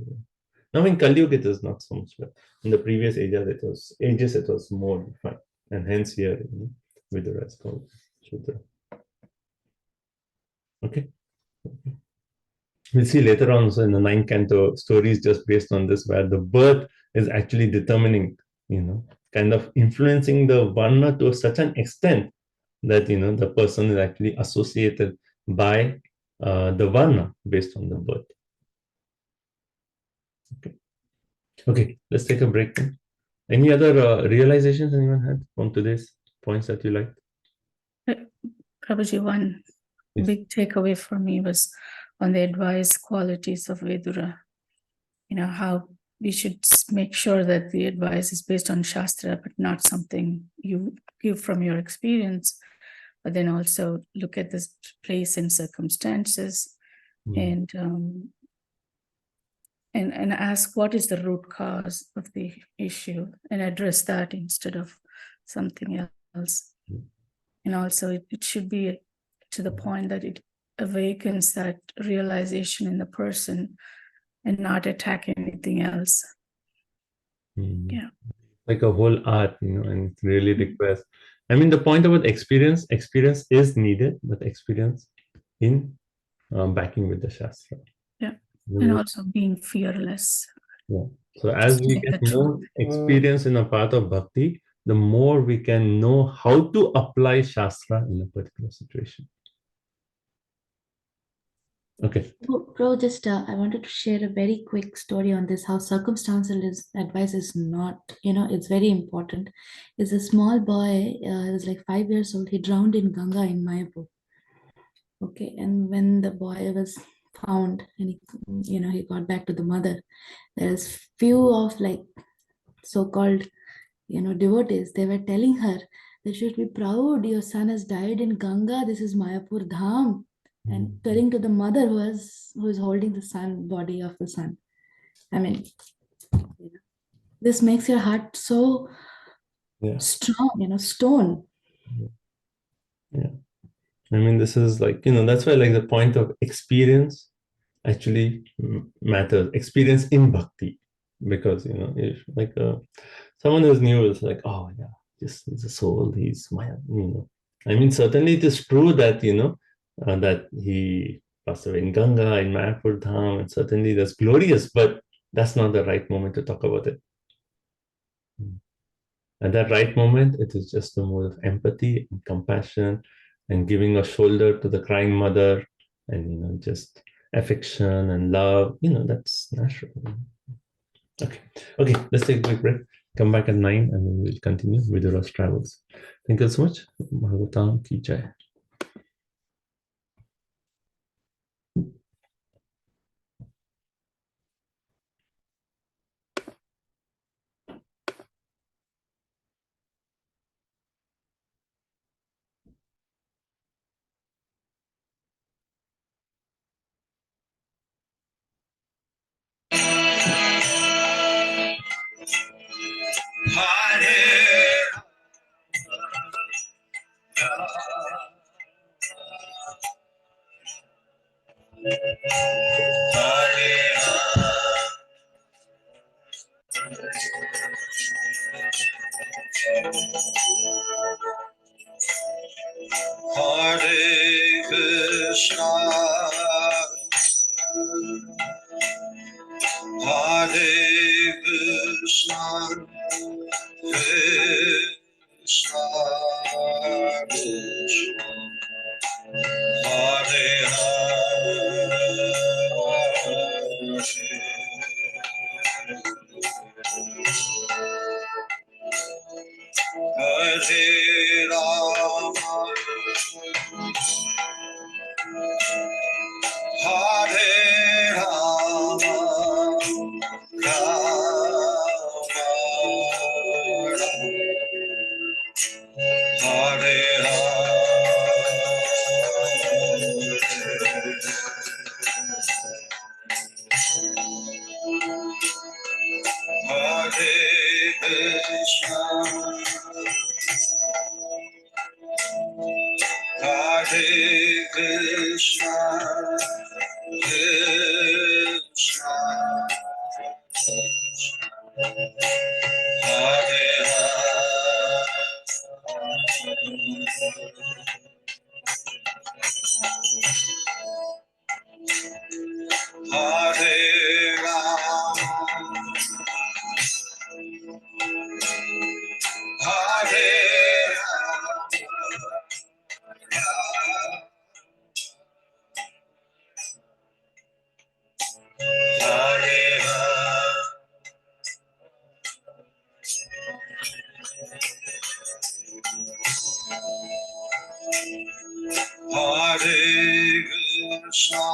Now in Kali Yuga it is not so much, but in the previous ages it was more defined. And hence here, Vidura is called Shudra. Okay. We'll see later on, so in the 9th canto, stories just based on this, where the birth is actually determining, kind of influencing the Varna to such an extent that, the person is actually associated by the Varna based on the birth. Okay, let's take a break then. Any other realizations anyone had from today's points that you liked? Prabhuji, one big takeaway for me was on the advice qualities of Vidura. How we should make sure that the advice is based on Shastra, but not something you give from your experience. but then also look at this place and circumstances, and ask what is the root cause of the issue and address that instead of something else. And also it should be to the point that it awakens that realization in the person and not attack anything else. Yeah. Like a whole art, and it really requires, I mean, the point about experience is needed, but experience in backing with the Shastra. Yeah. And also being fearless. Yeah. So as we get more experience in a path of bhakti, the more we can know how to apply Shastra in a particular situation. Okay. Bro, just I wanted to share a very quick story on this, how circumstantial advice is not, it's very important. Is a small boy, he was like 5 years old, he drowned in Ganga in Mayapur. Okay, and when the boy was found and he got back to the mother, there's few of like so-called, devotees, they were telling her that she should be proud, your son has died in Ganga, this is Mayapur Dham. And telling to the mother who is holding the body of the son. I mean, this makes your heart so strong, stone. Yeah. I mean, this is like, that's why like the point of experience actually matters. Experience in bhakti. Because, if like someone who's new is like, oh yeah, this is a soul, he's my, I mean, certainly it is true that, that he passed away in Ganga, in Mayapur Dham, and certainly that's glorious, but that's not the right moment to talk about it. At that right moment, it is just a mode of empathy and compassion and giving a shoulder to the crying mother and, just affection and love, that's natural. Okay, let's take a quick break. Come back at 9 and then we'll continue with Vidura's travels. Thank you so much. Bhagavatam ki jai. Hare Krishna, Hare Krishna, Krishna Krishna, Hare Hare Rama, Hare Rama, Rama Hare Hare Krishna, Hare Krishna, Krishna Hare Hare Rama, Hare Hare Krishna,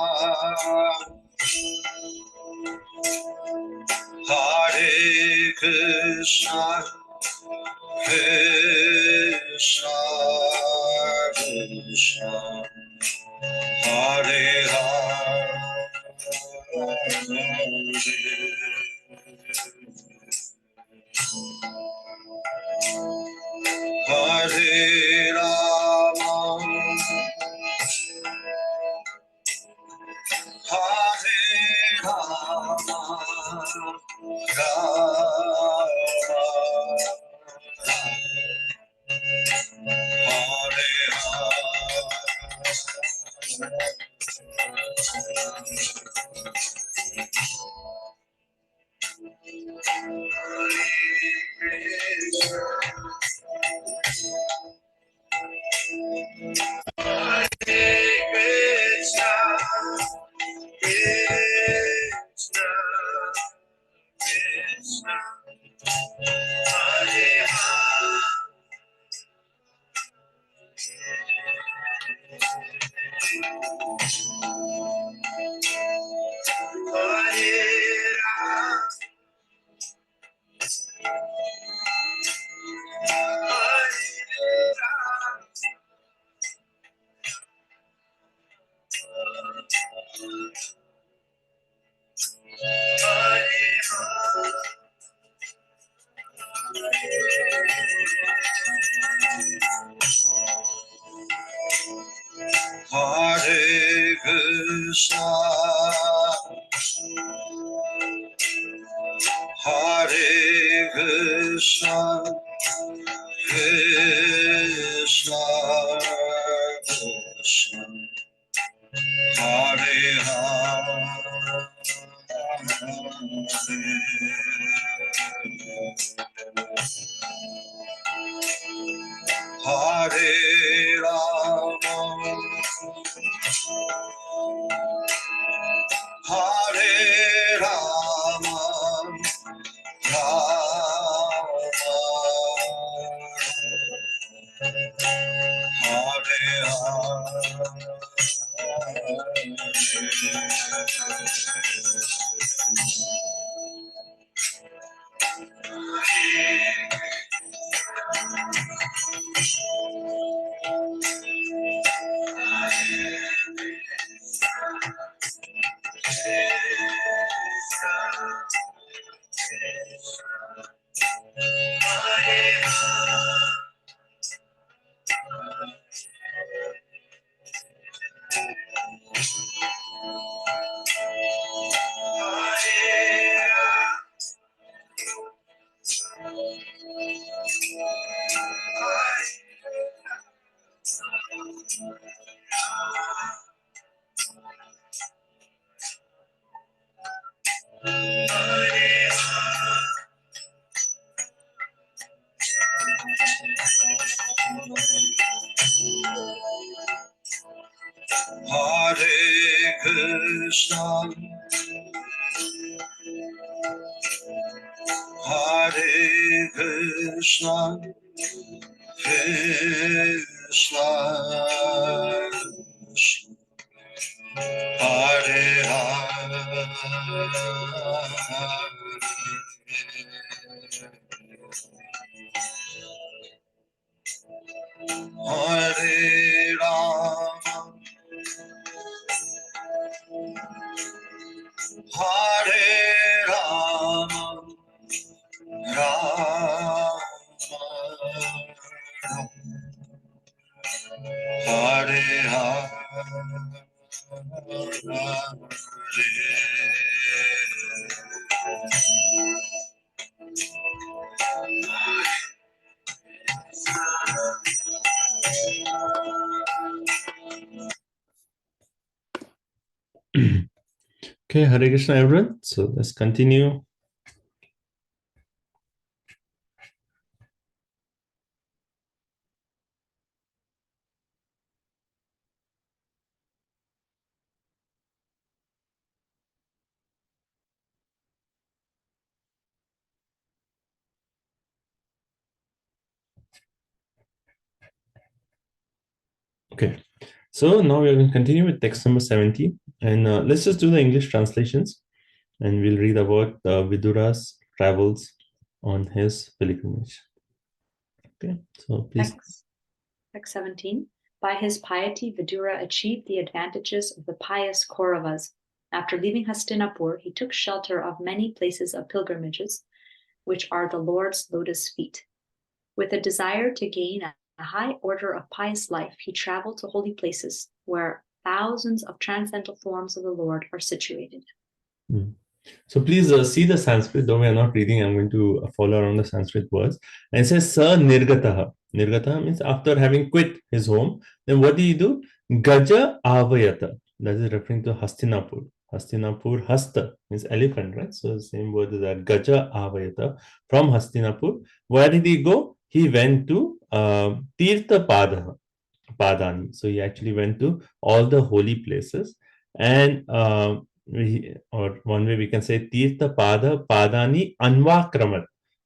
Hare Krishna, Krishna Krishna Krishna, Hare Rama, Hare Rama, Hare Rama, Hare Krishna, Hare Krishna, Krishna Krishna, Hare Rama, Hare Rama, Hare Rama, Hare Krishna, Hare Krishna, Krishna Krishna, Hare Hare, Hare Rama, Hare Rama, Rama Hare Hare, Okay, Hare Krishna, everyone. So let's continue. Okay, so now we are going to continue with text number 70. And let's just do the English translations. And we'll read about Vidura's travels on his pilgrimage. Okay, so please. Text 17. By his piety, Vidura achieved the advantages of the pious Kauravas. After leaving Hastinapur, he took shelter of many places of pilgrimages, which are the Lord's lotus feet. With a desire to gain a high order of pious life, he traveled to holy places where thousands of transcendental forms of the Lord are situated. So please see the Sanskrit, though we are not reading, I'm going to follow around the Sanskrit words. And it says, Sa Nirgataha. Nirgataha means after having quit his home, then what did he do? Gaja Avayata. That is referring to Hastinapur. Hastinapur, Hasta means elephant, right? So the same word is that Gaja Avayata from Hastinapur. Where did he go? He went to Tirtha Padani. So he actually went to all the holy places. And or one way we can say Tirtha Padani Anvakramat.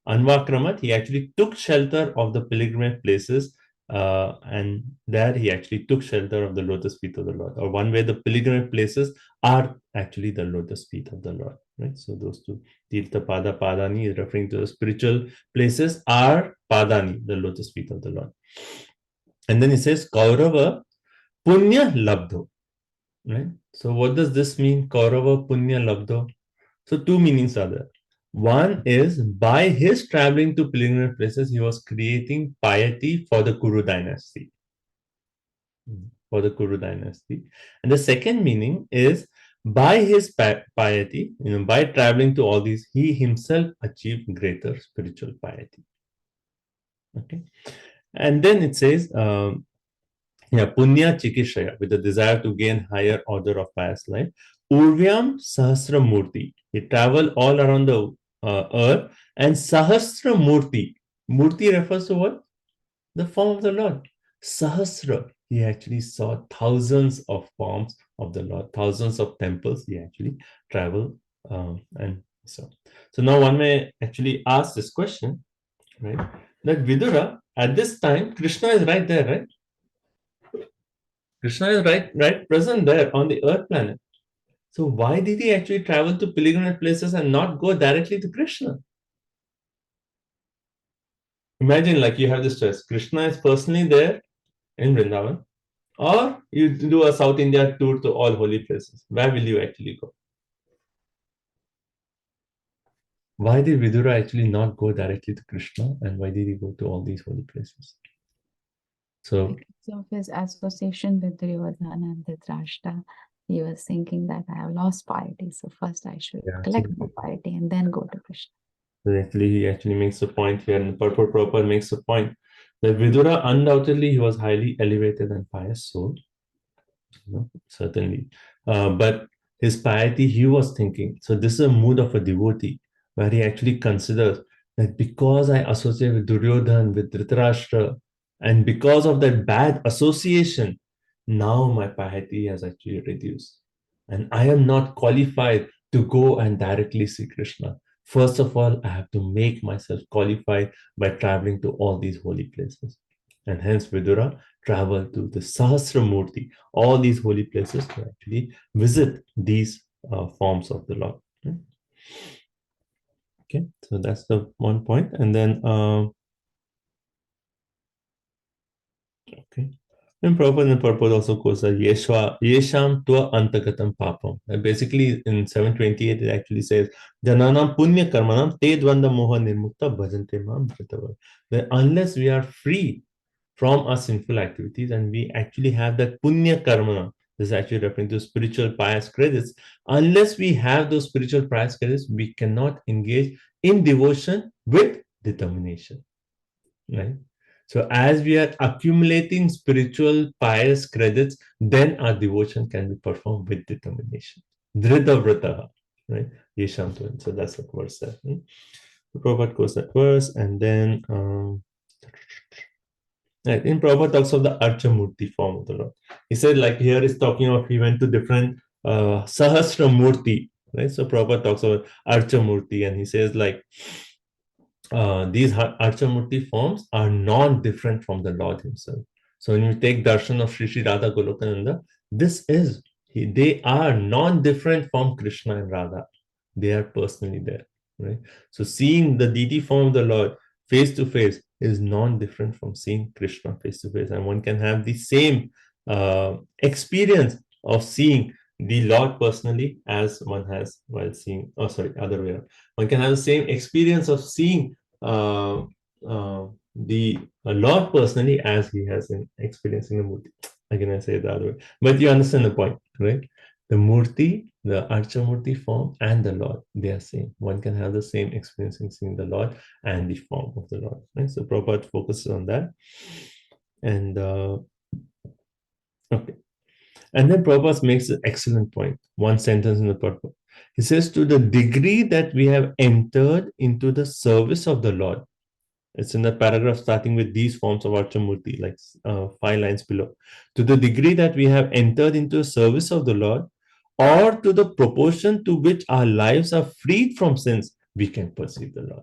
Anvakramat, he actually took shelter of the pilgrimage places, and there he actually took shelter of the lotus feet of the Lord. Or one way, the pilgrimage places are actually the lotus feet of the Lord, right? So those two, Tirtha Padani is referring to the spiritual places, are Padani, the lotus feet of the Lord. And then he says, Kaurava Punya Labdho. Right? So what does this mean? Kaurava Punya Labdho. So two meanings are there. One is by his traveling to pilgrimage places, he was creating piety for the Kuru dynasty. For the Kuru dynasty. And the second meaning is by his piety, by traveling to all these, he himself achieved greater spiritual piety. Okay. And then it says, Punya Chikishaya, with the desire to gain higher order of pious life. Urvyam Sahasra Murti. He traveled all around the earth, and Sahasra Murti. Murti refers to what? The form of the Lord. Sahasra. He actually saw thousands of forms of the Lord, thousands of temples. He actually traveled and saw. So now one may actually ask this question, right? That Vidura, at this time, Krishna is right there, right? Krishna is right present there on the earth planet. So why did he actually travel to pilgrimage places and not go directly to Krishna? Imagine like you have this choice. Krishna is personally there in Vrindavan, or you do a South India tour to all holy places. Where will you actually go? Why did Vidura actually not go directly to Krishna, and why did he go to all these holy places? So because of his association with Duryodhana and Dhritarashtra, he was thinking that I have lost piety, so first I should collect more piety and then go to Krishna. So actually, he actually makes a point here, and Purport Prabhupada makes a point that Vidura, undoubtedly, he was highly elevated and pious soul, certainly. But his piety, he was thinking. So this is a mood of a devotee, where he actually considers that because I associate with Duryodhana, with Dhritarashtra, and because of that bad association, now my piety has actually reduced. And I am not qualified to go and directly see Krishna. First of all, I have to make myself qualified by traveling to all these holy places. And hence Vidura traveled to the Sahasramurti, all these holy places, to actually visit these forms of the Lord. Okay, so that's the one point. And then, okay. And Prabhupada also quotes that Yesham Tva Antagatam Papam. And basically, in 728, it actually says, Jananam Punya Karmanam Te Dvanda Moha Nirmukta Bhajante Mam Bhritavar. That unless we are free from our sinful activities and we actually have that Punya Karma, this is actually referring to spiritual pious credits, unless we have those spiritual pious credits, we cannot engage in devotion with determination. Right? So as we are accumulating spiritual pious credits, then our devotion can be performed with determination. Dhrida vrataha, right? Yeshantuan. So that's what verse says. Prabhupada goes that verse, and then in Prabhupada talks of the Archamurti form of the Lord. He said, like here is talking of he went to different Sahasramurti, right? So Prabhupada talks about Archamurti, and he says like, these Archamurti forms are non-different from the Lord himself. So when you take darshan of Sri Sri Radha Golokananda, they are non-different from Krishna and Radha. They are personally there, right? So seeing the deity form of the Lord face to face is non-different from seeing Krishna face to face, and one can have the same experience of seeing the Lord personally as one has while seeing, oh sorry, other way around. One can have the same experience of seeing the Lord personally as he has in experiencing the Murti. Again, I say it the other way, but you understand the point, right? The Murti, the Archamurti form, and the Lord, they are same. One can have the same experience in seeing the Lord and the form of the Lord, right? So Prabhupada focuses on that. And okay. And then Prabhupada makes an excellent point, one sentence in the purport. He says, to the degree that we have entered into the service of the Lord, it's in the paragraph starting with these forms of Archamurti, like 5 lines below. To the degree that we have entered into the service of the Lord, or to the proportion to which our lives are freed from sins, we can perceive the Lord.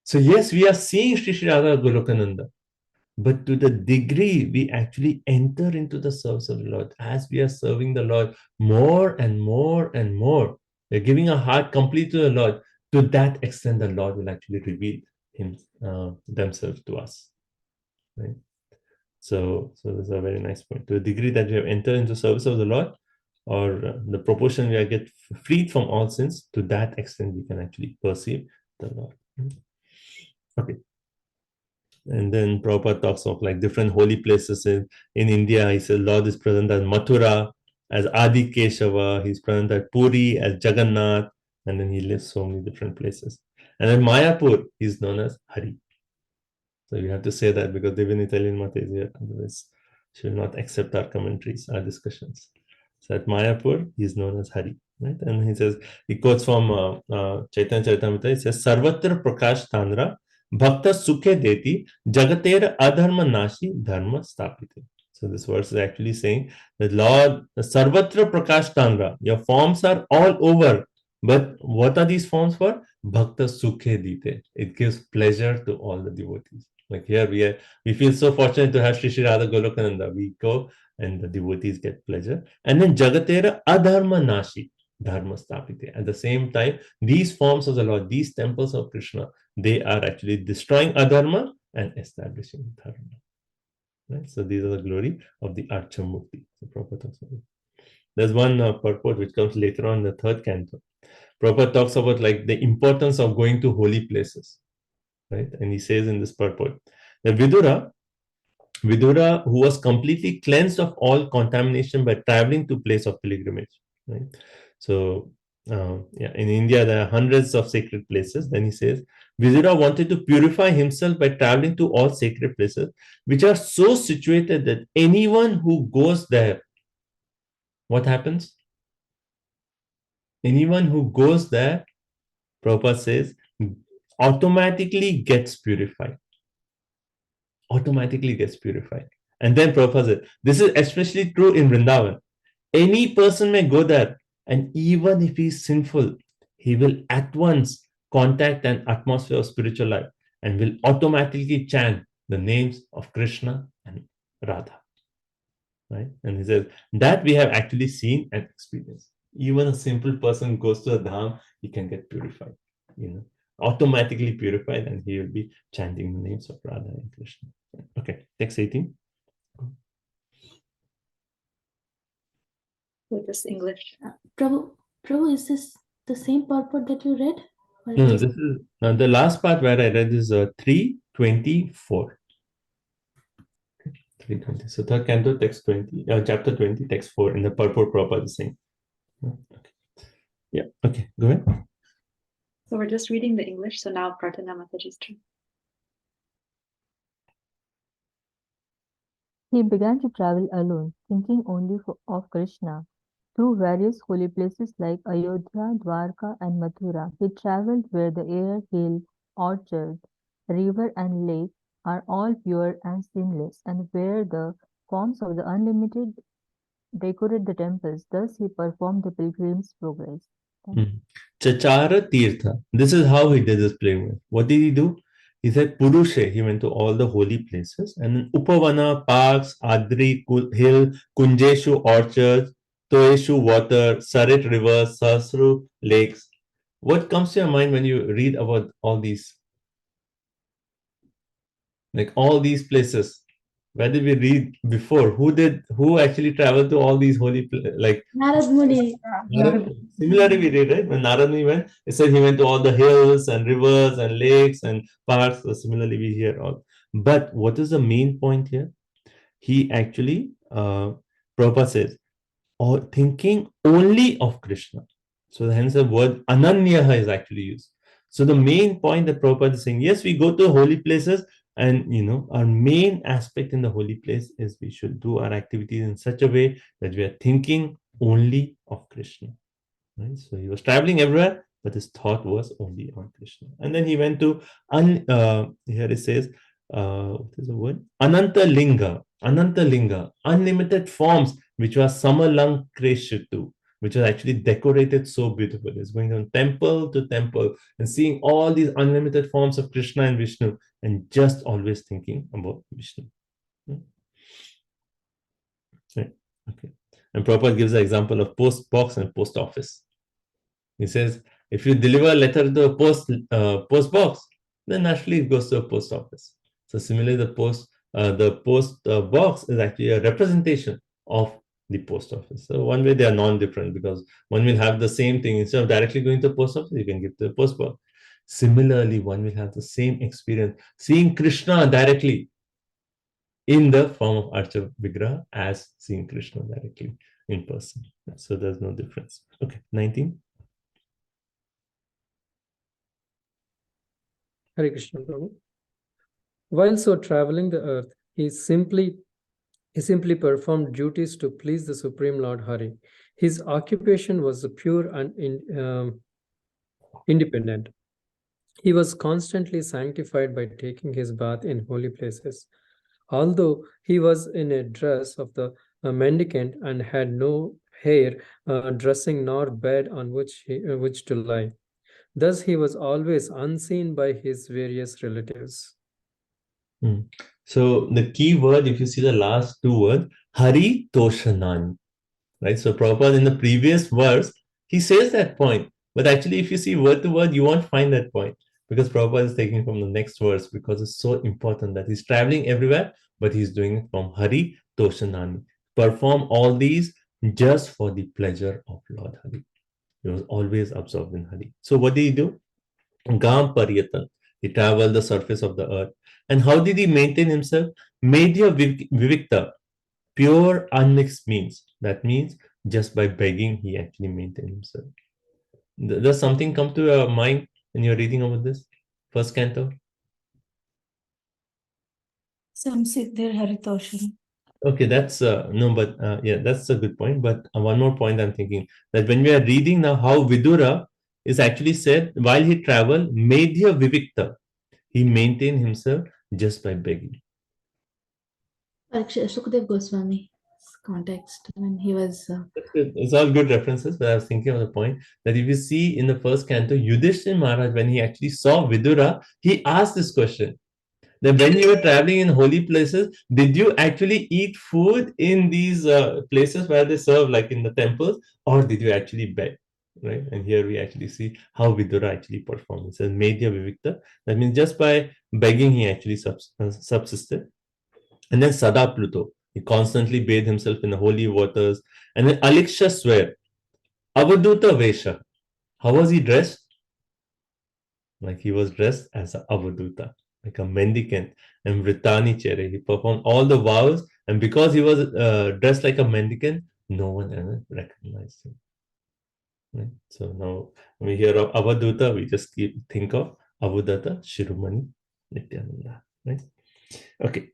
So yes, we are seeing Sri Sri Radha Golokananda, but to the degree we actually enter into the service of the Lord, as we are serving the Lord more and more and more, we're giving our heart completely to the Lord. To that extent, the Lord will actually reveal themselves to us. Right? So this is a very nice point. To the degree that we have entered into service of the Lord, or the proportion we are get freed from all sins, to that extent we can actually perceive the Lord. Okay. And then Prabhupada talks of like different holy places in India. He says Lord is present as Mathura, as Adi Keshava. He's present at Puri, as Jagannath, and then he lives so many different places. And then Mayapur, he's known as Hari. So you have to say that because Divya Italian Mata is here, otherwise she will not accept our commentaries, our discussions. So at Mayapur, he's known as Hari. Right? And he says, he quotes from Chaitanya Charitamrita, he says, Sarvatra Prakash Tandra, Bhakta Sukhe Deti, Jagater Adharma Nashi Dharma Stapite. So this verse is actually saying that Lord, Sarvatra Prakash Tandra, your forms are all over. But what are these forms for? Bhakta Sukhe Dite. It gives pleasure to all the devotees. Like here we feel so fortunate to have Sri Sri Radha Golokananda. We go and the devotees get pleasure. And then Jagatera Adharma Nashi Dharma Stapite. At the same time, these forms of the Lord, these temples of Krishna, they are actually destroying adharma and establishing dharma. Right? So these are the glory of the Archamurti. So Prabhupada talks about it. There's one purport which comes later on in the 3rd canto. Prabhupada talks about like the importance of going to holy places. Right? And he says in this purport that Vidura, who was completely cleansed of all contamination by traveling to place of pilgrimage. Right? So in India, there are hundreds of sacred places. Then he says, Vidura wanted to purify himself by traveling to all sacred places, which are so situated that anyone who goes there, what happens? Anyone who goes there, Prabhupada says, automatically gets purified. Automatically gets purified. And then Prabhupada said, this is especially true in Vrindavan. Any person may go there, and even if he is sinful, he will at once contact an atmosphere of spiritual life and will automatically chant the names of Krishna and Radha. Right? And he says that we have actually seen and experienced. Even a simple person goes to a dham, he can get purified, automatically purified, and he will be chanting the names of Radha and Krishna. Okay, text 18. With this English. Prabhu, is this the same purport that you read? No, this is the last part where I read is 324. 320. So 3rd canto, text 20, chapter 20, text 4 in the purport Prabhupada is saying. Okay. Yeah, okay, go ahead. So we're just reading the English. So now Pratana Mataji's turn. He began to travel alone, thinking only of Krishna. Through various holy places like Ayodhya, Dwarka, and Mathura, he traveled where the air, hill, orchard, river, and lake are all pure and sinless, and where the forms of the unlimited decorate the temples. Thus he performed the pilgrim's progress. Chachara Tirtha. This is how he did his pilgrimage. What did he do? He said Purushe. He went to all the holy places. And then Upavana, parks, Adri, hill, Kunjeshu, orchards, Toeshu, water, Sarit rivers, Sasru, lakes. What comes to your mind when you read about all these? Like all these places. Where did we read before? Who actually traveled to all these holy like Narad Muni. Similarly, we read, right? When Narad Muni went, it said he went to all the hills and rivers and lakes and parks. So similarly, we hear all. But what is the main point here? He actually, Prabhupada says, or thinking only of Krishna. So hence the word Ananyaha is actually used. So the main point that Prabhupada is saying, yes, we go to holy places, and our main aspect in the holy place is we should do our activities in such a way that we are thinking only of Krishna. Right? So he was traveling everywhere, but his thought was only on Krishna. And then he went to here it says, what is the word? Ananta Linga, unlimited forms, which was Samalang Kreshitu, which was actually decorated so beautifully. It's going from temple to temple and seeing all these unlimited forms of Krishna and Vishnu, and just always thinking about Vishnu. Right. Okay. And Prabhupada gives the example of post box and post office. He says, if you deliver a letter to a post box, then naturally it goes to a post office. So similarly, the post box is actually a representation of the post office. So one way they are non-different, because one will have the same thing. Instead of directly going to the post office, you can give to the post box. Similarly, one will have the same experience seeing Krishna directly in the form of Archa Vigraha as seeing Krishna directly in person. So there's no difference. Okay, 19. Hare Krishna, Prabhu. While so traveling the earth, he simply performed duties to please the Supreme Lord Hari. His occupation was pure and independent. He was constantly sanctified by taking his bath in holy places. Although he was in a dress of the mendicant and had no hair, dressing nor bed on which to lie. Thus he was always unseen by his various relatives. So the key word, if you see the last two words, Hari Toshanani, right? So Prabhupada in the previous verse, he says that point, but actually if you see word to word, you won't find that point, because Prabhupada is taking from the next verse, because it's so important that he's traveling everywhere, but he's doing it from Hari Toshanani. Perform all these just for the pleasure of Lord Hari. He was always absorbed in Hari. So what did he do? Gam Paryatan. He traveled the surface of the earth. And how did he maintain himself? Medya Vivikta, pure unmixed means. That means just by begging, he actually maintained himself. Does something come to your mind when you're reading about this? First canto? Samsiddhir Haritoshan. Okay, that's no, but yeah, that's a good point. But one more point I'm thinking, that when we are reading now how Vidura is actually said, while he traveled, Medya Vivikta, he maintained himself just by begging. Sukadev Goswami context when he was. It's all good references, but I was thinking of the point that if you see in the first canto, Yudhishthira Maharaj, when he actually saw Vidura, he asked this question. Then when you were traveling in holy places, did you actually eat food in these places where they serve, like in the temples, or did you actually beg? Right? And here we actually see how Vidura actually performed. It says Medya Vivikta. That means just by begging, he actually subsisted. And then Sada Pluto. He constantly bathed himself in the holy waters. And then Aliksha swear. Avaduta Vesha. How was he dressed? Like he was dressed as an Avaduta, like a mendicant. And Vritani Chere. He performed all the vows. And because he was dressed like a mendicant, no one ever recognized him. Right? So now when we hear of Avaduta, we just think of Avudata Shirumani Nityananda. Right? Okay.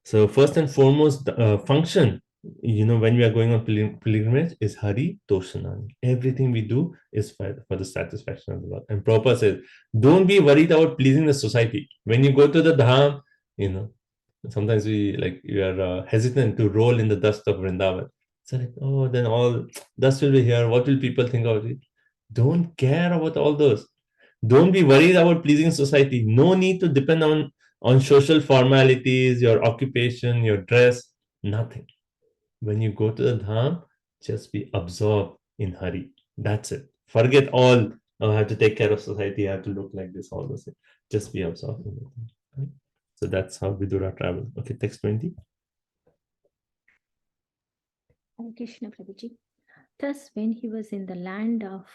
So first and foremost function, when we are going on pilgrimage, is Hari Toshanani. Everything we do is for the satisfaction of the Lord. And Prabhupada says, don't be worried about pleasing the society. When you go to the Dham, sometimes we are hesitant to roll in the dust of Vrindavan. So like, oh, then all dust will be here. What will people think of it? Don't care about all those. Don't be worried about pleasing society. No need to depend on social formalities, your occupation, your dress, nothing. When you go to the Dham, just be absorbed in Hari. That's it. Forget all, I have to take care of society, I have to look like this, all those things. Just be absorbed in it. So that's how Vidura traveled. Okay, text 20. Hare Krishna Prabhuji. Thus, when he was in the land of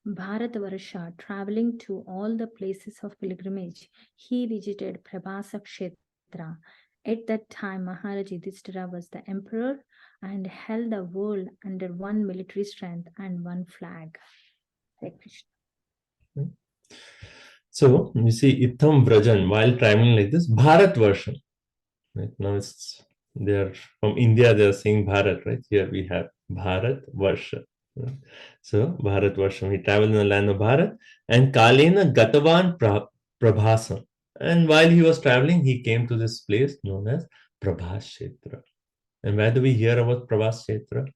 Bharatvarsha, traveling to all the places of pilgrimage, he visited Prabhasa Kshetra. At that time, Maharaj Yudhishthira was the emperor and held the world under one military strength and one flag. Hare Krishna. So you see, Itham Vrajan, while traveling like this, Bharatvarsha. Right now, they're from India, they're saying Bharat, right? Here we have Bharatvarsha. Right? So Bharatvarsha, he traveled in the land of Bharat, and Kalena Gatavan Prabhasa. And while he was traveling, he came to this place known as Prabhashetra. And where do we hear about Prabhashetra?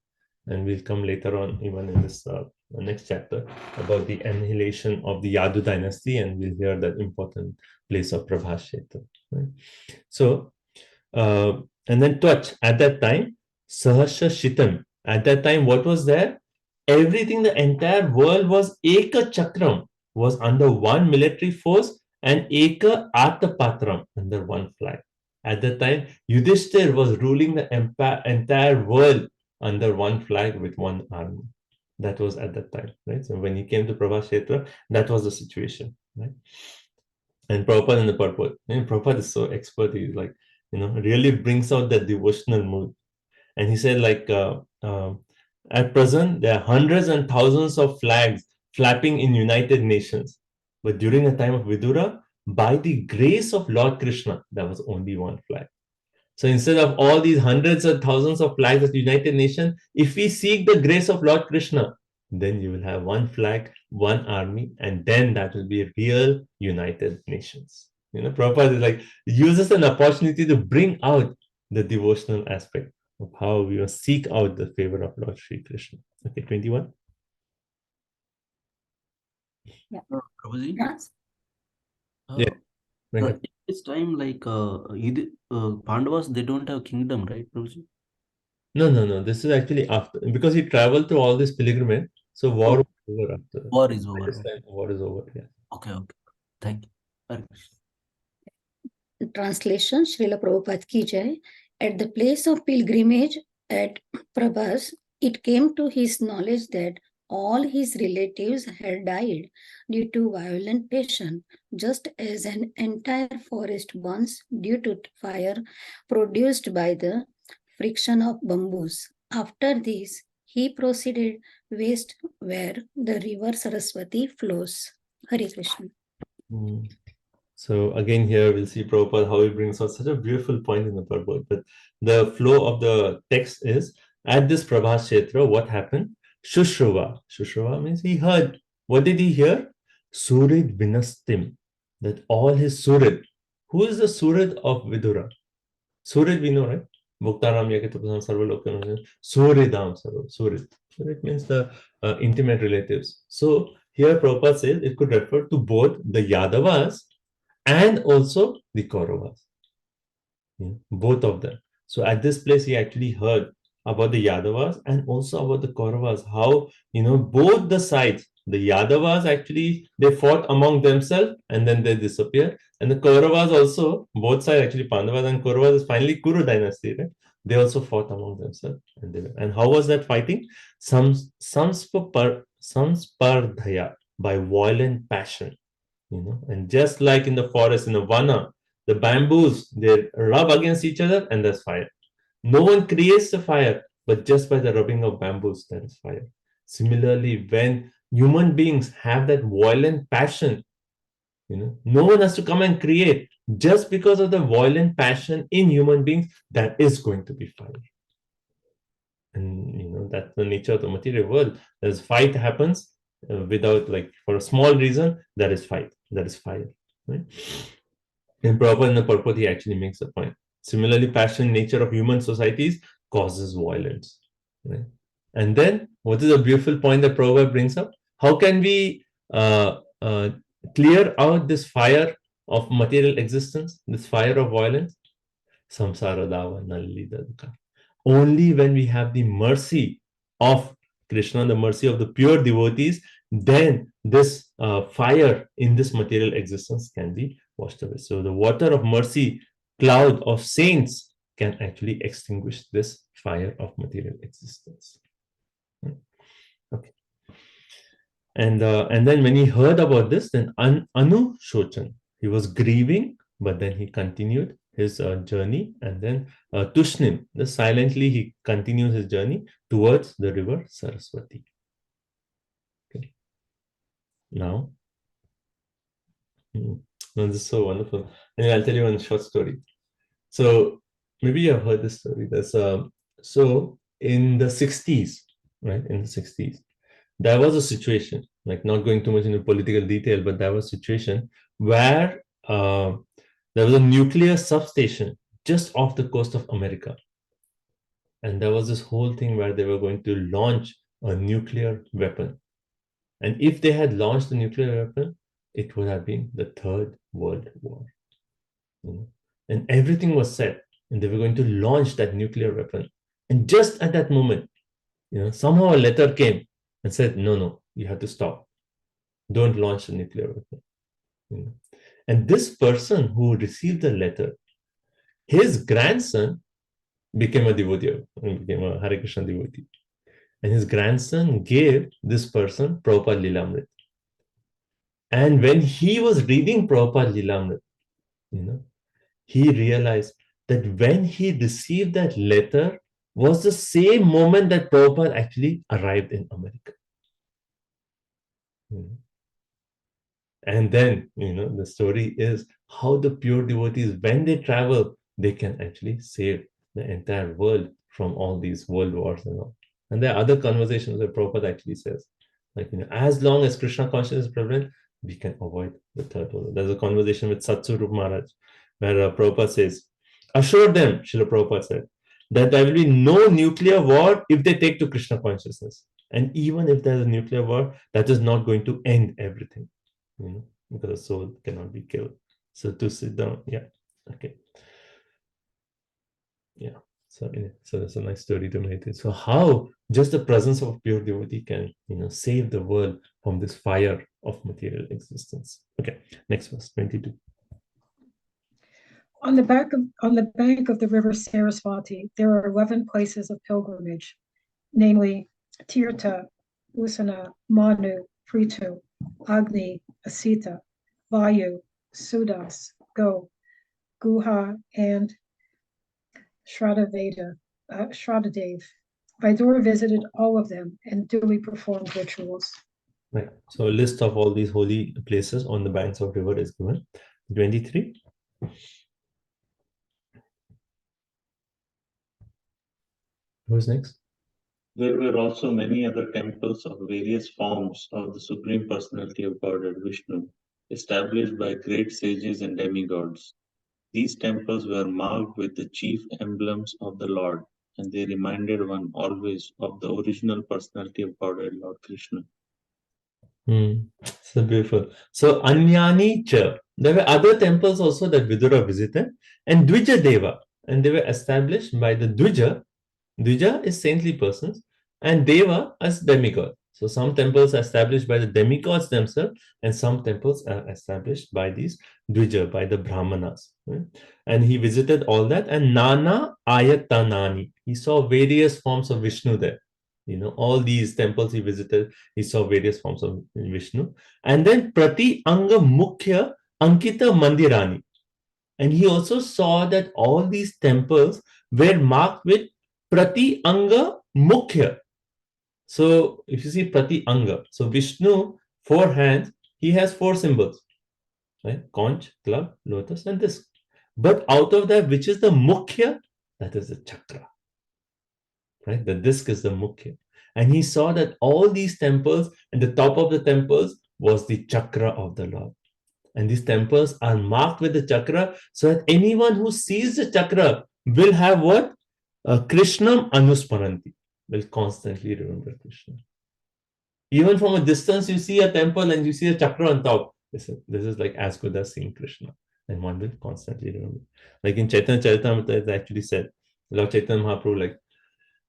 And we'll come later on, even in this next chapter, about the annihilation of the Yadu dynasty, and we'll hear that important place of Prabhashetra. Right? So, and then Twach, at that time, Sahasha Shitam, at that time, what was there? Everything, the entire world was Eka Chakram, was under one military force, and Eka Atapatram, under one flag. At that time, Yudhishthir was ruling the entire world under one flag with one army. That was at that time, right? So when he came to Prabhashetra, that was the situation, right? And Prabhupada in the purport, Prabhupada is so expert, he's like, really brings out that devotional mood. And he said, like, at present, there are hundreds and thousands of flags flapping in United Nations. But during the time of Vidura, by the grace of Lord Krishna, there was only one flag. So instead of all these hundreds of thousands of flags at the United Nations, if we seek the grace of Lord Krishna, then you will have one flag, one army, and then that will be a real United Nations. Prabhupada is like, uses an opportunity to bring out the devotional aspect of how we must seek out the favor of Lord Sri Krishna. Okay, 21. Yeah. Prabhuji? Yes. Yeah. This time, like Pandavas, they don't have kingdom, right, Prabhuji? No. This is actually after, because he traveled through all this pilgrimage. So war is over after. War is over. War is over. Yeah. Okay. Thank you. Translation, Srila Prabhupada ki jai. At the place of pilgrimage at Prabhas, it came to his knowledge that all his relatives had died due to violent passion, just as an entire forest burns due to fire produced by the friction of bamboos. After this, he proceeded west where the river Saraswati flows. Hare Krishna. So again, here we'll see Prabhupada how he brings out such a beautiful point in the purport. But the flow of the text is, at this Prabhashetra, what happened? Shushruva. Shushruva means he heard. What did he hear? Surid Vinastim. That all his Surid. Who is the Surid of Vidura? Surid we know, right? Muktaram Yakitapasam Sarvalokam. Suridam Sarva. Surid. Surid means the intimate relatives. So here Prabhupada says it could refer to both the Yadavas and also the Kauravas. Both of them. So at this place, he actually heard about the Yadavas and also about the Kauravas, how, both the sides, the Yadavas actually, they fought among themselves and then they disappeared. And the Kauravas also, both sides actually, Pandavas and Kauravas is finally Kuru dynasty, right? They also fought among themselves. And how was that fighting? Samspardhaya, by violent passion. And just like in the forest, in the vana, the bamboos, they rub against each other and there's fire. No one creates the fire, but just by the rubbing of bamboos, there is fire. Similarly, when human beings have that violent passion, no one has to come and create. Just because of the violent passion in human beings, that is going to be fire. And that's the nature of the material world. There's fight happens without, like, for a small reason, that is fight. That is fire. Right? In Prabhupada in the purport, he actually makes a point. Similarly, passion nature of human societies causes violence. Right? And then, what is a beautiful point that Prabhupada brings up? How can we clear out this fire of material existence, this fire of violence? Samsara dava nalli dadka. Only when we have the mercy of Krishna, the mercy of the pure devotees, then this fire in this material existence can be washed away. So the water of mercy cloud of saints can actually extinguish this fire of material existence. Okay. And then when he heard about this, then Anu Shochan, he was grieving, but then he continued his journey, and then Tushnim, silently he continues his journey towards the river Saraswati. Okay. Now, this is so wonderful. And I'll tell you one short story. So maybe you have heard this story. There's so in the 60s, right? In the 60s, there was a situation, like not going too much into political detail, but there was a situation where there was a nuclear substation just off the coast of America. And there was this whole thing where they were going to launch a nuclear weapon. And if they had launched a nuclear weapon, it would have been the Third World War. You know? And everything was set, and they were going to launch that nuclear weapon. And just at that moment, somehow a letter came and said, no, you have to stop. Don't launch a nuclear weapon. And this person who received the letter, his grandson became a devotee, became a Hare Krishna devotee. And his grandson gave this person Prabhupada Lilamrit. And when he was reading Prabhupada Lilamrit, he realized that when he received that letter was the same moment that Prabhupada actually arrived in America. And then, the story is how the pure devotees, when they travel, they can actually save the entire world from all these world wars and all. And there are other conversations where Prabhupada actually says, as long as Krishna consciousness is prevalent, we can avoid the third world. There's a conversation with Satsurup Maharaj, where Prabhupada says, assure them, Srila Prabhupada said, that there will be no nuclear war if they take to Krishna consciousness. And even if there's a nuclear war, that is not going to end everything, because the soul cannot be killed. So to sit down, okay. So that's a nice story to meditate. So how just the presence of pure devotee can, save the world from this fire of material existence. Okay, next verse, 22. On the bank of the river Saraswati, there are 11 places of pilgrimage, namely Tirtha, Usana, Manu, Prithu, Agni, Asita, Vayu, Sudas, Go, Guha, and Shraddhadev. Vidura visited all of them and duly performed rituals. Right. So a list of all these holy places on the banks of river is given. 23. Who's next? There were also many other temples of various forms of the Supreme Personality of Godhead Vishnu, established by great sages and demigods. These temples were marked with the chief emblems of the Lord, and they reminded one always of the original personality of Godhead, Lord Krishna. So beautiful. So Anyani Cha, there were other temples also that Vidura visited, and Dvija Deva, and they were established by the Dvija. Dvija is saintly persons, and Deva as demigod. So some temples are established by the demigods themselves, and some temples are established by these Dvija, by the Brahmanas. Right? And he visited all that, and Nana Ayatanani. He saw various forms of Vishnu there. All these temples he visited, he saw various forms of Vishnu. And then Prati Anga Mukhya Ankita Mandirani. And he also saw that all these temples were marked with Prati Anga Mukhya. So if you see Prati Anga, so Vishnu, 4 hands, he has 4 symbols, right? Conch, club, lotus, and disc. But out of that, which is the Mukhya? That is the chakra, right? The disc is the Mukhya. And he saw that all these temples, and the top of the temples was the chakra of the Lord. And these temples are marked with the chakra, so that anyone who sees the chakra will have what? Krishnam Anusmaranti, will constantly remember Krishna. Even from a distance, you see a temple and you see a chakra on top. This is like as good as seeing Krishna, and one will constantly remember. Like in Chaitanya Charitamrita, it actually said, Lord Chaitanya Mahaprabhu,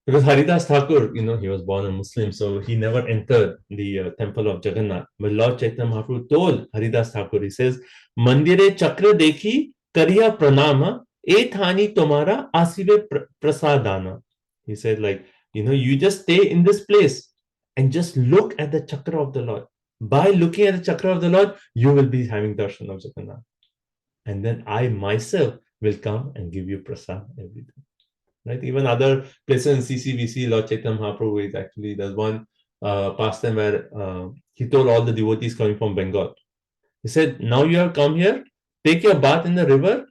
because Haridas Thakur, he was born a Muslim, so he never entered the temple of Jagannath. But Lord Chaitanya Mahaprabhu told Haridas Thakur, he says, Mandire chakra dekhi kariya pranama Ethani tomara asive prasadana. He said, like, you just stay in this place and just look at the chakra of the Lord. By looking at the chakra of the Lord, you will be having darshan of Jagannath. And then I myself will come and give you prasad everything. Right? Even other places in CCVC, Lord Chaitanya Mahaprabhu is actually, there's one pastime where he told all the devotees coming from Bengal. He said, now you have come here, take your bath in the river,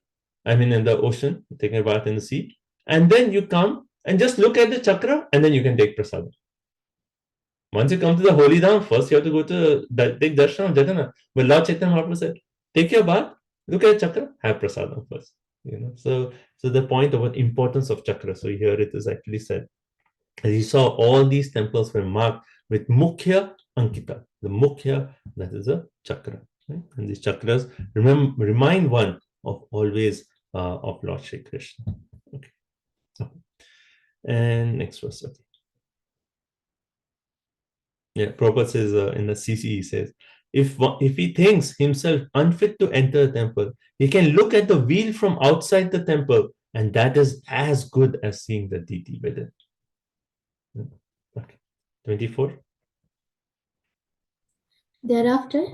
in the ocean, take a bath in the sea, and then you come and just look at the chakra, and then you can take prasad. Once you come to the holy dham, first you have to go to take darshan of Jagannath. But Lord Chaitanya Mahaprabhu said, take your bath, look at chakra, have prasadam first. So the point of the importance of chakra. So here it is actually said, as you saw, all these temples were marked with mukhya ankita. The mukhya, that is a chakra. Right? And these chakras remind one of always of Lord Shri Krishna. Okay. And next verse. Okay. Yeah, Prabhupada says in the CC, he says, if he thinks himself unfit to enter the temple, he can look at the wheel from outside the temple, and that is as good as seeing the deity within. Okay. 24. Thereafter,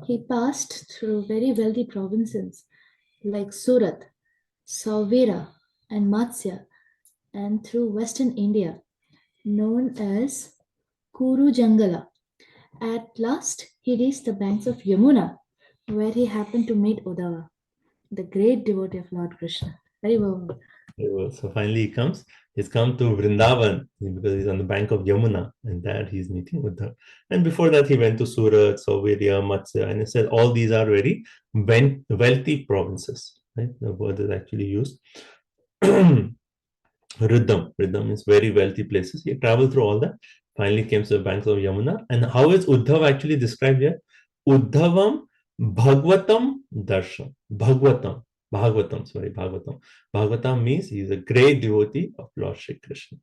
he passed through very wealthy provinces like Surat, Sauvira, and Matsya, and through western India, known as Kuru Jangala. At last, he reached the banks of Yamuna, where he happened to meet Uddhava, the great devotee of Lord Krishna. Very well. So finally he's come to Vrindavan because he's on the bank of Yamuna, and there he's meeting Uddhava. And before that he went to Surat, Sauvira, Matsya, and he said all these are very wealthy provinces. Right? The word is actually used. Riddham is very wealthy places. He traveled through all that. Finally came to the banks of Yamuna. And how is Uddhav actually described here? Uddhavam Bhagavatam Darshan. Bhagavatam. Bhagavatam means he is a great devotee of Lord Shri Krishna.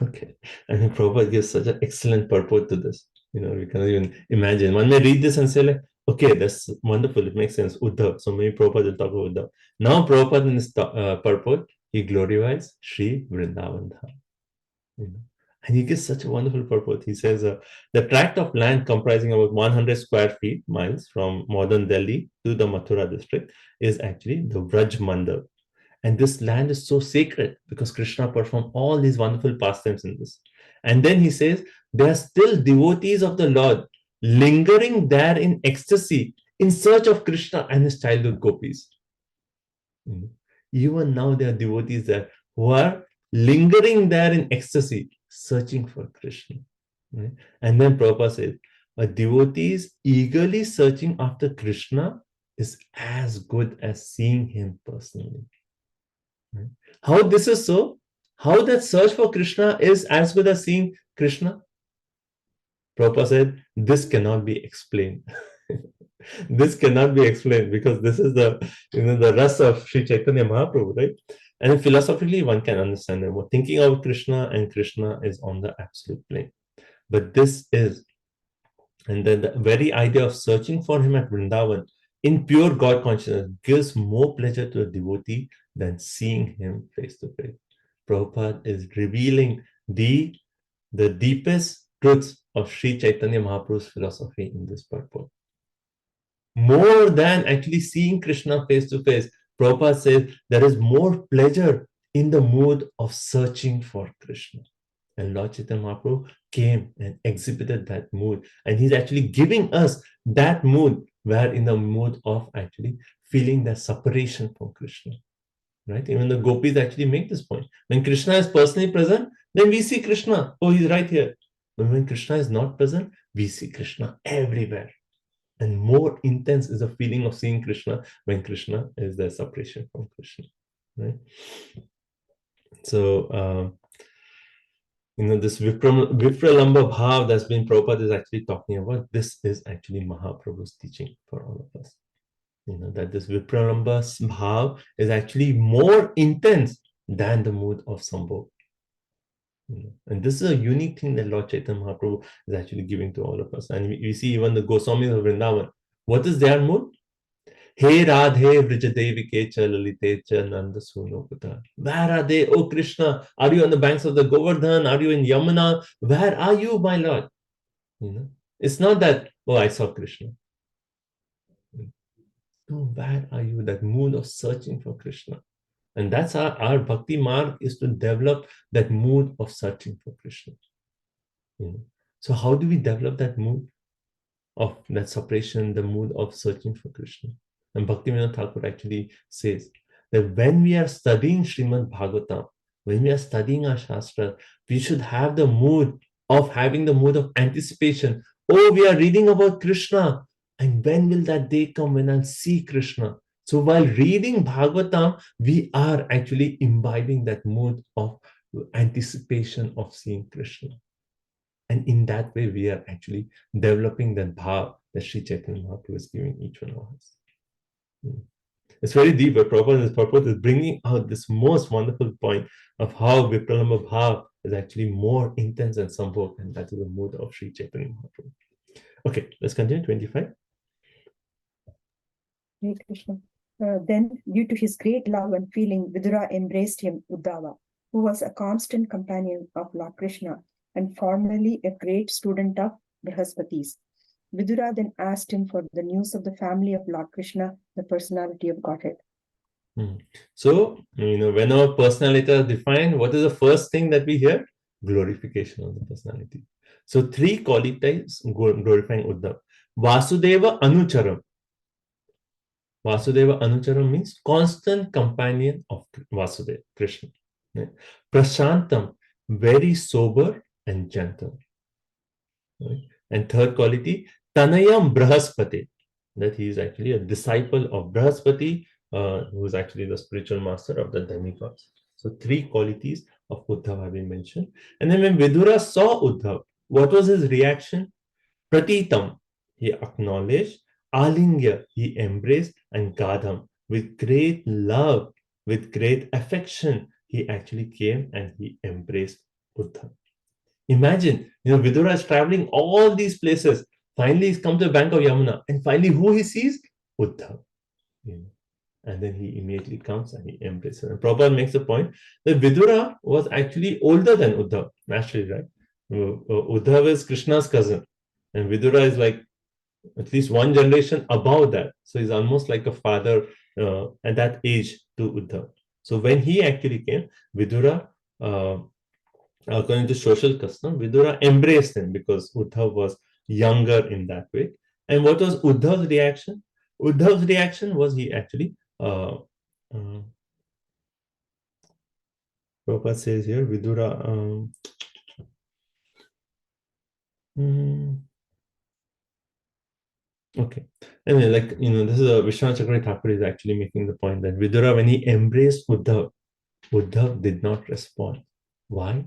Okay. And Prabhupada gives such an excellent purport to this. We cannot even imagine. One may read this and say, like, okay, that's wonderful. It makes sense. Uddhav. So maybe Prabhupada will talk about Uddhav. Now Prabhupada in his purport, he glorifies Sri Vrindavan Dham. And he gives such a wonderful purport. He says, the tract of land comprising about 100 square miles from modern Delhi to the Mathura district is actually the Vraj Mandal. And this land is so sacred because Krishna performed all these wonderful pastimes in this. And then he says, there are still devotees of the Lord lingering there in ecstasy in search of Krishna and his childhood gopis. Even now there are devotees there who are lingering there in ecstasy, searching for Krishna. Right? And then Prabhupada says, a devotee is eagerly searching after Krishna is as good as seeing him personally. Right? How this is so? How that search for Krishna is as good as seeing Krishna? Prabhupada said, this cannot be explained. This cannot be explained because this is the rasa of Sri Chaitanya Mahaprabhu, right? And philosophically, one can understand that we're thinking of Krishna, and Krishna is on the absolute plane. But this is, and then the very idea of searching for him at Vrindavan in pure God consciousness gives more pleasure to a devotee than seeing him face to face. Prabhupada is revealing the deepest truths of Sri Chaitanya Mahaprabhu's philosophy in this purport. More than actually seeing Krishna face to face, Prabhupada says there is more pleasure in the mood of searching for Krishna. And Lord Chaitanya Mahaprabhu came and exhibited that mood. And he's actually giving us that mood, where in the mood of actually feeling the separation from Krishna. Right? Even the gopis actually make this point. When Krishna is personally present, then we see Krishna. Oh, he's right here. But when Krishna is not present, we see Krishna everywhere. And more intense is the feeling of seeing Krishna when Krishna is the separation from Krishna. Right? So, this Vipralamba Bhav that's been Prabhupada is actually talking about, this is actually Mahaprabhu's teaching for all of us. That this Vipralamba Bhav is actually more intense than the mood of Sambhog. And this is a unique thing that Lord Chaitanya Mahaprabhu is actually giving to all of us. And we see even the Goswamis of Vrindavan. What is their mood? Hey Radhe Vrijadevike cha Lalite cha Nanda Suno Putra. Where are they? Oh Krishna, are you on the banks of the Govardhan? Are you in Yamuna? Where are you, my Lord? It's not that, oh, I saw Krishna. No, where are you? That mood of searching for Krishna. And that's our bhakti marg, is to develop that mood of searching for Krishna. So how do we develop that mood of that separation, the mood of searching for Krishna? And Bhaktivinoda Thakur actually says that when we are studying Srimad Bhagavatam, when we are studying our Shastra, we should have the mood of having the mood of anticipation. Oh, we are reading about Krishna. And when will that day come when I'll see Krishna? So while reading Bhagavatam, we are actually imbibing that mood of anticipation of seeing Krishna. And in that way, we are actually developing that bhav that Sri Chaitanya Mahaprabhu is giving each one of us. It's very deep, but Prabhupada's purpose is bringing out this most wonderful point of how Vipralambha bhav is actually more intense than Sambhog, and that is the mood of Sri Chaitanya Mahaprabhu. Okay, let's continue, 25. Hare Krishna. Then, due to his great love and feeling, Vidura embraced him, Uddhava, who was a constant companion of Lord Krishna and formerly a great student of Brihaspati's. Vidura then asked him for the news of the family of Lord Krishna, the personality of Godhead. So, when our personality is defined, what is the first thing that we hear? Glorification of the personality. So, 3 qualities glorifying Uddhava. Vasudeva Anucharam. Vasudeva Anucharam means constant companion of Vasudeva, Krishna. Right? Prashantam, very sober and gentle. Right? And 3rd quality, Tanayam Brihaspati, that he is actually a disciple of Brihaspati, who is actually the spiritual master of the demigods. So 3 qualities of Uddhava have been mentioned. And then when Vidura saw Uddhava, what was his reaction? Pratitam, he acknowledged. Alingya, he embraced. And Gadham, with great love, with great affection, he actually came and he embraced Uddhava. Imagine, Vidura is traveling all these places. Finally, he's come to the bank of Yamuna. And finally, who he sees? Uddhava. And then he immediately comes and he embraces. And Prabhupada makes the point that Vidura was actually older than Uddhava, naturally, right? Uddhava is Krishna's cousin. And Vidura is like at least 1 generation above that. So he's almost like a father at that age to Uddhava. So when he actually came, Vidura, according to social custom, Vidura embraced him because Uddhava was younger in that way. And what was Uddhava's reaction? Uddhava's reaction was he actually, Prabhupada says here, Vidura, okay. Anyway, this is a Vishwanath Chakravarti Thakur is actually making the point that Vidura, when he embraced Uddhava, Uddhava did not respond. Why?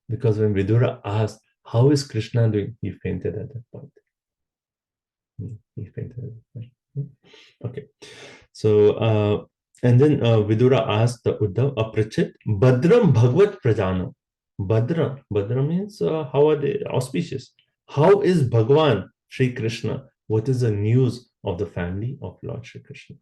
Because when Vidura asked, how is Krishna doing? He fainted at that point. He fainted at that point. Okay. So, and then Vidura asked the Uddhava, Aprachit, Badram Bhagavad Prajanam. Badra means how are they auspicious? How is Bhagwan, Sri Krishna? What is the news of the family of Lord Sri Krishna?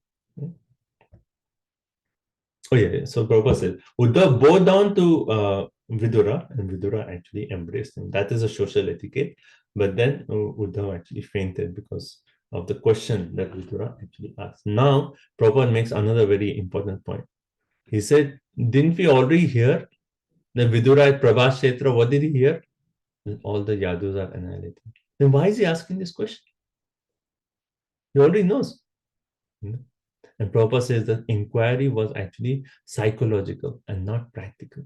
Oh yeah. So Prabhupada said, Uddhava bowed down to Vidura, and Vidura actually embraced him. That is a social etiquette. But then Uddhava actually fainted because of the question that Vidura actually asked. Now, Prabhupada makes another very important point. He said, didn't we already hear that Vidura at Prabhas Kshetra, what did he hear? That all the Yadus are annihilated. Then why is he asking this question? He already knows. And Prabhupada says that inquiry was actually psychological and not practical.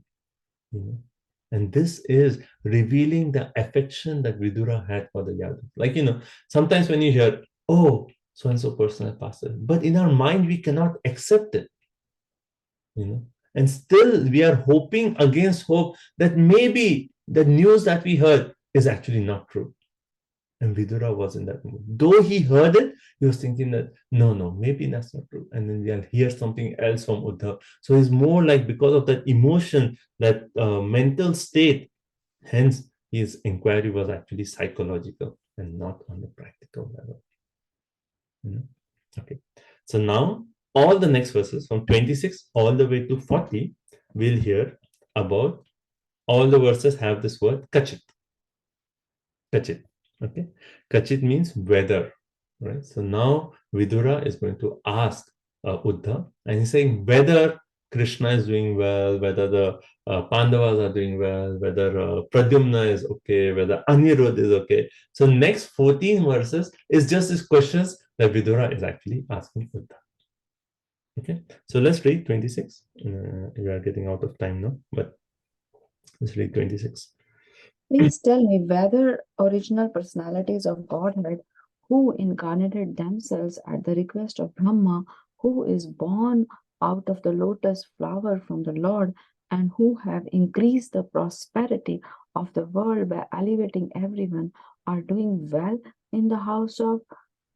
And this is revealing the affection that Vidura had for the Yadus. Sometimes when you hear, oh, so-and-so person has passed away, but in our mind, we cannot accept it. And still we are hoping against hope that maybe the news that we heard is actually not true. And Vidura was in that mood. Though he heard it, he was thinking that, no, maybe that's not true. And then we'll hear something else from Uddhava. So it's more like because of that emotion, that mental state, Hence, his inquiry was actually psychological and not on the practical level. Okay, so now all the next verses from 26 all the way to 40, we'll hear about, all the verses have this word kachit. Kachit. Okay, kachit means whether, right? So now Vidura is going to ask Uddhav, and he's saying whether Krishna is doing well, whether the Pandavas are doing well, whether Pradyumna is okay, whether Anirudh is okay. So next 14 verses is just these questions that Vidura is actually asking Uddhav. Okay, so let's read 26. We are getting out of time now, but let's read 26. Please tell me whether original personalities of Godhead who incarnated themselves at the request of Brahma, who is born out of the lotus flower from the Lord, and who have increased the prosperity of the world by elevating everyone, are doing well in the house of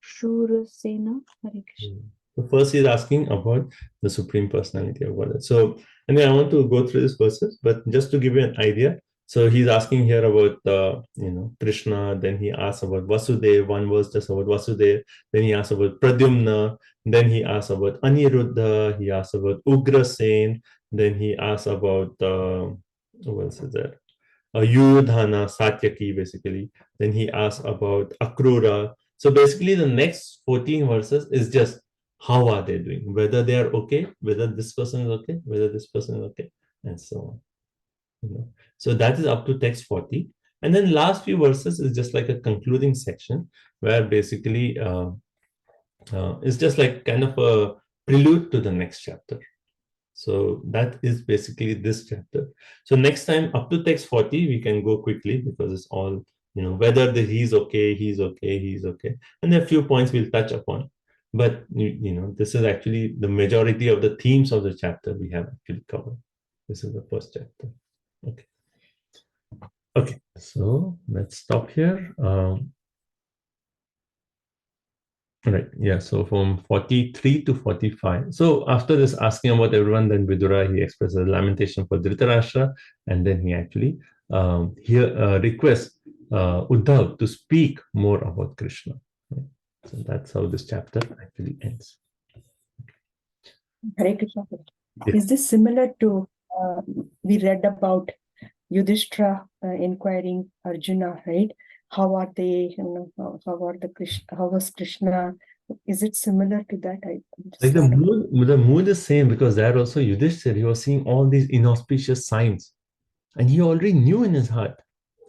Shurasena. Hare Krishna. So first he's asking about the Supreme Personality of Godhead. So anyway, I want to go through these verses, but just to give you an idea. So he's asking here about Krishna, then he asks about Vasudev, one verse just about Vasudev, then he asks about Pradyumna, then he asks about Aniruddha, he asks about Ugrasen, then he asks about what else is there? Yudhana, Satyaki basically. Then he asks about Akrura. So basically the next 14 verses is just how are they doing, whether they are okay, whether this person is okay, whether this person is okay, and so on. So that is up to text 40. And then last few verses is just like a concluding section where basically it's just like kind of a prelude to the next chapter. So that is basically this chapter. So next time up to text 40, we can go quickly because it's all, whether he's okay, he's okay, he's okay. And there are a few points we'll touch upon. But, this is actually the majority of the themes of the chapter we have actually covered. This is the first chapter. Okay. Okay, so let's stop here. All right, yeah, so from 43 to 45. So after this asking about everyone, then Vidura, he expresses lamentation for Dhritarashtra, and then he actually requests Uddhav to speak more about Krishna. Right? So that's how this chapter actually ends. Hare Krishna. Is this similar to we read about Yudhishthira inquiring Arjuna, right? How are they? How was Krishna? Is it similar to that? Like the mood is same, because there also Yudhishthira, he was seeing all these inauspicious signs, and he already knew in his heart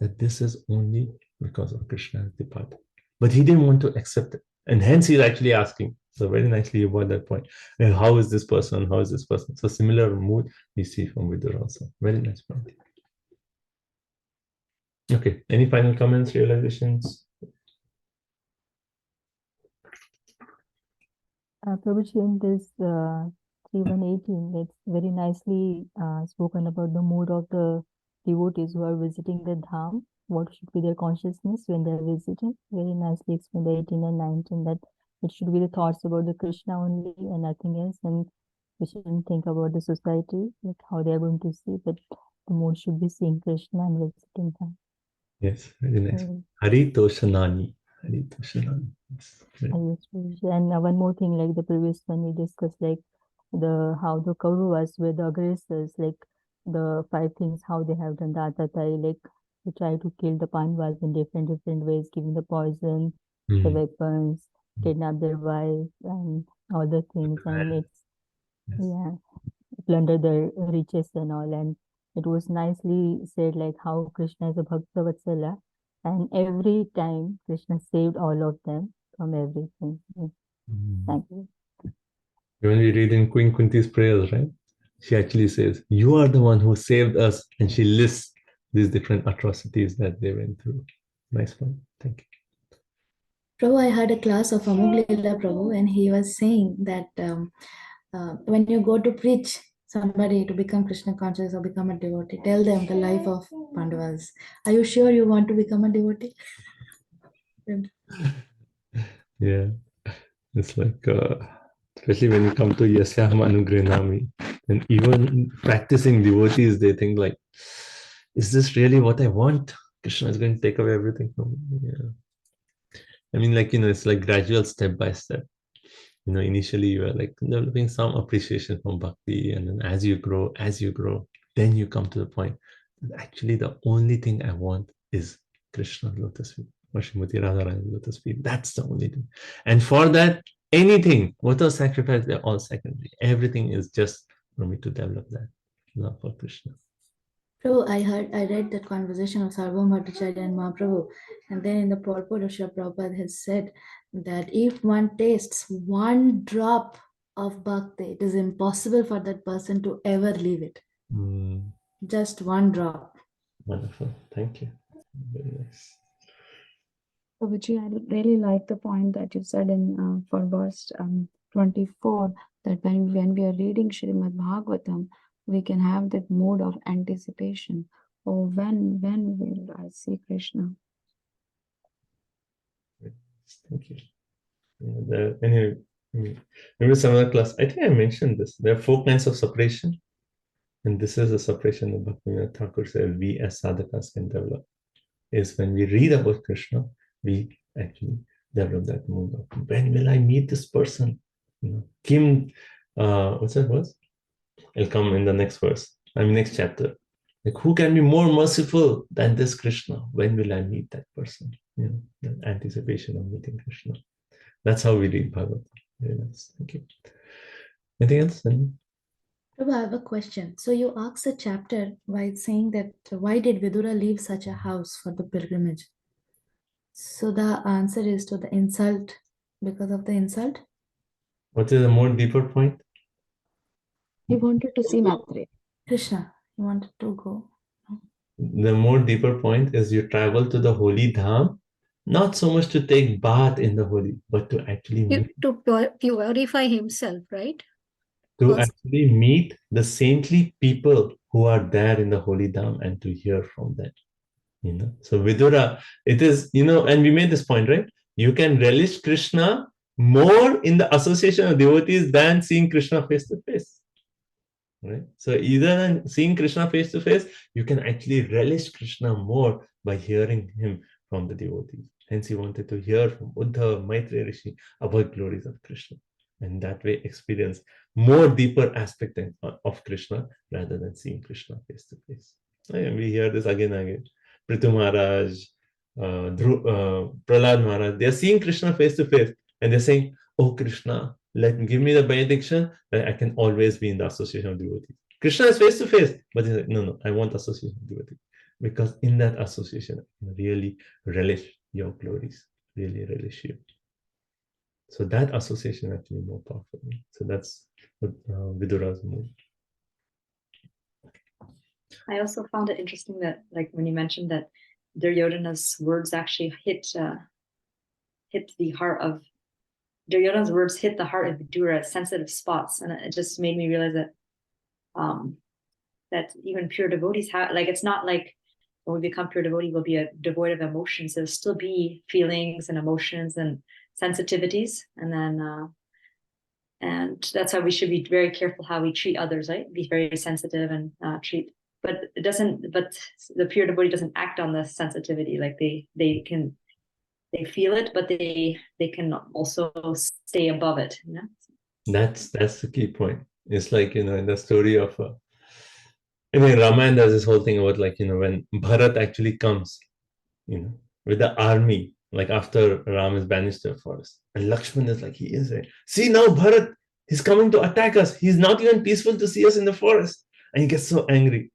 that this is only because of Krishna's departure, but he didn't want to accept it, and hence he's actually asking. So very nicely you brought that point. And how is this person? How is this person? So similar mood we see from Vidura also. Very nice point. Okay, any final comments, realizations? Prabhuji, in this 3118, it's very nicely spoken about the mood of the devotees who are visiting the Dham. What should be their consciousness when they are visiting? Very nicely explained the 18 and 19, that it should be the thoughts about the Krishna only and nothing else, and we shouldn't think about the society, like how they are going to see, but the mood should be seeing Krishna and visiting Dham. Yes, very nice. Haritoshanani. Haritoshanani. Yes, and one more thing, like the previous one we discussed, like how the Kauravas were the aggressors, like the 5 things how they have done the Atatai, like they try to kill the Pandavas in different ways, giving the poison, the weapons, kidnap their wives, and all the things, and plunder their riches and all. And it was nicely said, like how Krishna is a Bhakta Vatsala, and every time Krishna saved all of them from everything. Thank you. When we read in Queen Kunti's prayers, right? She actually says, "You are the one who saved us," and she lists these different atrocities that they went through. Nice one. Thank you. Prabhu, I had a class of Amuglila Prabhu, and he was saying that when you go to preach somebody to become Krishna conscious or become a devotee, tell them the life of Pandavas. Are you sure you want to become a devotee? Yeah, it's like, especially when you come to Yasyaham Anugrinami, and even practicing devotees, they think like, is this really what I want? Krishna is going to take away everything from me. Yeah. I mean, like, it's like gradual step by step. Initially you are like developing some appreciation from bhakti, and then as you grow, then you come to the point that actually the only thing I want is Krishna's lotus feet, or Srimati Radharani's lotus feet. That's the only thing. And for that, anything, whatever sacrifice, they're all secondary. Everything is just for me to develop that love for Krishna. Prabhu, I read the conversation of Sarvabhauma Bhattacharya and Mahaprabhu, and then in the purport of Srila Prabhupada has said that if one tastes one drop of bhakti, it is impossible for that person to ever leave it. Just one drop. Wonderful. Thank you. Very nice. Prabhuji, I really like the point that you said in for verse 24, that when we are reading Srimad Bhagavatam, we can have that mood of anticipation. Oh, when will I see Krishna? Thank you. Yeah, anyway, maybe some other class. I think I mentioned this. There are 4 kinds of separation, and this is a separation that Bhaktivinoda Thakur said we as sadhakas can develop. Is when we read about Krishna, we actually develop that mood of when will I meet this person? Kim, what's that verse? It'll come in the next verse. Next chapter. Like, who can be more merciful than this Krishna? When will I meet that person? The anticipation of meeting Krishna. That's how we read Bhagavatam. Very nice. Thank you. Anything else? Prabhu, I have a question. So you asked the chapter by saying that why did Vidura leave such a house for the pilgrimage? So the answer is to the insult, because of the insult. What is the more deeper point? He wanted to see Maitreya. Krishna, he wanted to go. The more deeper point is you travel to the holy dham, not so much to take bath in the holy, but to actually meet, To purify himself, right? to actually meet the saintly people who are there in the holy dham and to hear from them. So Vidura, it is, and we made this point, right? You can relish Krishna more in the association of devotees than seeing Krishna face to face. Right? So either than seeing Krishna face to face, you can actually relish Krishna more by hearing him from the devotees. Hence, he wanted to hear from Uddhava, Maitreya Rishi about glories of Krishna, and that way experience more deeper aspect of Krishna rather than seeing Krishna face to face. And we hear this again and again. Prithu Maharaj, Prahlad Maharaj, they are seeing Krishna face to face, and they're saying, "Oh Krishna, give me the benediction that I can always be in the association of devotees." Krishna is face to face, but he's like, no, I want association of devotees, because in that association, I can really relish your glories, really relish you. So that association actually more powerful. So that's what Vidura's move. I also found it interesting that, like, when you mentioned that Duryodhana's words actually hit the heart of Duryodhana's words hit the heart of Vidura at sensitive spots, and it just made me realize that that even pure devotees have, like, it's not like when we become pure devotee we'll be devoid of emotions. There'll still be feelings and emotions and sensitivities, and then and that's why we should be very careful how we treat others, right? Be very sensitive and treat. But it doesn't. But the pure devotee doesn't act on the sensitivity. Like they feel it, but they can also stay above it. That's the key point. It's like, in the story of Ramayana, there's this whole thing about, like, when Bharat actually comes, with the army, like after Ram is banished to a forest, and Lakshman is like, he is there. See now, Bharat, he's coming to attack us. He's not even peaceful to see us in the forest, and he gets so angry.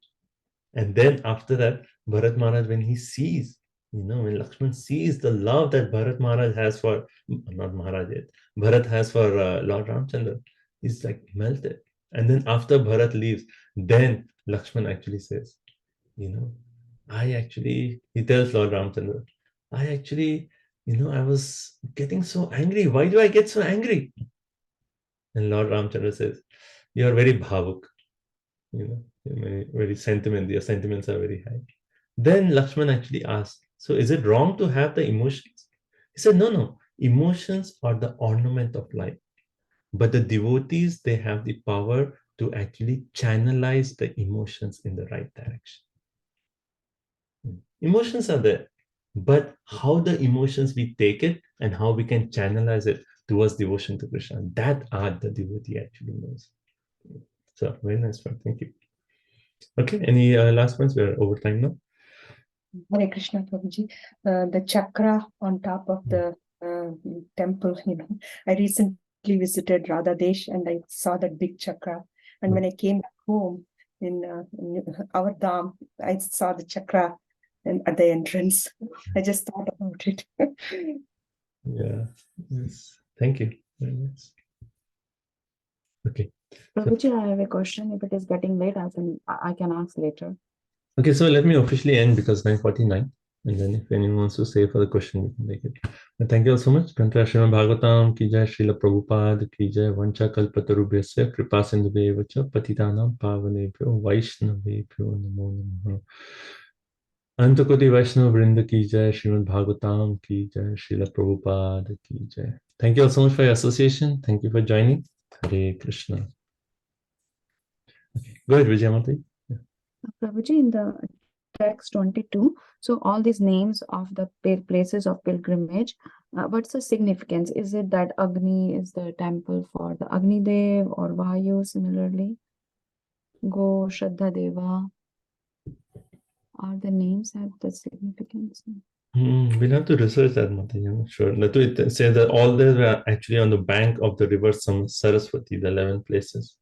And then after that, Bharat Maharaj, when he sees, when Lakshman sees the love that Bharat Maharaj has for, not Maharaj yet, Bharat has for Lord Ramchandra, he's like melted. And then after Bharat leaves, then Lakshman actually says, he tells Lord Ramchandra, I was getting so angry. Why do I get so angry? And Lord Ramchandra says, you are very bhavuk, very sentiment. Your sentiments are very high. Then Lakshman actually asked, so is it wrong to have the emotions? He said, no. Emotions are the ornament of life. But the devotees, they have the power to actually channelize the emotions in the right direction. Emotions are there, but how the emotions we take it and how we can channelize it towards devotion to Krishna, that art the devotee actually knows. So very nice one. Thank you. Okay, any last ones? We're over time now. Hare Krishna, Prabhuji. The chakra on top of the temple, I recently visited Radha Desh and I saw that big chakra. And when I came back home in our dham, I saw the chakra at the entrance. I just thought about it. Yeah. Yes. Thank you. Very nice. Okay. Prabhuji, I have a question. If it is getting late, I can ask later. Okay, so let me officially end because 9:49. And then if anyone wants to say for the question, we can make it. And thank you all so much. Granth Srimad Bhagavatam ki jai, Srila Prabhupada ki jai, Vancha Kalpatarubhyasya, Kripa Sindhubhyevacha, Patitanam Pavanebhyo, Vaishnavebhyo Namo Namaha. Antakoti Vaishnava Vrinda ki jai, Srimad Bhagavatam ki jai, Srila Prabhupada ki jai. Thank you all so much for your association. Thank you for joining. Hare Krishna. Okay, go ahead, Vijayamati. Prabhuji, in the text 22, so all these names of the places of pilgrimage, what's the significance? Is it that Agni is the temple for the Agni Dev, or Vayu similarly? Go, Shraddha Deva. Are the names have the significance? We'll have to research that, Mataji. I'm not sure. It says that all these were actually on the bank of the river Saraswati, the 11 places.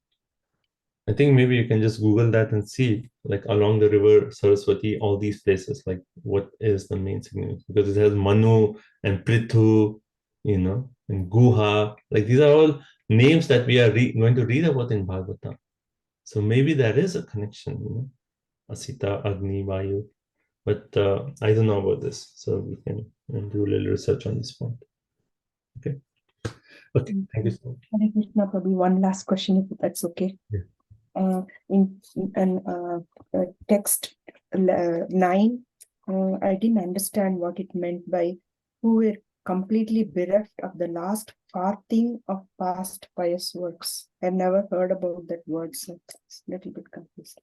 I think maybe you can just Google that and see, like along the river Saraswati, all these places, like what is the main significance? Because it has Manu and Prithu, and Guha. Like these are all names that we are going to read about in Bhagavatam. So maybe there is a connection, Asita, Agni, Vayu. But I don't know about this, so we can do a little research on this point. Okay. Okay. Thank you so much. Hare Krishna, probably one last question, if that's okay. Yeah. In text 9, I didn't understand what it meant by who were completely bereft of the last farthing of past pious works. I've never heard about that word, so it's a little bit confused.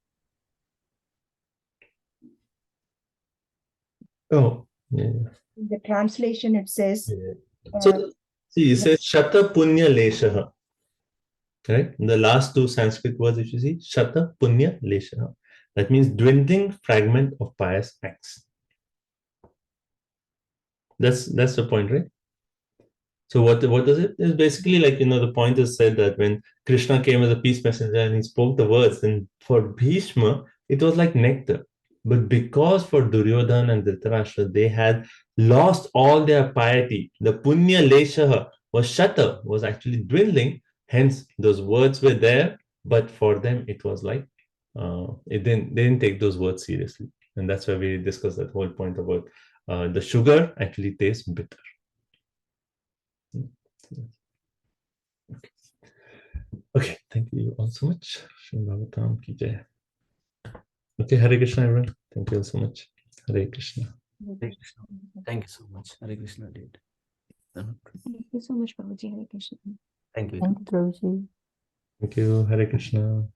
Oh, yeah. In the translation, it says. Yeah. So, see, it says Shata Punya Leshaha. Right? The last two Sanskrit words, if you see, Shata Punya Leshaha. That means dwindling fragment of pious acts. That's the point, right? So what does it? It's basically like, the point is said that when Krishna came as a peace messenger and he spoke the words, then for Bhishma, it was like nectar. But because for Duryodhana and Dhritarashtra, they had lost all their piety, the Punya Leshaha was actually dwindling. Hence, those words were there, but for them, it was like, they didn't take those words seriously. And that's why we discussed that whole point about the sugar actually tastes bitter. Okay, thank you all so much. Okay, Hare Krishna, everyone. Thank you all so much. Hare Krishna. Hare Krishna. Thank you so much. Hare Krishna did. Thank you so much, Prabhuji. Hare Krishna. Thank you. Thank you, Prabhuji. Thank you. Hare Krishna.